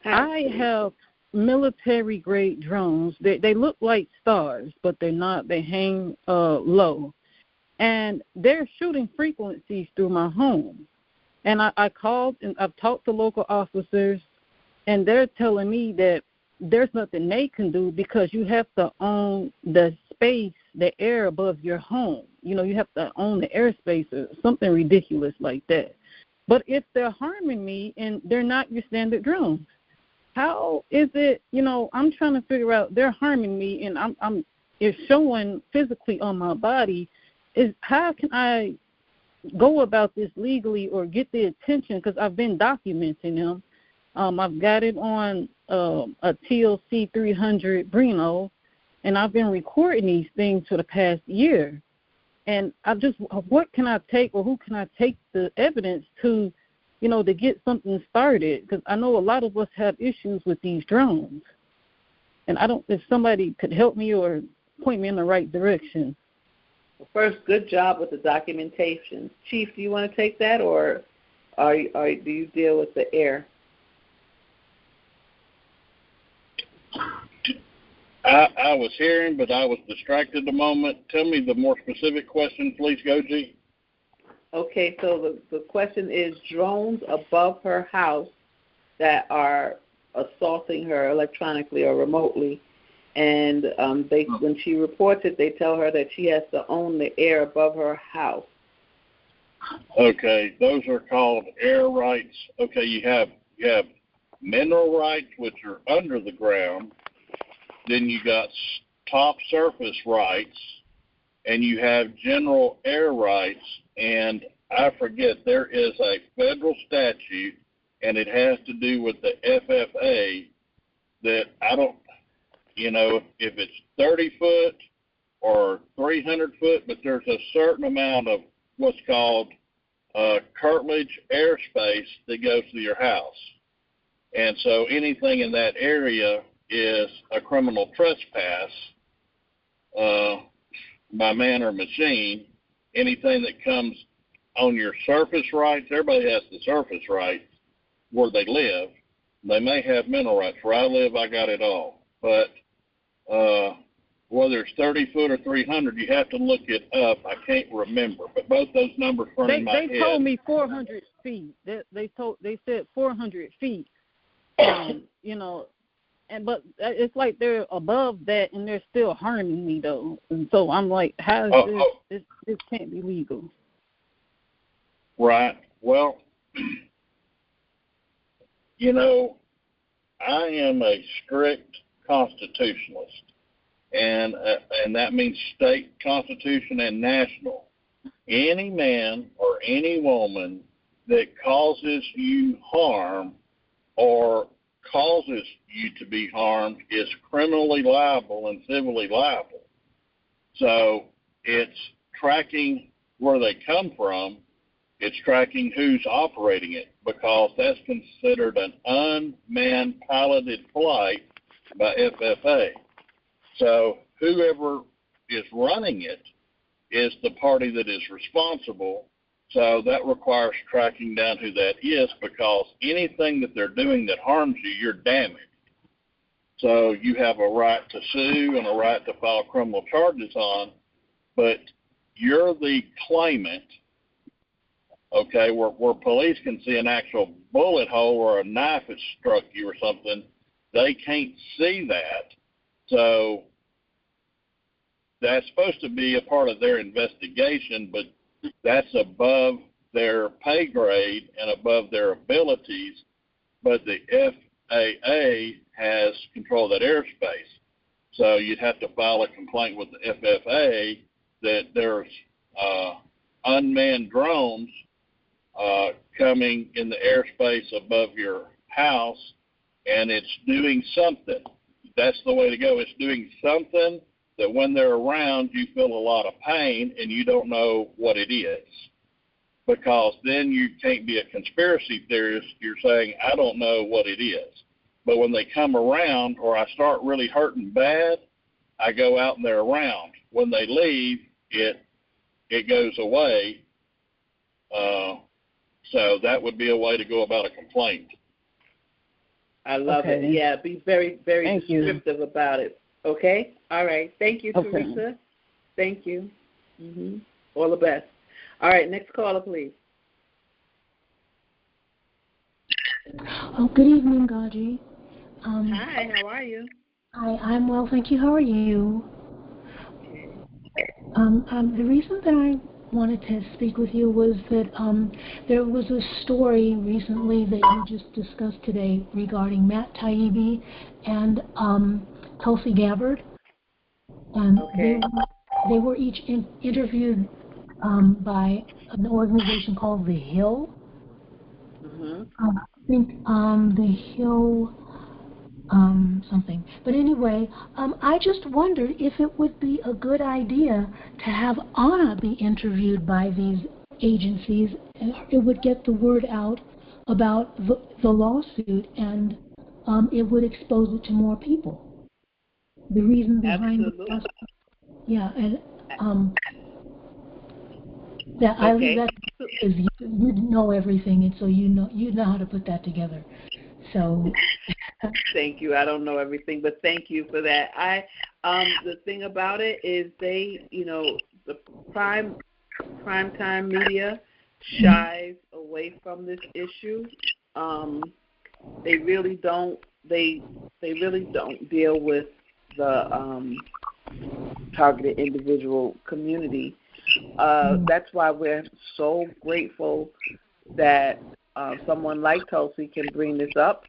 Hi. I have military-grade drones. They look like stars, but they're not. They hang low. And they're shooting frequencies through my home. And I called and I've talked to local officers, and they're telling me that there's nothing they can do because you have to own the space, the air above your home. You know, you have to own the airspace or something ridiculous like that. But if they're harming me and they're not your standard drones, how is it, I'm trying to figure out, they're harming me and it's showing physically on my body. How can I go about this legally or get the attention? Because I've been documenting them. I've got it on a TLC 300 Brino, and I've been recording these things for the past year. And what can I take, or who can I take the evidence to, to get something started? Because I know a lot of us have issues with these drones. And if somebody could help me or point me in the right direction. Well, first, good job with the documentation. Chief, do you want to take that, or do you deal with the air? I was hearing, but I was distracted a moment. Tell me the more specific question, please, GoGi. Okay, so the question is drones above her house that are assaulting her electronically or remotely, and when she reports it, they tell her that she has to own the air above her house. Okay, those are called air rights. Okay, you have mineral rights, which are under the ground. Then you got top surface rights, and you have general air rights. And I forget, there is a federal statute, and it has to do with the FFA that I don't, if it's 30 foot or 300 foot, but there's a certain amount of what's called curtilage airspace that goes to your house. And so anything in that area is a criminal trespass by man or machine. Anything that comes on your surface rights, everybody has the surface rights where they live. They may have mineral rights. Where I live, I got it all. But whether it's 30 foot or 300, you have to look it up. I can't remember, but both those numbers run in my head. They told me 400 feet. They said 400 feet. But it's like they're above that, and they're still harming me though. And so I'm like, how is this can't be legal? Right. Well, I am a strict constitutionalist. and that means state constitution and national. Any man or any woman that causes you harm or causes you to be harmed is criminally liable and civilly liable. So it's tracking where they come from. It's tracking who's operating it, because that's considered an unmanned piloted flight by FFA. So whoever is running it is the party that is responsible. So that requires tracking down who that is, because anything that they're doing that harms you, you're damaged. So you have a right to sue and a right to file criminal charges on, but you're the claimant, okay, where police can see an actual bullet hole or a knife that struck you or something. They can't see that. So that's supposed to be a part of their investigation, but that's above their pay grade and above their abilities. But the FAA has control of that airspace. So you'd have to file a complaint with the FFA that there's unmanned drones coming in the airspace above your house, and it's doing something. That's the way to go. It's doing something that when they're around, you feel a lot of pain and you don't know what it is. Because then you can't be a conspiracy theorist. You're saying, I don't know what it is. But when they come around or I start really hurting bad, I go out and they're around. When they leave, it goes away. So that would be a way to go about a complaint. I love it. Yeah, be very, very descriptive about it. Okay? All right. Thank you, Teresa. Thank you. All the best. All right, next caller, please. Oh, good evening, GoGi. Hi, how are you? Hi, I'm well, thank you. How are you? The reason that I wanted to speak with you was that there was a story recently that you just discussed today regarding Matt Taibbi and Tulsi Gabbard, and they were each interviewed by an organization called The Hill. I think The Hill something. But anyway, I just wondered if it would be a good idea to have Anna be interviewed by these agencies. It would get the word out about the lawsuit, and it would expose it to more people. The reason behind the lawsuit. Yeah, and that I leave that is you know everything, and so you know how to put that together. So thank you. I don't know everything, but thank you for that. The thing about it is they, the primetime media shies away from this issue. They really don't. They really don't deal with the targeted individual community. That's why we're so grateful that someone like Tulsi can bring this up,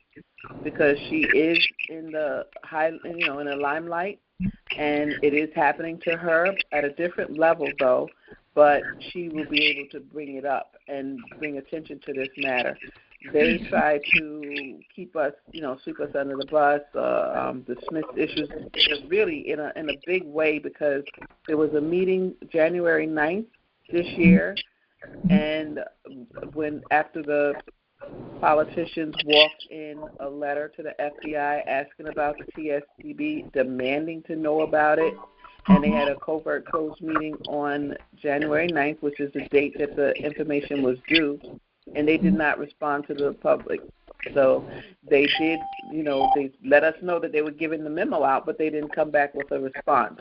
because she is in the in the limelight, and it is happening to her at a different level, though. But she will be able to bring it up and bring attention to this matter. They try to keep us, sweep us under the bus, dismiss issues, really in a big way, because there was a meeting January 9th this year, and after the politicians walked in a letter to the FBI asking about the TSDB, demanding to know about it, and they had a covert closed meeting on January 9th, which is the date that the information was due, and they did not respond to the public. So they did, they let us know that they were giving the memo out, but they didn't come back with a response.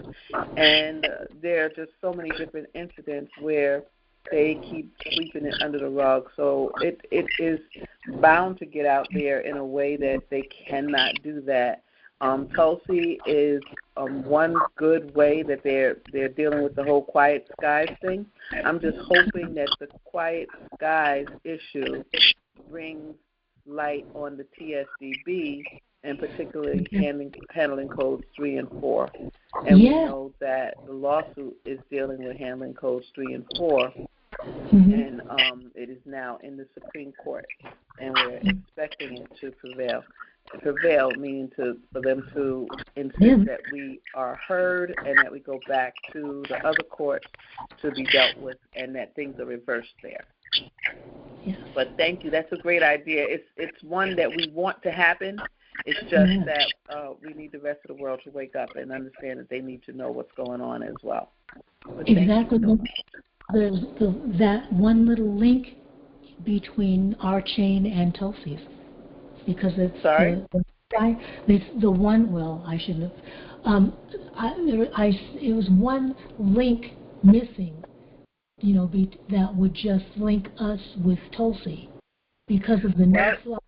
And there are just so many different incidents where they keep sweeping it under the rug. So it is bound to get out there in a way that they cannot do that. Tulsi is one good way that they're dealing with the whole Quiet Skies thing. I'm just hoping that the Quiet Skies issue brings light on the TSDB and particularly handling codes 3 and 4. And we know that the lawsuit is dealing with handling codes 3 and 4, and it is now in the Supreme Court, and we're expecting it to prevail. Prevail meaning for them to insist that we are heard and that we go back to the other courts to be dealt with, and that things are reversed there. Yes. But thank you. That's a great idea. It's one that we want to happen. It's just that we need the rest of the world to wake up and understand that they need to know what's going on as well. But exactly. There's that one little link between our chain and Tulsi's, because it's the one. Well, I shouldn't have. It was one link missing, that would just link us with Tulsi, because of the next level.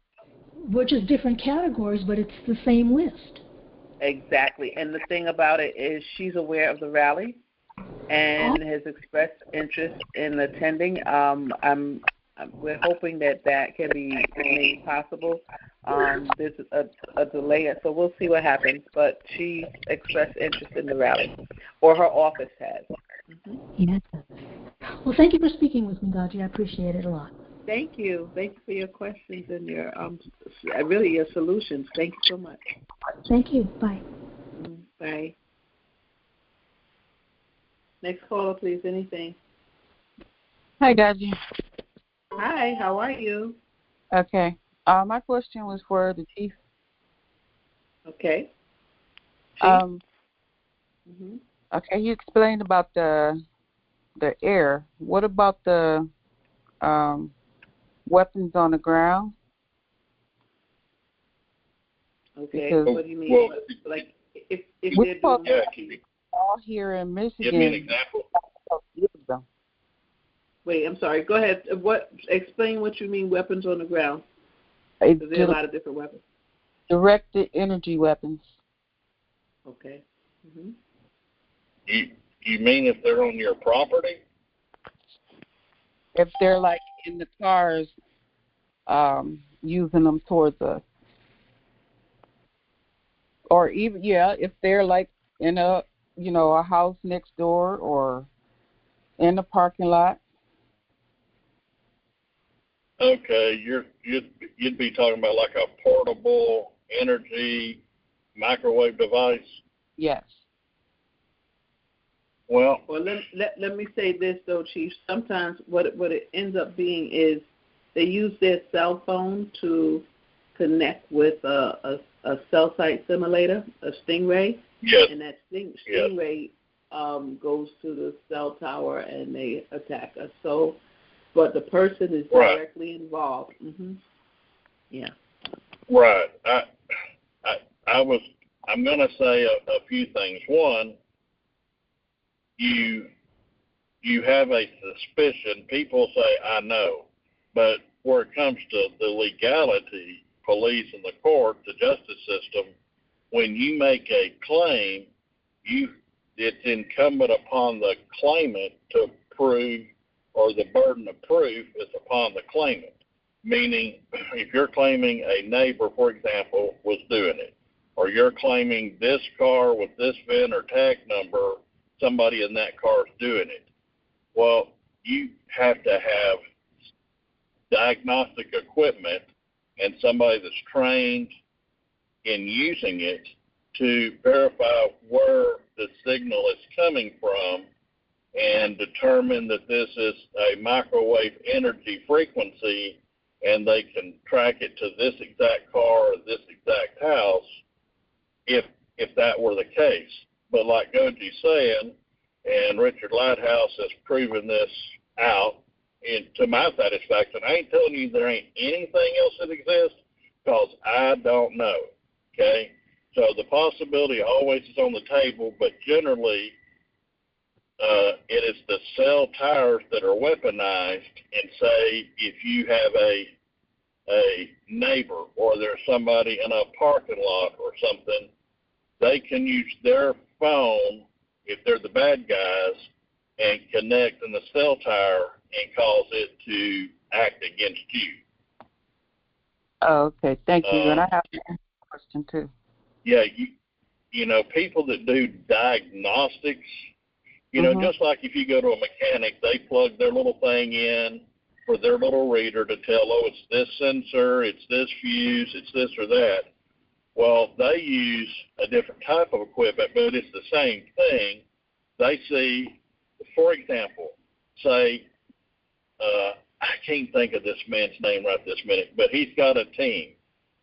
We're just different categories, but it's the same list. Exactly. And the thing about it is she's aware of the rally and has expressed interest in attending. We're hoping that can be made possible. There's a delay, so we'll see what happens. But she expressed interest in the rally, or her office has. Yes. Well, thank you for speaking with me, Gaji. I appreciate it a lot. Thank you. Thank you for your questions and your really your solutions. Thank you so much. Thank you. Bye. Bye. Next caller, please. Anything? Hi, Gaji. Hi. How are you? Okay. My question was for the chief. Okay. Okay. You explained about the air. What about the weapons on the ground? Okay. Because what do you mean? Like if they're doing all here in Michigan. Give me an example. Wait, I'm sorry. Go ahead. Explain what you mean, weapons on the ground. There are a lot of different weapons. Directed energy weapons. Okay. You mean if they're on your property? If they're like in the cars, using them towards us, or even if they're like in a house next door or in the parking lot. Okay, you'd be talking about like a portable energy microwave device. Yes. Well, let me say this though, Chief. Sometimes what it ends up being is they use their cell phone to connect with a cell site simulator, a Stingray. Yes. And that Stingray goes to the cell tower and they attack us. So, but the person is directly involved. Yeah. Right. I'm going to say a few things. One, you have a suspicion. People say, I know. But where it comes to the legality, police and the court, the justice system, when you make a claim, it's incumbent upon the claimant to prove, or the burden of proof is upon the claimant. Meaning, if you're claiming a neighbor, for example, was doing it, or you're claiming this car with this VIN or tag number, somebody in that car is doing it. Well, you have to have diagnostic equipment and somebody that's trained in using it to verify where the signal is coming from and determine that this is a microwave energy frequency, and they can track it to this exact car or this exact house if that were the case. But like GoGi's saying, and Richard Lighthouse has proven this out, and to my satisfaction, I ain't telling you there ain't anything else that exists, because I don't know, okay? So the possibility always is on the table, but generally it is the cell towers that are weaponized, and say if you have a neighbor or there's somebody in a parking lot or something, they can use their phone, if they're the bad guys, and connect in the cell tower and cause it to act against you. Oh, okay. Thank you. And I question too. Yeah, you know, people that do diagnostics, you know, just like if you go to a mechanic, they plug their little thing in for their little reader to tell, oh, it's this sensor, it's this fuse, it's this or that. Well, they use a different type of equipment, but it's the same thing. They see, for example, say, I can't think of this man's name right this minute, but he's got a team,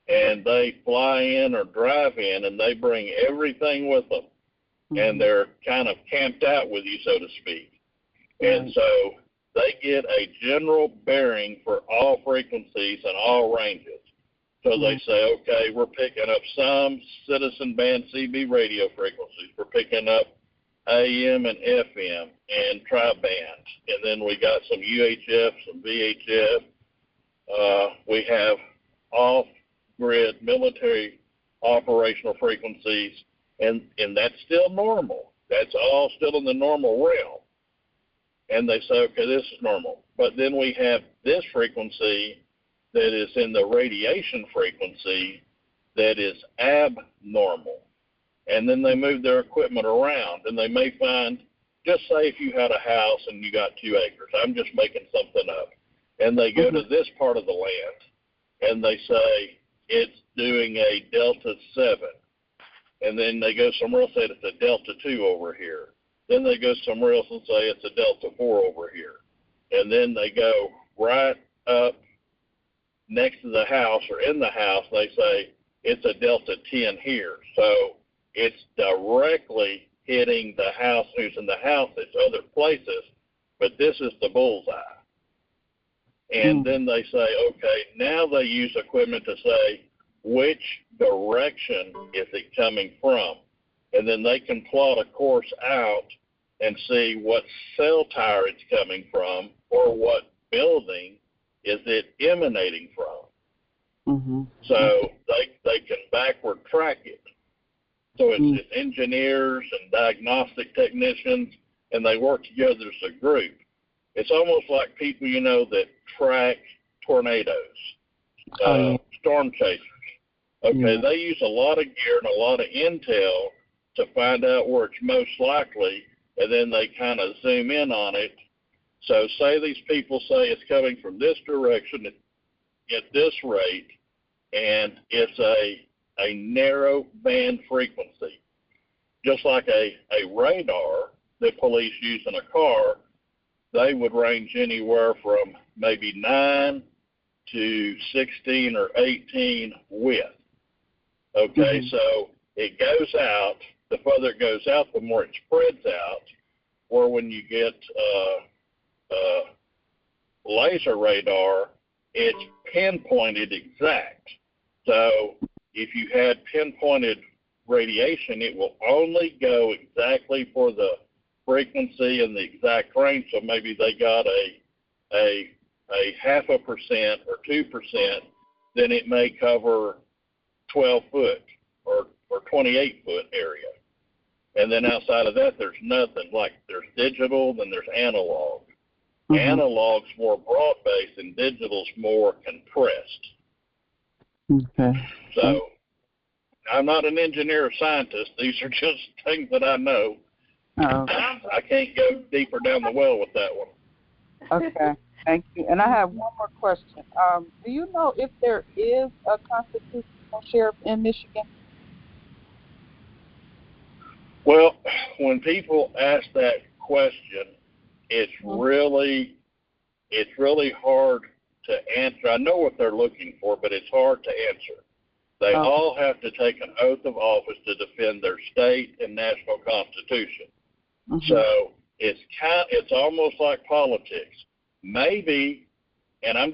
and they fly in or drive in, and they bring everything with them, and they're kind of camped out with you, so to speak. And so they get a general bearing for all frequencies and all ranges. So they say, okay, we're picking up some citizen band CB radio frequencies. We're picking up AM and FM and tri-band. And then we got some UHF, some VHF. We have off-grid military operational frequencies, and that's still normal. That's all still in the normal realm. And they say, okay, this is normal. But then we have this frequency that is in the radiation frequency that is abnormal. And then they move their equipment around, and they may find, just say if you had a house and you got 2 acres, I'm just making something up, and they go to this part of the land, and they say it's doing a Delta 7, and then they go somewhere else and say it's a Delta 2 over here. Then they go somewhere else and say it's a Delta 4 over here. And then they go right up next to the house or in the house, they say it's a Delta 10 here. So it's directly hitting the house who's in the house. It's other places, but this is the bullseye. And then they say, okay, now they use equipment to say which direction is it coming from. And then they can plot a course out and see what cell tower it's coming from or what building is it emanating from. So they can backward track it. So it's engineers and diagnostic technicians, and they work together as a group. It's almost like people, you know, that track tornadoes, storm chasers. Okay, they use a lot of gear and a lot of intel to find out where it's most likely, and then they kind of zoom in on it. So say these people say it's coming from this direction at this rate, and it's a narrow band frequency. Just like a radar that police use in a car, they would range anywhere from maybe 9 to 16 or 18 width. Okay, so it goes out. The further it goes out, the more it spreads out. Or when you get laser radar, it's pinpointed exact. So if you had pinpointed radiation, it will only go exactly for the frequency and the exact range. So maybe they got a 0.5% or 2%, then it may cover 12 foot or 28 foot area. And then outside of that, there's nothing. Like there's digital, then there's analog. Analog's more broad-based and digital's more compressed. Okay. So I'm not an engineer or scientist. These are just things that I know. I can't go deeper down the well with that one. Okay. Thank you. And I have one more question. Do you know if there is a constitutional sheriff in Michigan? Well, when people ask that question, it's really hard to answer. I know what they're looking for, but it's hard to answer. They all have to take an oath of office to defend their state and national constitution. So it's almost like politics. Maybe, and I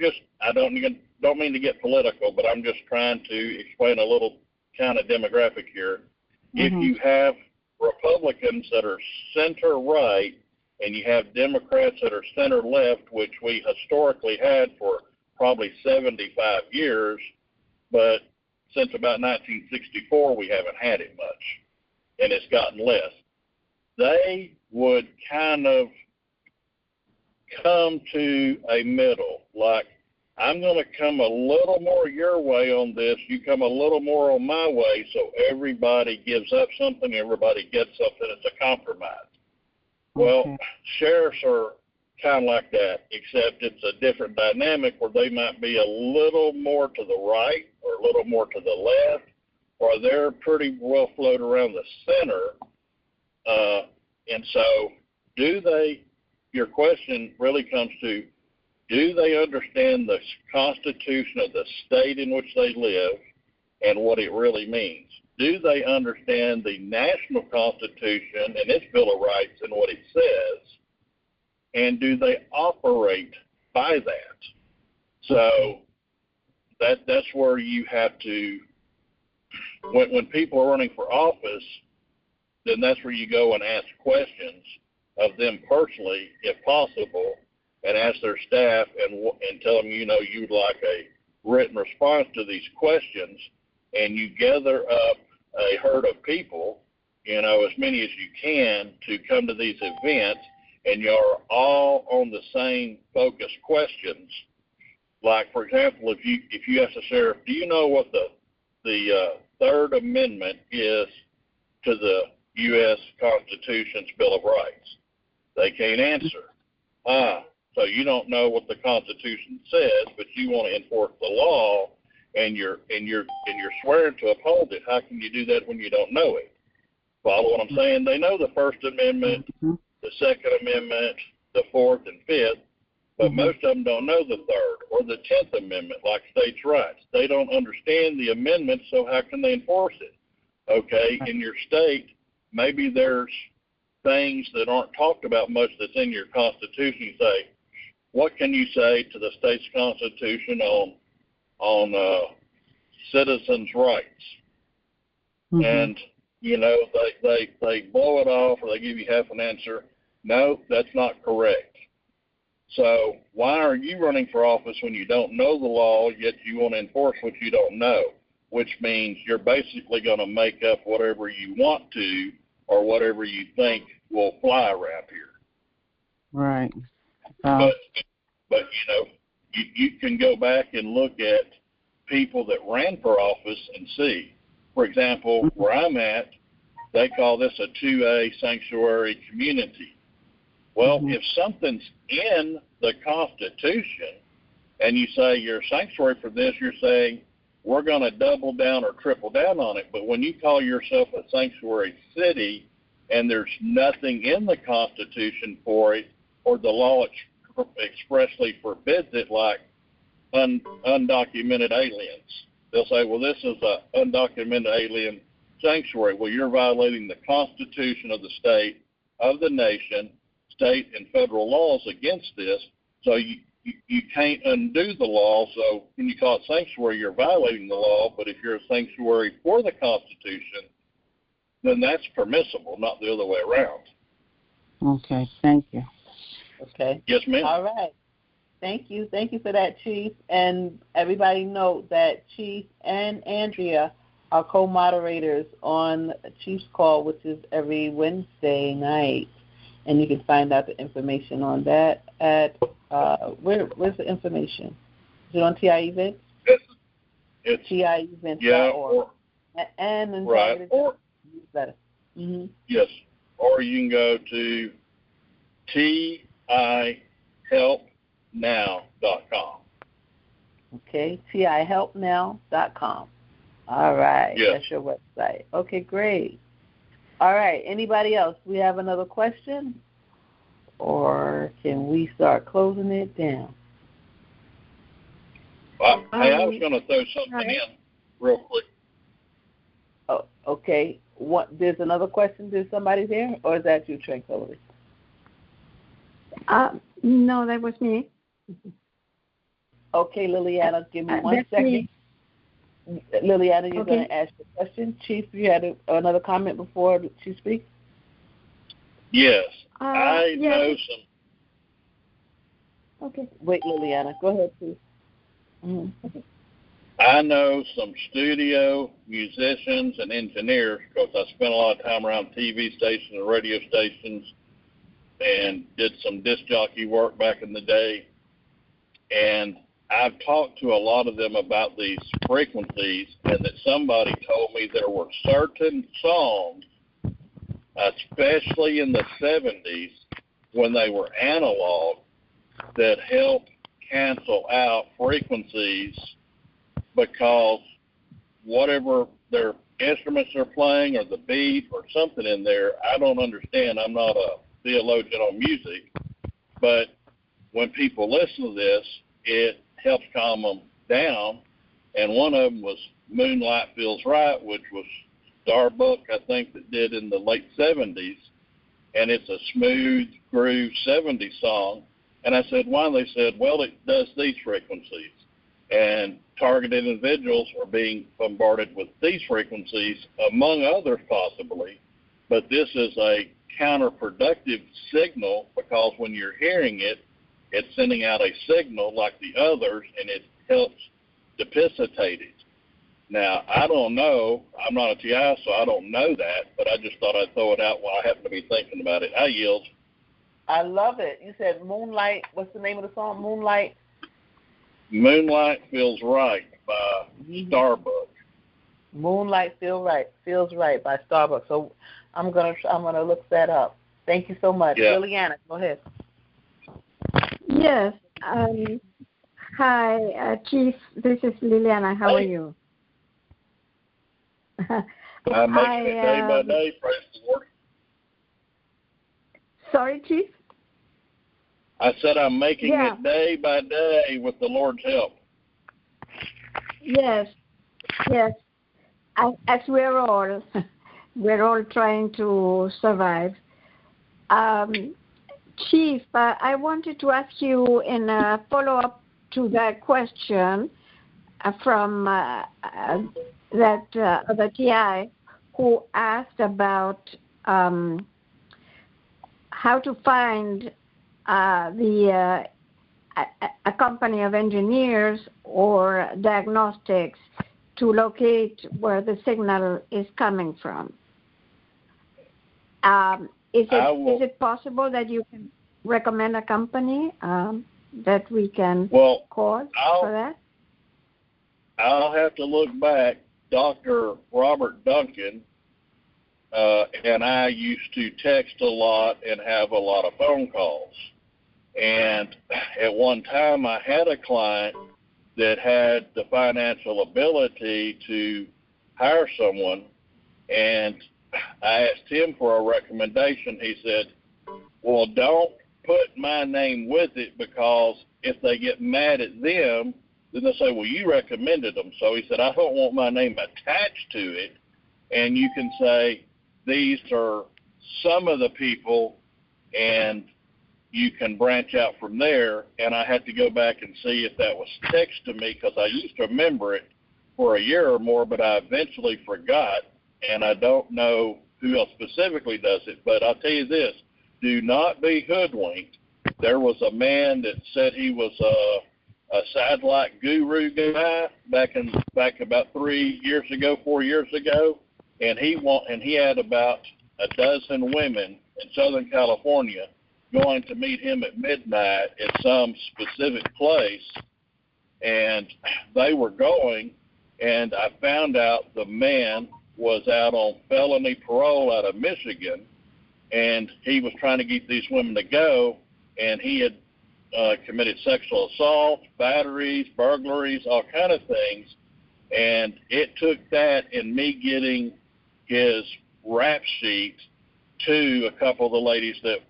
don't mean to get political, but I'm just trying to explain a little kind of demographic here. If you have Republicans that are center right and you have Democrats that are center left, which we historically had for probably 75 years, but since about 1964 we haven't had it much, and it's gotten less. They would kind of come to a middle, like I'm going to come a little more your way on this. You come a little more on my way, so everybody gives up something, everybody gets something. It's a compromise. Well, sheriffs are kind of like that, except it's a different dynamic where they might be a little more to the right or a little more to the left, or they're pretty well float around the center. And so your question really comes to, do they understand the Constitution of the state in which they live and what it really means? Do they understand the national Constitution and its Bill of Rights and what it says? And do they operate by that? So that's where you have to, when people are running for office, then that's where you go and ask questions of them personally, if possible, and ask their staff and tell them, you'd like a written response to these questions, and you gather up a herd of people, as many as you can, to come to these events, and you're all on the same focused questions. Like, for example, if you ask the sheriff, do you know what the Third Amendment is to the U.S. Constitution's Bill of Rights? They can't answer. So you don't know what the Constitution says, but you want to enforce the law, and you're swearing to uphold it. How can you do that when you don't know it? Follow what I'm saying? They know the First Amendment, the Second Amendment, the Fourth and Fifth, but most of them don't know the Third or the 10th Amendment, like states' rights. They don't understand the amendments, so how can they enforce it? Okay, in your state, maybe there's things that aren't talked about much that's in your Constitution. You say, what can you say to the state's Constitution on citizens' rights? And they blow it off, or they give you half an answer. No, that's not correct. So why are you running for office when you don't know the law, yet you want to enforce what you don't know? Which means you're basically going to make up whatever you want to, or whatever you think will fly around here. Right. But you can go back and look at people that ran for office and see. For example, where I'm at, they call this a 2A sanctuary community. Well, if something's in the Constitution and you say you're a sanctuary for this, you're saying we're going to double down or triple down on it. But when you call yourself a sanctuary city and there's nothing in the Constitution for it, or the law expressly forbids it, like undocumented aliens, they'll say, well, this is an undocumented alien sanctuary. Well, you're violating the Constitution of the state, of the nation, state and federal laws against this, so you can't undo the law. So when you call it sanctuary, you're violating the law, but if you're a sanctuary for the Constitution, then that's permissible, not the other way around. Okay, thank you. Okay. Yes, ma'am. All right. Thank you. Thank you for that, Chief. And everybody note that Chief and Andrea are co-moderators on Chief's Call, which is every Wednesday night. And you can find out the information on that at, where's the information? Is it on TI Events? It's TIEvents.org. Yeah, and right. Or, newsletter. Yes. Or you can go to tihelpnow.com. Okay, tihelpnow.com. All right. Yes. That's your website. Okay, great. All right. Anybody else? We have another question? Or can we start closing it down? Well, hey, I was going to throw something in real quick. Oh, okay. There's another question. There's somebody there? Or is that you, Tranquility? No, that was me. Okay, Liliana, give me 1 that's second. Me. Liliana, you're Okay. going to ask the question. Chief, you had another comment before she speaks? Yes. Yes. Know some. Okay. Wait, Liliana. Go ahead, please. Okay. I know some studio musicians and engineers because I spent a lot of time around TV stations and radio stations and did some disc jockey work back in the day. And I've talked to a lot of them about these frequencies, and that somebody told me there were certain songs, especially in the 70s, when they were analog, that helped cancel out frequencies because whatever their instruments are playing or the beat or something in there, I don't understand. I'm not a theologian on music, but when people listen to this, it helps calm them down. And one of them was Moonlight Feels Right, which was Starbuck, I think, that did in the late 70s. And it's a smooth groove 70s song. And I said, why? They said, well, it does these frequencies. And targeted individuals are being bombarded with these frequencies, among others possibly. But this is a counterproductive signal, because when you're hearing it, it's sending out a signal like the others, and it helps dissipate it. Now, I don't know. I'm not a TI, so I don't know that, but I just thought I'd throw it out while I happen to be thinking about it. I yield. I love it. You said Moonlight. What's the name of the song? Moonlight? Moonlight Feels Right by Starbuck. Moonlight Feels Right by Starbuck. So I'm gonna look that up. Thank you so much. Yeah. Liliana, go ahead. Yes. Hi, Chief. This is Liliana. How are you? I'm making it day by day, praise the Lord. Sorry, Chief? I said I'm making it day by day with the Lord's help. Yes. As we're all trying to survive. Chief, I wanted to ask you in a follow-up to that question from that other TI who asked about how to find a company of engineers or diagnostics to locate where the signal is coming from. Is it possible that you can recommend a company that we can call for that? I'll have to look back. Dr. Robert Duncan and I used to text a lot and have a lot of phone calls. And at one time I had a client that had the financial ability to hire someone, and I asked him for a recommendation. He said, well, don't put my name with it, because if they get mad at them, then they'll say, well, you recommended them. So he said, I don't want my name attached to it. And you can say, these are some of the people, and you can branch out from there. And I had to go back and see if that was text to me, because I used to remember it for a year or more, but I eventually forgot, and I don't know who else specifically does it. But I'll tell you this, do not be hoodwinked. There was a man that said he was a satellite guru guy back about 4 years ago, and he had about a dozen women in Southern California going to meet him at midnight at some specific place, and they were going, and I found out the man was out on felony parole out of Michigan, and he was trying to get these women to go, and he had committed sexual assault, batteries, burglaries, all kind of things. And it took that and me getting his rap sheet to a couple of the ladies that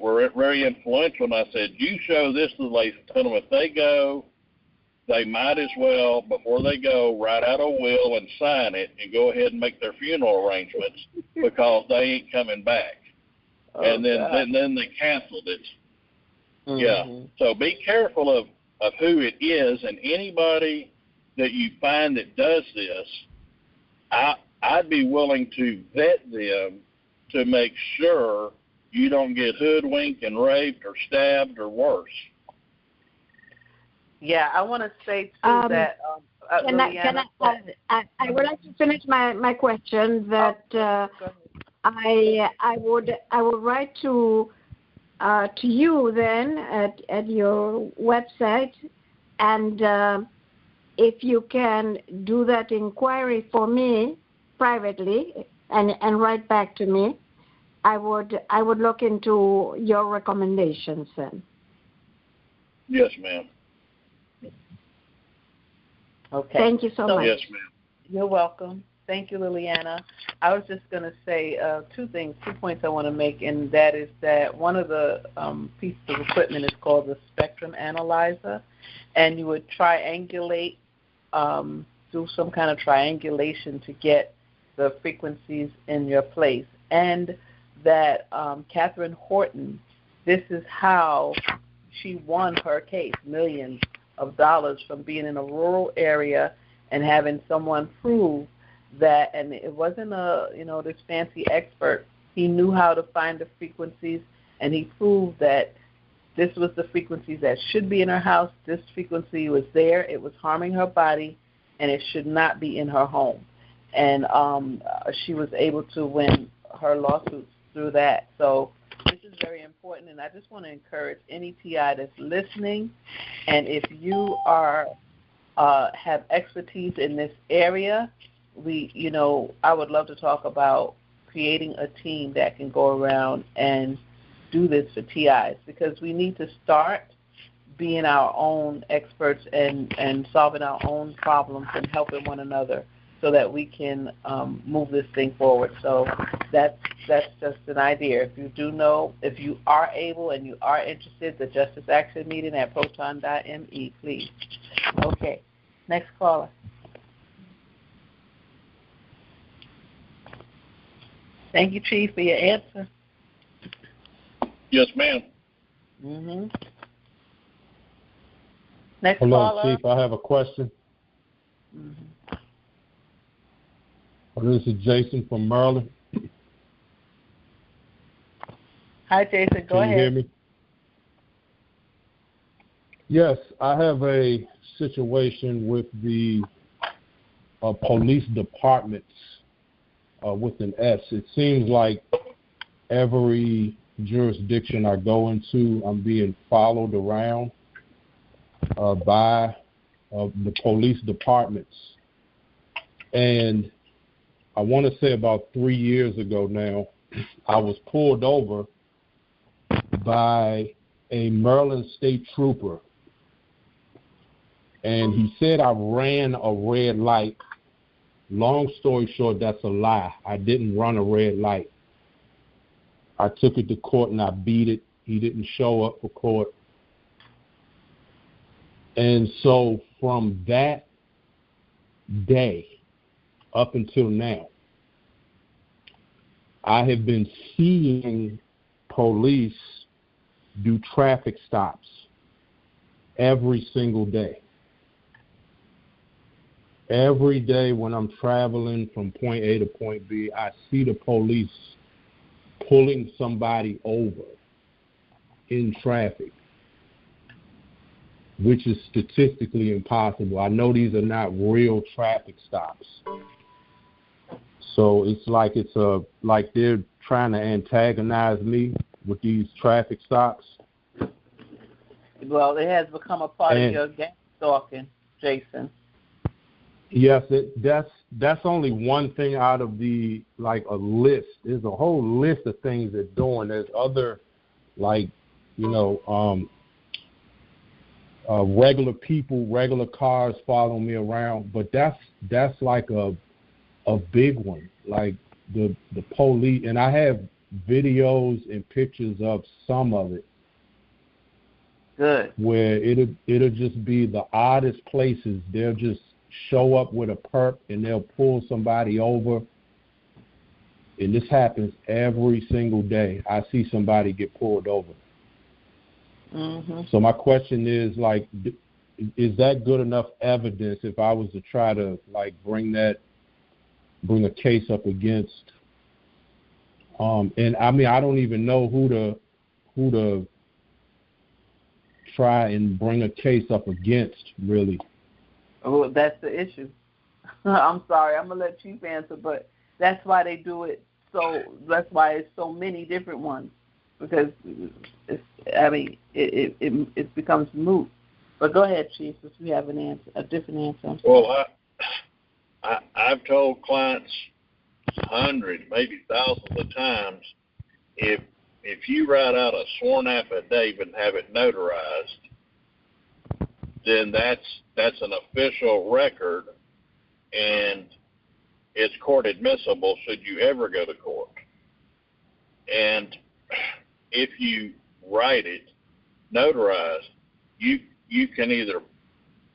were very influential. And I said, you show this to the ladies, tell them if they go, they might as well, before they go, write out a will and sign it and go ahead and make their funeral arrangements, because they ain't coming back. And then they canceled it. Mm-hmm. Yeah. So be careful of who it is, and anybody that you find that does this, I'd be willing to vet them to make sure you don't get hoodwinked and raped or stabbed or worse. Yeah, I want to say too that. I would like to finish my question. That I would write to you then at your website And if you can do that inquiry for me privately and write back to me, I would look into your recommendations then. Yes, ma'am. Okay. Thank you so much. Yes, ma'am. You're welcome. Thank you, Liliana. I was just going to say two points I want to make, and that is that one of the pieces of equipment is called the spectrum analyzer, and you would triangulate, do some kind of triangulation to get the frequencies in your place. And that Catherine Horton, this is how she won her case, millions of dollars from being in a rural area and having someone prove that, and it wasn't this fancy expert. He knew how to find the frequencies, and he proved that this was the frequencies that should be in her house. This frequency was there. It was harming her body, and it should not be in her home. And she was able to win her lawsuits through that. So this is very important, and I just want to encourage any TI that's listening, and if you are have expertise in this area, I would love to talk about creating a team that can go around and do this for TIs, because we need to start being our own experts and solving our own problems and helping one another so that we can move this thing forward. So that's just an idea. If you are able and you are interested, the Justice Action meeting at proton.me, please. Okay, next caller. Thank you, Chief, for your answer. Yes, ma'am. Mm-hmm. Next Hello, caller. Chief. I have a question. Mm-hmm. This is Jason from Maryland. Hi, Jason. Go ahead. Can you hear me? Yes, I have a situation with the police departments with an S. It seems like every jurisdiction I go into, I'm being followed around by the police departments. And I want to say about 3 years ago now, I was pulled over by a Maryland state trooper. And he said I ran a red light. Long story short, that's a lie. I didn't run a red light. I took it to court and I beat it. He didn't show up for court. And so from that day up until now, I have been seeing police do traffic stops every single day. Every day when I'm traveling from point A to point B, I see the police pulling somebody over in traffic, which is statistically impossible. I know these are not real traffic stops. So it's like they're trying to antagonize me with these traffic stops. Well, it has become a part of your gang stalking, Jason. Yes, that's only one thing out of the a list. There's a whole list of things they're doing. There's other regular people, regular cars following me around, but that's like a big one. Like the police, and I have videos and pictures of some of it. Good. Where it'll just be the oddest places. They'll just show up with a perp and they'll pull somebody over. And this happens every single day. I see somebody get pulled over. Mm-hmm. So my question is, is that good enough evidence if I was to try to bring a case up against? And I mean, I don't even know who to try and bring a case up against, really. Oh, that's the issue. I'm sorry, I'm gonna let Chief answer, but that's why they do it. So that's why it's so many different ones, because it becomes moot But go ahead, Chief, if you have a different answer. Well, I've told clients hundreds, maybe thousands of times, if you write out a sworn affidavit and have it notarized, then that's an official record, and it's court admissible should you ever go to court. And if you write it notarized, you can either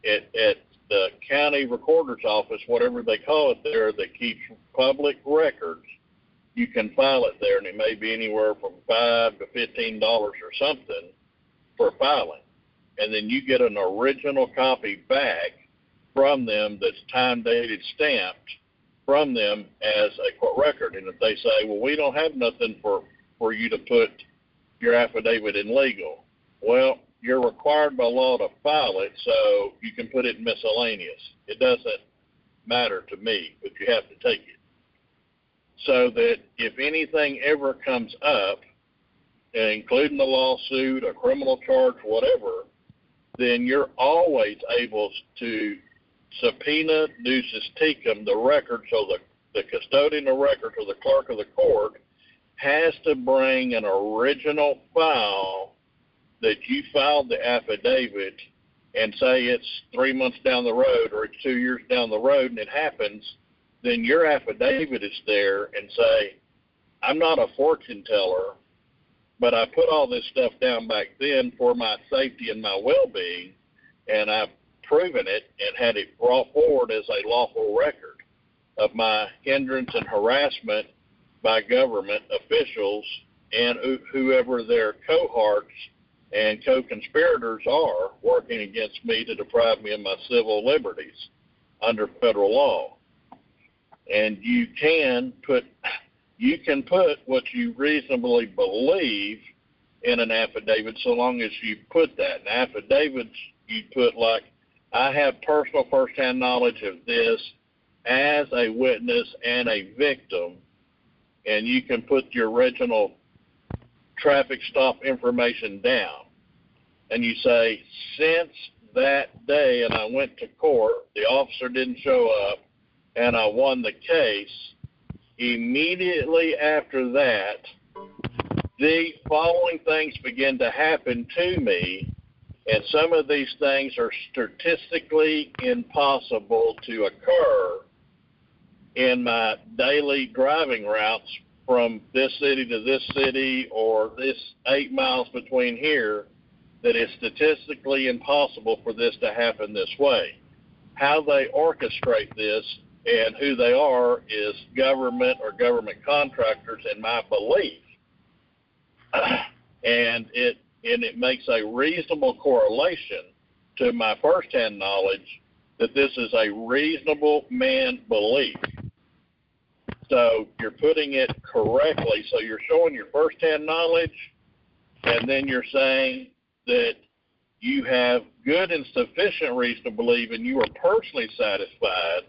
at the county recorder's office, whatever they call it there, that keeps public records, you can file it there, and it may be anywhere from $5 to $15 or something for filing. And then you get an original copy back from them that's time dated, stamped from them as a court record. And if they say, well, we don't have nothing for you to put your affidavit in legal, well, you're required by law to file it, so you can put it in miscellaneous. It doesn't matter to me, but you have to take it. So that if anything ever comes up, including a lawsuit, a criminal charge, whatever, then you're always able to subpoena ducis tecum the record, so the custodian of records or the clerk of the court has to bring an original file that you filed the affidavit, and say it's 3 months down the road or it's 2 years down the road and it happens, then your affidavit is there, and say, I'm not a fortune teller, but I put all this stuff down back then for my safety and my well-being, and I've proven it and had it brought forward as a lawful record of my hindrance and harassment by government officials and whoever their cohorts and co-conspirators are working against me to deprive me of my civil liberties under federal law. And you can put what you reasonably believe in an affidavit, so long as you put that. In affidavits, you put like, I have personal firsthand knowledge of this as a witness and a victim, and you can put your original traffic stop information down. And you say, since that day and I went to court, the officer didn't show up, and I won the case, immediately after that, the following things begin to happen to me, and some of these things are statistically impossible to occur in my daily driving routes from this city to this city, or this 8 miles between here, that it's statistically impossible for this to happen this way. How they orchestrate this and who they are is government or government contractors, in my belief. And it makes a reasonable correlation to my firsthand knowledge that this is a reasonable man belief. So you're putting it correctly. So you're showing your firsthand knowledge, and then you're saying that you have good and sufficient reason to believe, and you are personally satisfied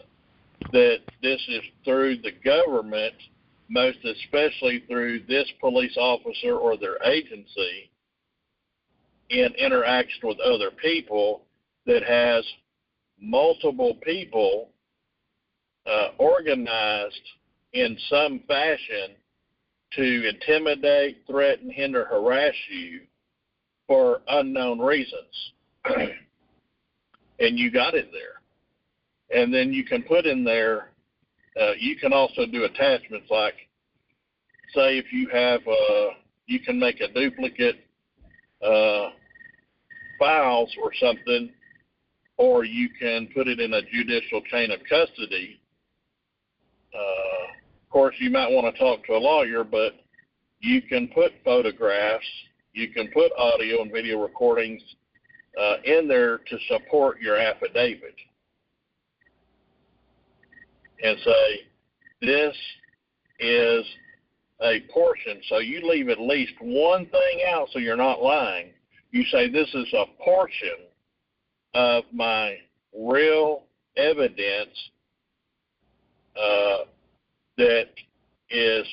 that this is through the government, most especially through this police officer or their agency, in interaction with other people, that has multiple people organized in some fashion to intimidate, threaten, hinder, harass you for unknown reasons. And you got it there. And then you can put in there, you can also do attachments like, say if you have, you can make a duplicate files or something, or you can put it in a judicial chain of custody. Of course, you might want to talk to a lawyer, but you can put photographs, you can put audio and video recordings in there to support your affidavit, and say, this is a portion. So you leave at least one thing out so you're not lying. You say, this is a portion of my real evidence that is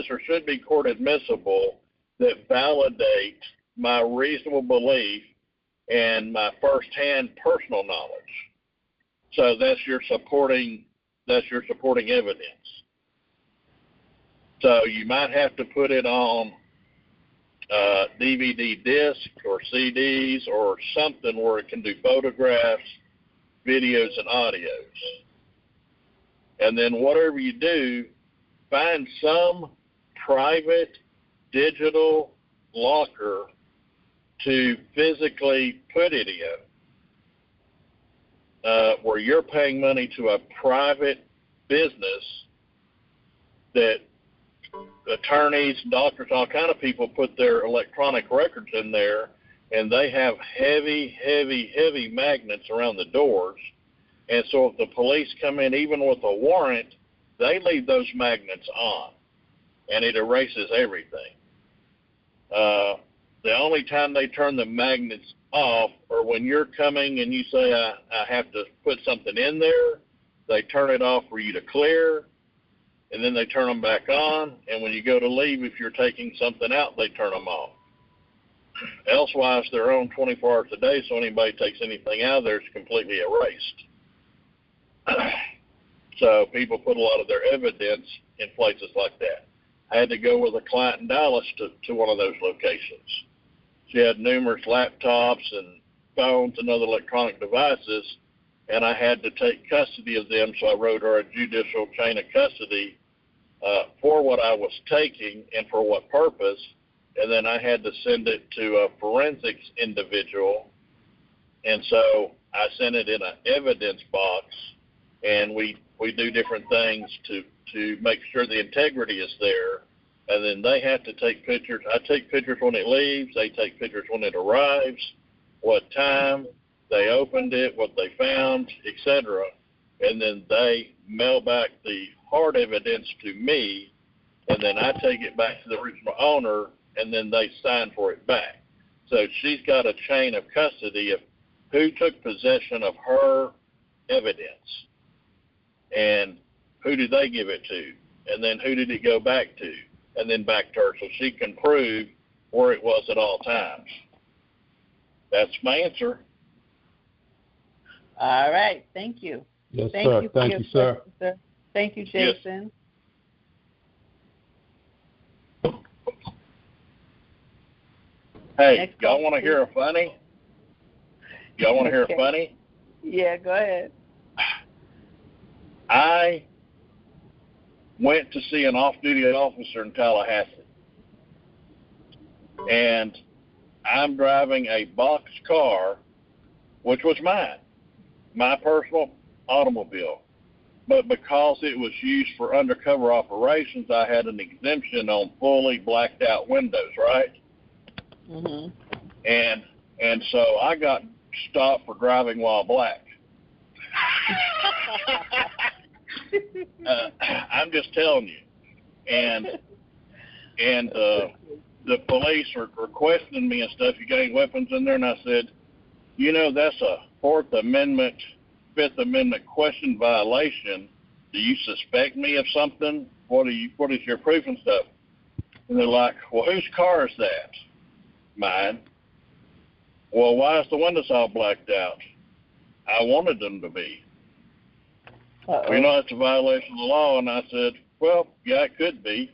or should be court admissible, that validate my reasonable belief and my firsthand personal knowledge. So that's your supporting evidence. So you might have to put it on DVD disc or CDs or something where it can do photographs, videos, and audios. And then whatever you do, find some private digital locker to physically put it in, where you're paying money to a private business that attorneys, doctors, all kind of people put their electronic records in there, and they have heavy magnets around the doors. And so if the police come in, even with a warrant, they leave those magnets on, and it erases everything. The only time they turn the magnets off or when you're coming and you say, I have to put something in there, they turn it off for you to clear, and then they turn them back on, and when you go to leave, if you're taking something out, they turn them off. Elsewise, they're on 24 hours a day, so anybody takes anything out of there, it's completely erased. So people put a lot of their evidence in places like that. I had to go with a client in Dallas to one of those locations. She had numerous laptops and phones and other electronic devices, and I had to take custody of them, so I wrote her a judicial chain of custody for what I was taking and for what purpose, and then I had to send it to a forensics individual, and so I sent it in an evidence box, and we do different things to make sure the integrity is there, and then they have to take pictures. I take pictures when it leaves, they take pictures when it arrives, what time they opened it, what they found, etc., and then they mail back the hard evidence to me, and then I take it back to the original owner, and then they sign for it back. So she's got a chain of custody of who took possession of her evidence, and who did they give it to, and then who did it go back to, and then back to her, so she can prove where it was at all times. That's my answer. All right. Thank you. Yes, Thank sir. you for Thank your you, sir. question, sir. Thank you, Jason. Yes. Hey, Next y'all want to hear a funny? Y'all want to hear a funny? Yeah, go ahead. I went to see an off-duty officer in Tallahassee, and I'm driving a box car, which was mine, my personal automobile. But because it was used for undercover operations, I had an exemption on fully blacked out windows, right? Mm-hmm. And so I got stopped for driving while black. I'm just telling you. And the police are questioning me and stuff. You got any weapons in there? And I said, that's a Fourth Amendment, Fifth Amendment question violation. Do you suspect me of something? What is your proof and stuff? And they're like, well, whose car is that? Mine. Well, why is the windows all blacked out? I wanted them to be. It's a violation of the law. And I said, well, yeah, it could be.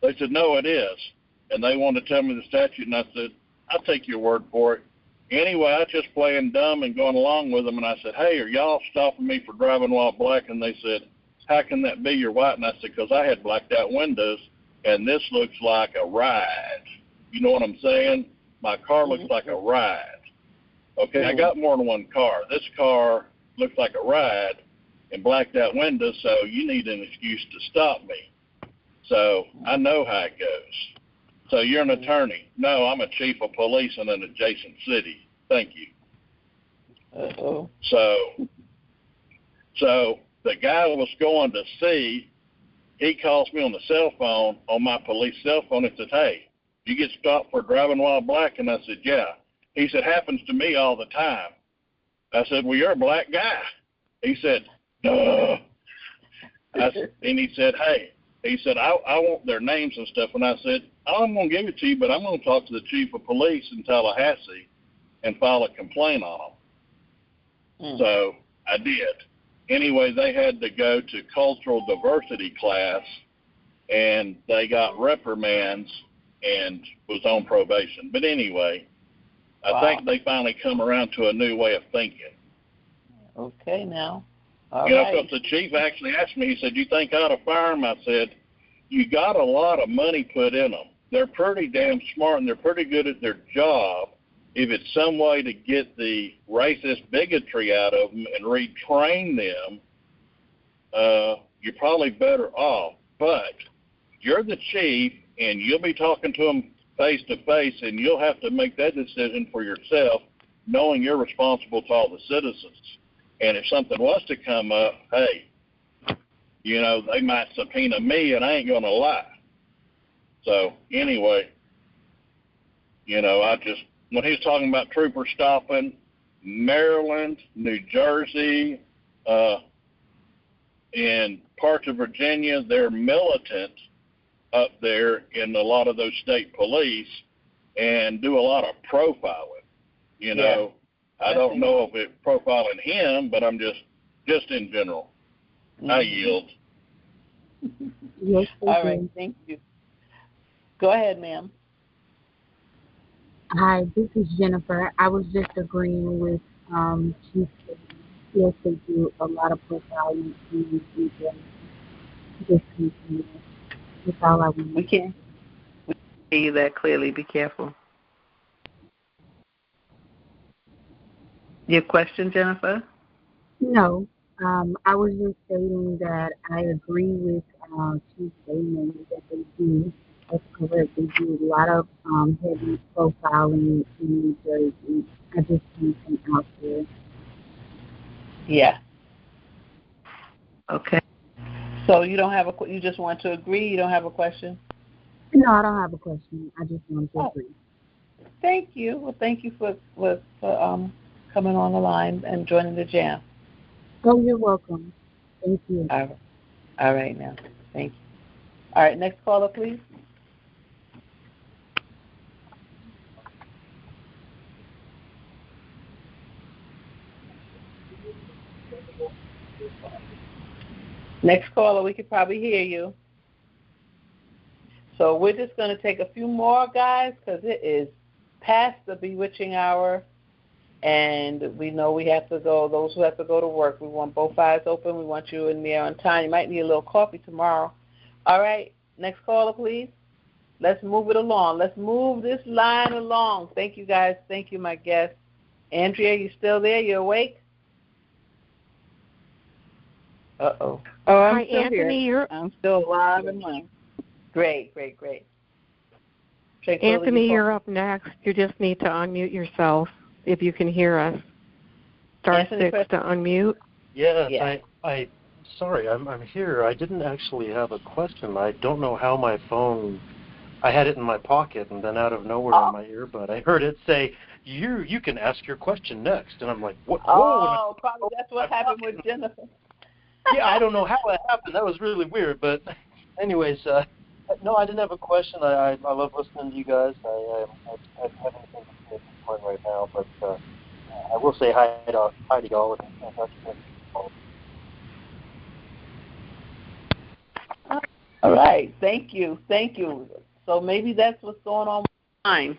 They said, no, it is. And they wanted to tell me the statute, and I said, I'll take your word for it. Anyway, I was just playing dumb and going along with them, and I said, hey, are y'all stopping me for driving while black? And they said, how can that be? You're white. And I said, because I had blacked out windows, and this looks like a ride. You know what I'm saying? My car looks like a ride. Okay, I got more than one car. This car looks like a ride and blacked out windows, so you need an excuse to stop me. So I know how it goes. So you're an attorney. No, I'm a chief of police in an adjacent city. Thank you. So the guy I was going to see, he calls me on the cell phone, on my police cell phone, and said, hey, you get stopped for driving while black? And I said, yeah. He said, happens to me all the time. I said, well, you're a black guy. He said, duh. And he said, hey, I want their names and stuff. And I said, I'm going to give it to you, but I'm going to talk to the chief of police in Tallahassee. and file a complaint on them. So I did. Anyway, they had to go to cultural diversity class, and they got reprimands and was on probation. But anyway, I think they finally come around to a new way of thinking. Okay, now. All you know, right. because the chief actually asked me, he said, you think I ought to fire them? I said, you got a lot of money put in them. They're pretty damn smart, and they're pretty good at their job. If it's some way to get the racist bigotry out of them and retrain them, you're probably better off. But you're the chief, and you'll be talking to them face to face, and you'll have to make that decision for yourself, knowing you're responsible to all the citizens. And if something was to come up, hey, you know, they might subpoena me, and I ain't going to lie. So anyway, you know, when he was talking about troopers stopping, Maryland, New Jersey, and parts of Virginia, they're militant up there in a lot of those state police and do a lot of profiling. You know, I don't know if it's profiling him, but I'm just in general. I yield. Yes, all right, thank you. Go ahead, ma'am. Hi, this is Jennifer. I was just agreeing with Chief. Yes, they do a lot of profiling and just continue. That's all I want. We can hear you that clearly. Be careful. Your question, Jennifer? No, I was just stating that I agree with Chief Daymond that they do. That's correct. They do a lot of heavy profiling in New Jersey. I just came from out there. Yeah. Okay. So you don't have you just want to agree? You don't have a question? No, I don't have a question. I just want to agree. Thank you. Well, thank you for coming on the line and joining the J.A.M. Oh, you're welcome. Thank you. All right now. Thank you. All right, next caller, please. Next caller, we could probably hear you. So we're just going to take a few more, guys, because it is past the bewitching hour, and we know we have to go. Those who have to go to work, we want both eyes open. We want you in there on time. You might need a little coffee tomorrow. All right, next caller, please. Let's move it along. Let's move this line along. Thank you, guys. Thank you, my guest. Andrea, you still there? You awake? Uh-oh. Oh, I'm Hi, still Anthony, here. I'm still alive and well. Great. Anthony, you're up next. You just need to unmute yourself if you can hear us. Star Anthony, 6 to unmute. Yeah. I sorry, I'm here. I didn't actually have a question. I don't know how my phone. I had it in my pocket, and then out of nowhere on my earbud, I heard it say, "You can ask your question next," and I'm like, "What?" Oh, probably that's what happened with Jennifer. Yeah, I don't know how it happened. That was really weird. But anyways, no, I didn't have a question. I love listening to you guys. I have anything to say at this point right now, but I will say hi to y'all. And all right. Thank you. So maybe that's what's going on with mine.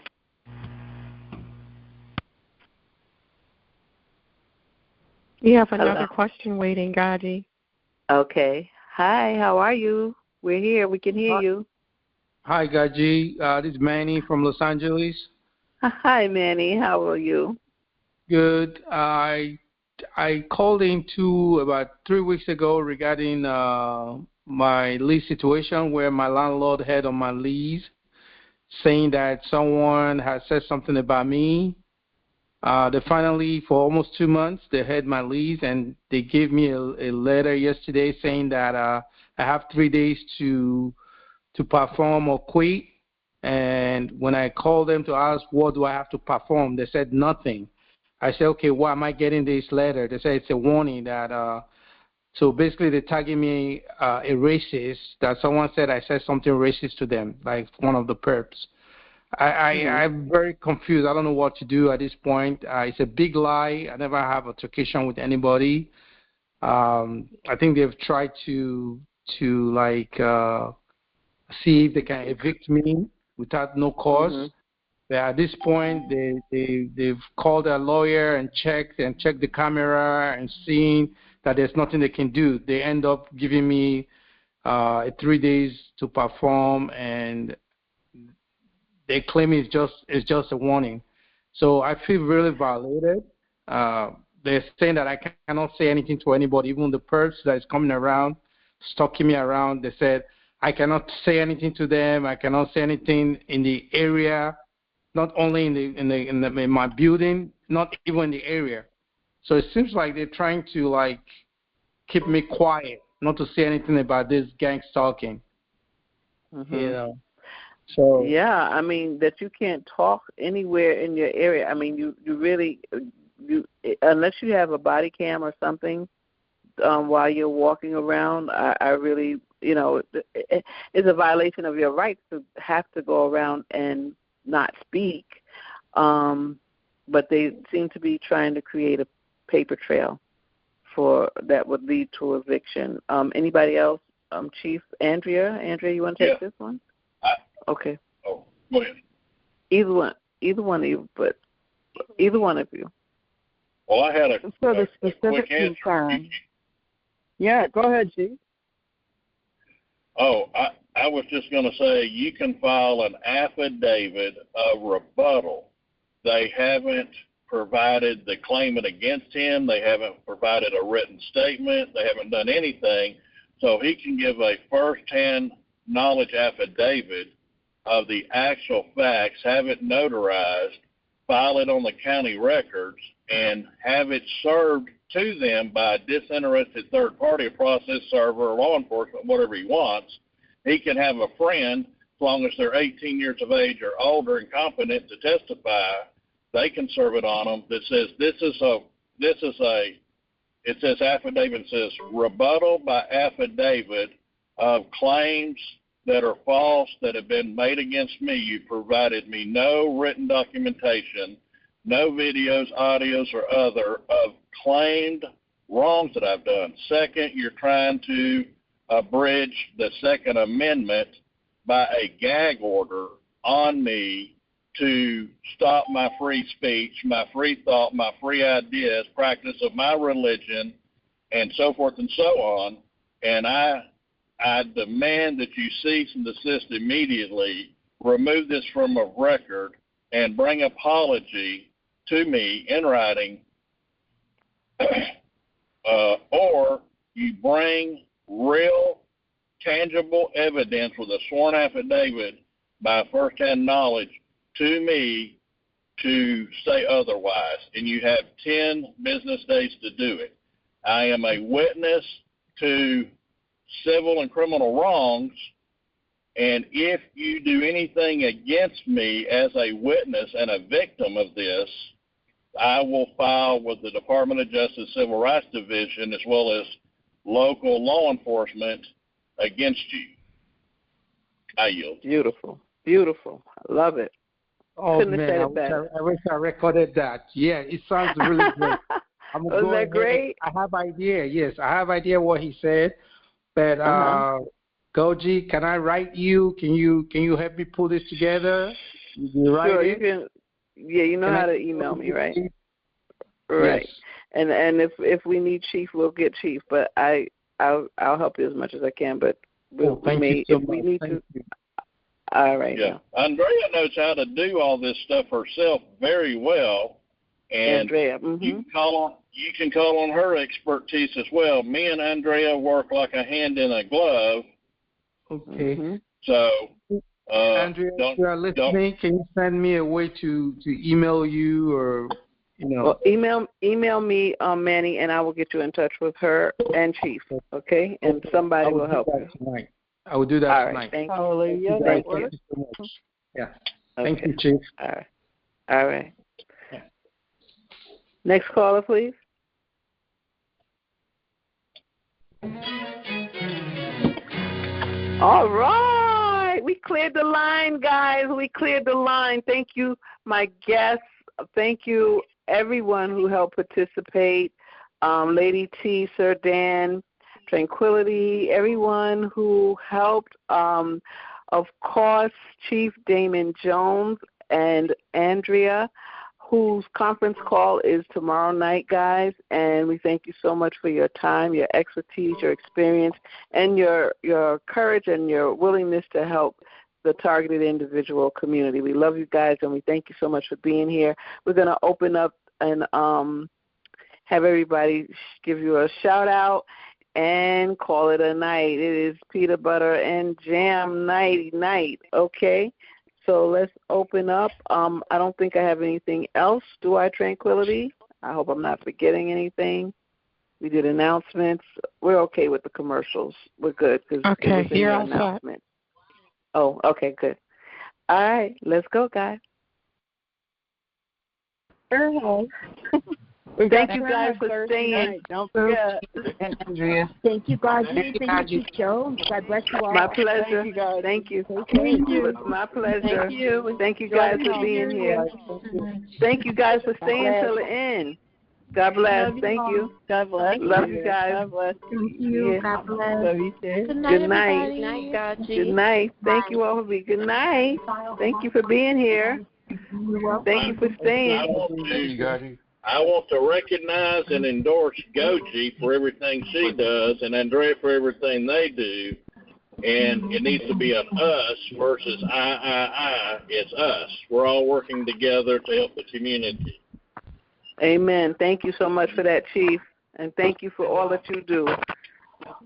You have another question waiting, GoGi. Okay. Hi, how are you? We're here. We can hear you. Hi, GoGi. This is Manny from Los Angeles. Hi, Manny. How are you? Good. I called in about 3 weeks ago regarding my lease situation where my landlord had on my lease saying that someone had said something about me. They finally, for almost 2 months, they had my lease, and they gave me a letter yesterday saying that I have 3 days to perform or quit. And when I called them to ask what do I have to perform, they said nothing. I said, okay, why am I getting this letter? They said it's a warning that, so basically they're tagging me a racist, that someone said I said something racist to them, like one of the perps. I'm very confused. I don't know what to do at this point. It's a big lie. I never have altercation with anybody. I think they've tried to see if they can evict me without no cause. But at this point, they've called a lawyer and checked the camera and seen that there's nothing they can do. They end up giving me 3 days to perform, and they claim it's just a warning. So I feel really violated. They're saying that I cannot say anything to anybody, even the perps that is coming around, stalking me around. They said I cannot say anything to them. I cannot say anything in the area, not only in my building, not even in the area. So it seems like they're trying to keep me quiet, not to say anything about this gang stalking. You know. So yeah, I mean that you can't talk anywhere in your area. I mean you really unless you have a body cam or something while you're walking around. I really it's a violation of your rights to have to go around and not speak. But they seem to be trying to create a paper trail that would lead to eviction. Anybody else? Chief Andrea, you want to take this one? Okay. Oh, go ahead. Either one of you, but either one of you. Well, I had a for the specific concern. Yeah, go ahead, Chief. Oh, I was just going to say you can file an affidavit of rebuttal. They haven't provided the claimant against him. They haven't provided a written statement. They haven't done anything. So he can give a first-hand knowledge affidavit of the actual facts, have it notarized, file it on the county records, and have it served to them by a disinterested third party, a process server, or law enforcement, whatever he wants. He can have a friend, as long as they're 18 years of age or older and competent to testify. They can serve it on them that says it says affidavit, says rebuttal by affidavit of claims that are false that have been made against me. You provided me no written documentation, no videos, audios, or other of claimed wrongs that I've done. Second, you're trying to abridge the Second Amendment by a gag order on me to stop my free speech, my free thought, my free ideas, practice of my religion, and so forth and so on. And I demand that you cease and desist immediately, remove this from a record, and bring apology to me in writing, or you bring real, tangible evidence with a sworn affidavit by first-hand knowledge to me to say otherwise, and you have 10 business days to do it. I am a witness to civil and criminal wrongs, and if you do anything against me as a witness and a victim of this, I will file with the Department of Justice Civil Rights Division as well as local law enforcement against you. I yield. Beautiful. I love it. Oh, couldn't man, have said it better. I wish I recorded that. Yeah, it sounds really great. Wasn't that great? I have idea. Yes, I have idea what he said. But GoGi, can I write you? Can you help me pull this together? Sure, you can. Yeah, you know how to email me, right? Right. Yes. And if we need Chief, we'll get Chief. But I'll help you as much as I can. But thank you so much. Thank you. All right. Yeah, Andrea knows how to do all this stuff herself very well, and Andrea, you can call on her expertise as well. Me and Andrea work like a hand in a glove. Okay. So, Andrea, if you are listening, can you send me a way to email you or Well, email me, Manny, and I will get you in touch with her and Chief. Okay, and somebody will help you. Tonight. I will do that All tonight. right, thank you. Hallelujah. Thank you so much. Yeah. Okay. Thank you, Chief. All right. Yeah. Next caller, please. All right, we clear. cleared the line, guys. We cleared the line. Thank you, my guests. Thank you, everyone who helped participate. Lady T, Sir Dan, Tranquility, everyone who helped. Of course, Chief Daymond Jones and Andrea, whose conference call is tomorrow night, guys. And we thank you so much for your time, your expertise, your experience, and your courage and your willingness to help the targeted individual community. We love you guys, and we thank you so much for being here. We're going to open up and have everybody give you a shout-out and call it a night. It is Peanut Butter and Jam night, okay? So let's open up. I don't think I have anything else. Do I, Tranquility? I hope I'm not forgetting anything. We did announcements. We're okay with the commercials. We're good. Okay, you're all set. Oh, okay, good. All right, let's go, guys. Thank you guys for staying. Don't forget. And Andrea. Thank you, Gaji. Thank you, Joe. God bless you all. My pleasure. Thank you, guys. Thank you. It's my pleasure. Thank you. Thank you guys for being here. Thank you guys for staying till the end. God bless. Thank you. God bless. Love you guys. God bless. Thank you. God bless. Love you too. Good night, Good night. everybody. Good night, Gaji. Good night. Thank you all for being. Good night. Thank you for being here. Thank you for staying. I want to recognize and endorse GoGi for everything she does and Andrea for everything they do. And it needs to be an us versus I. It's us. We're all working together to help the community. Amen. Thank you so much for that, Chief. And thank you for all that you do.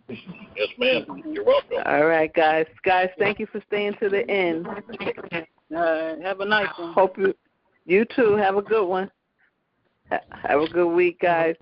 Yes, ma'am. You're welcome. All right, guys. Guys, thank you for staying to the end. Have a nice one. Hope you too. Have a good one. Have a good week, guys.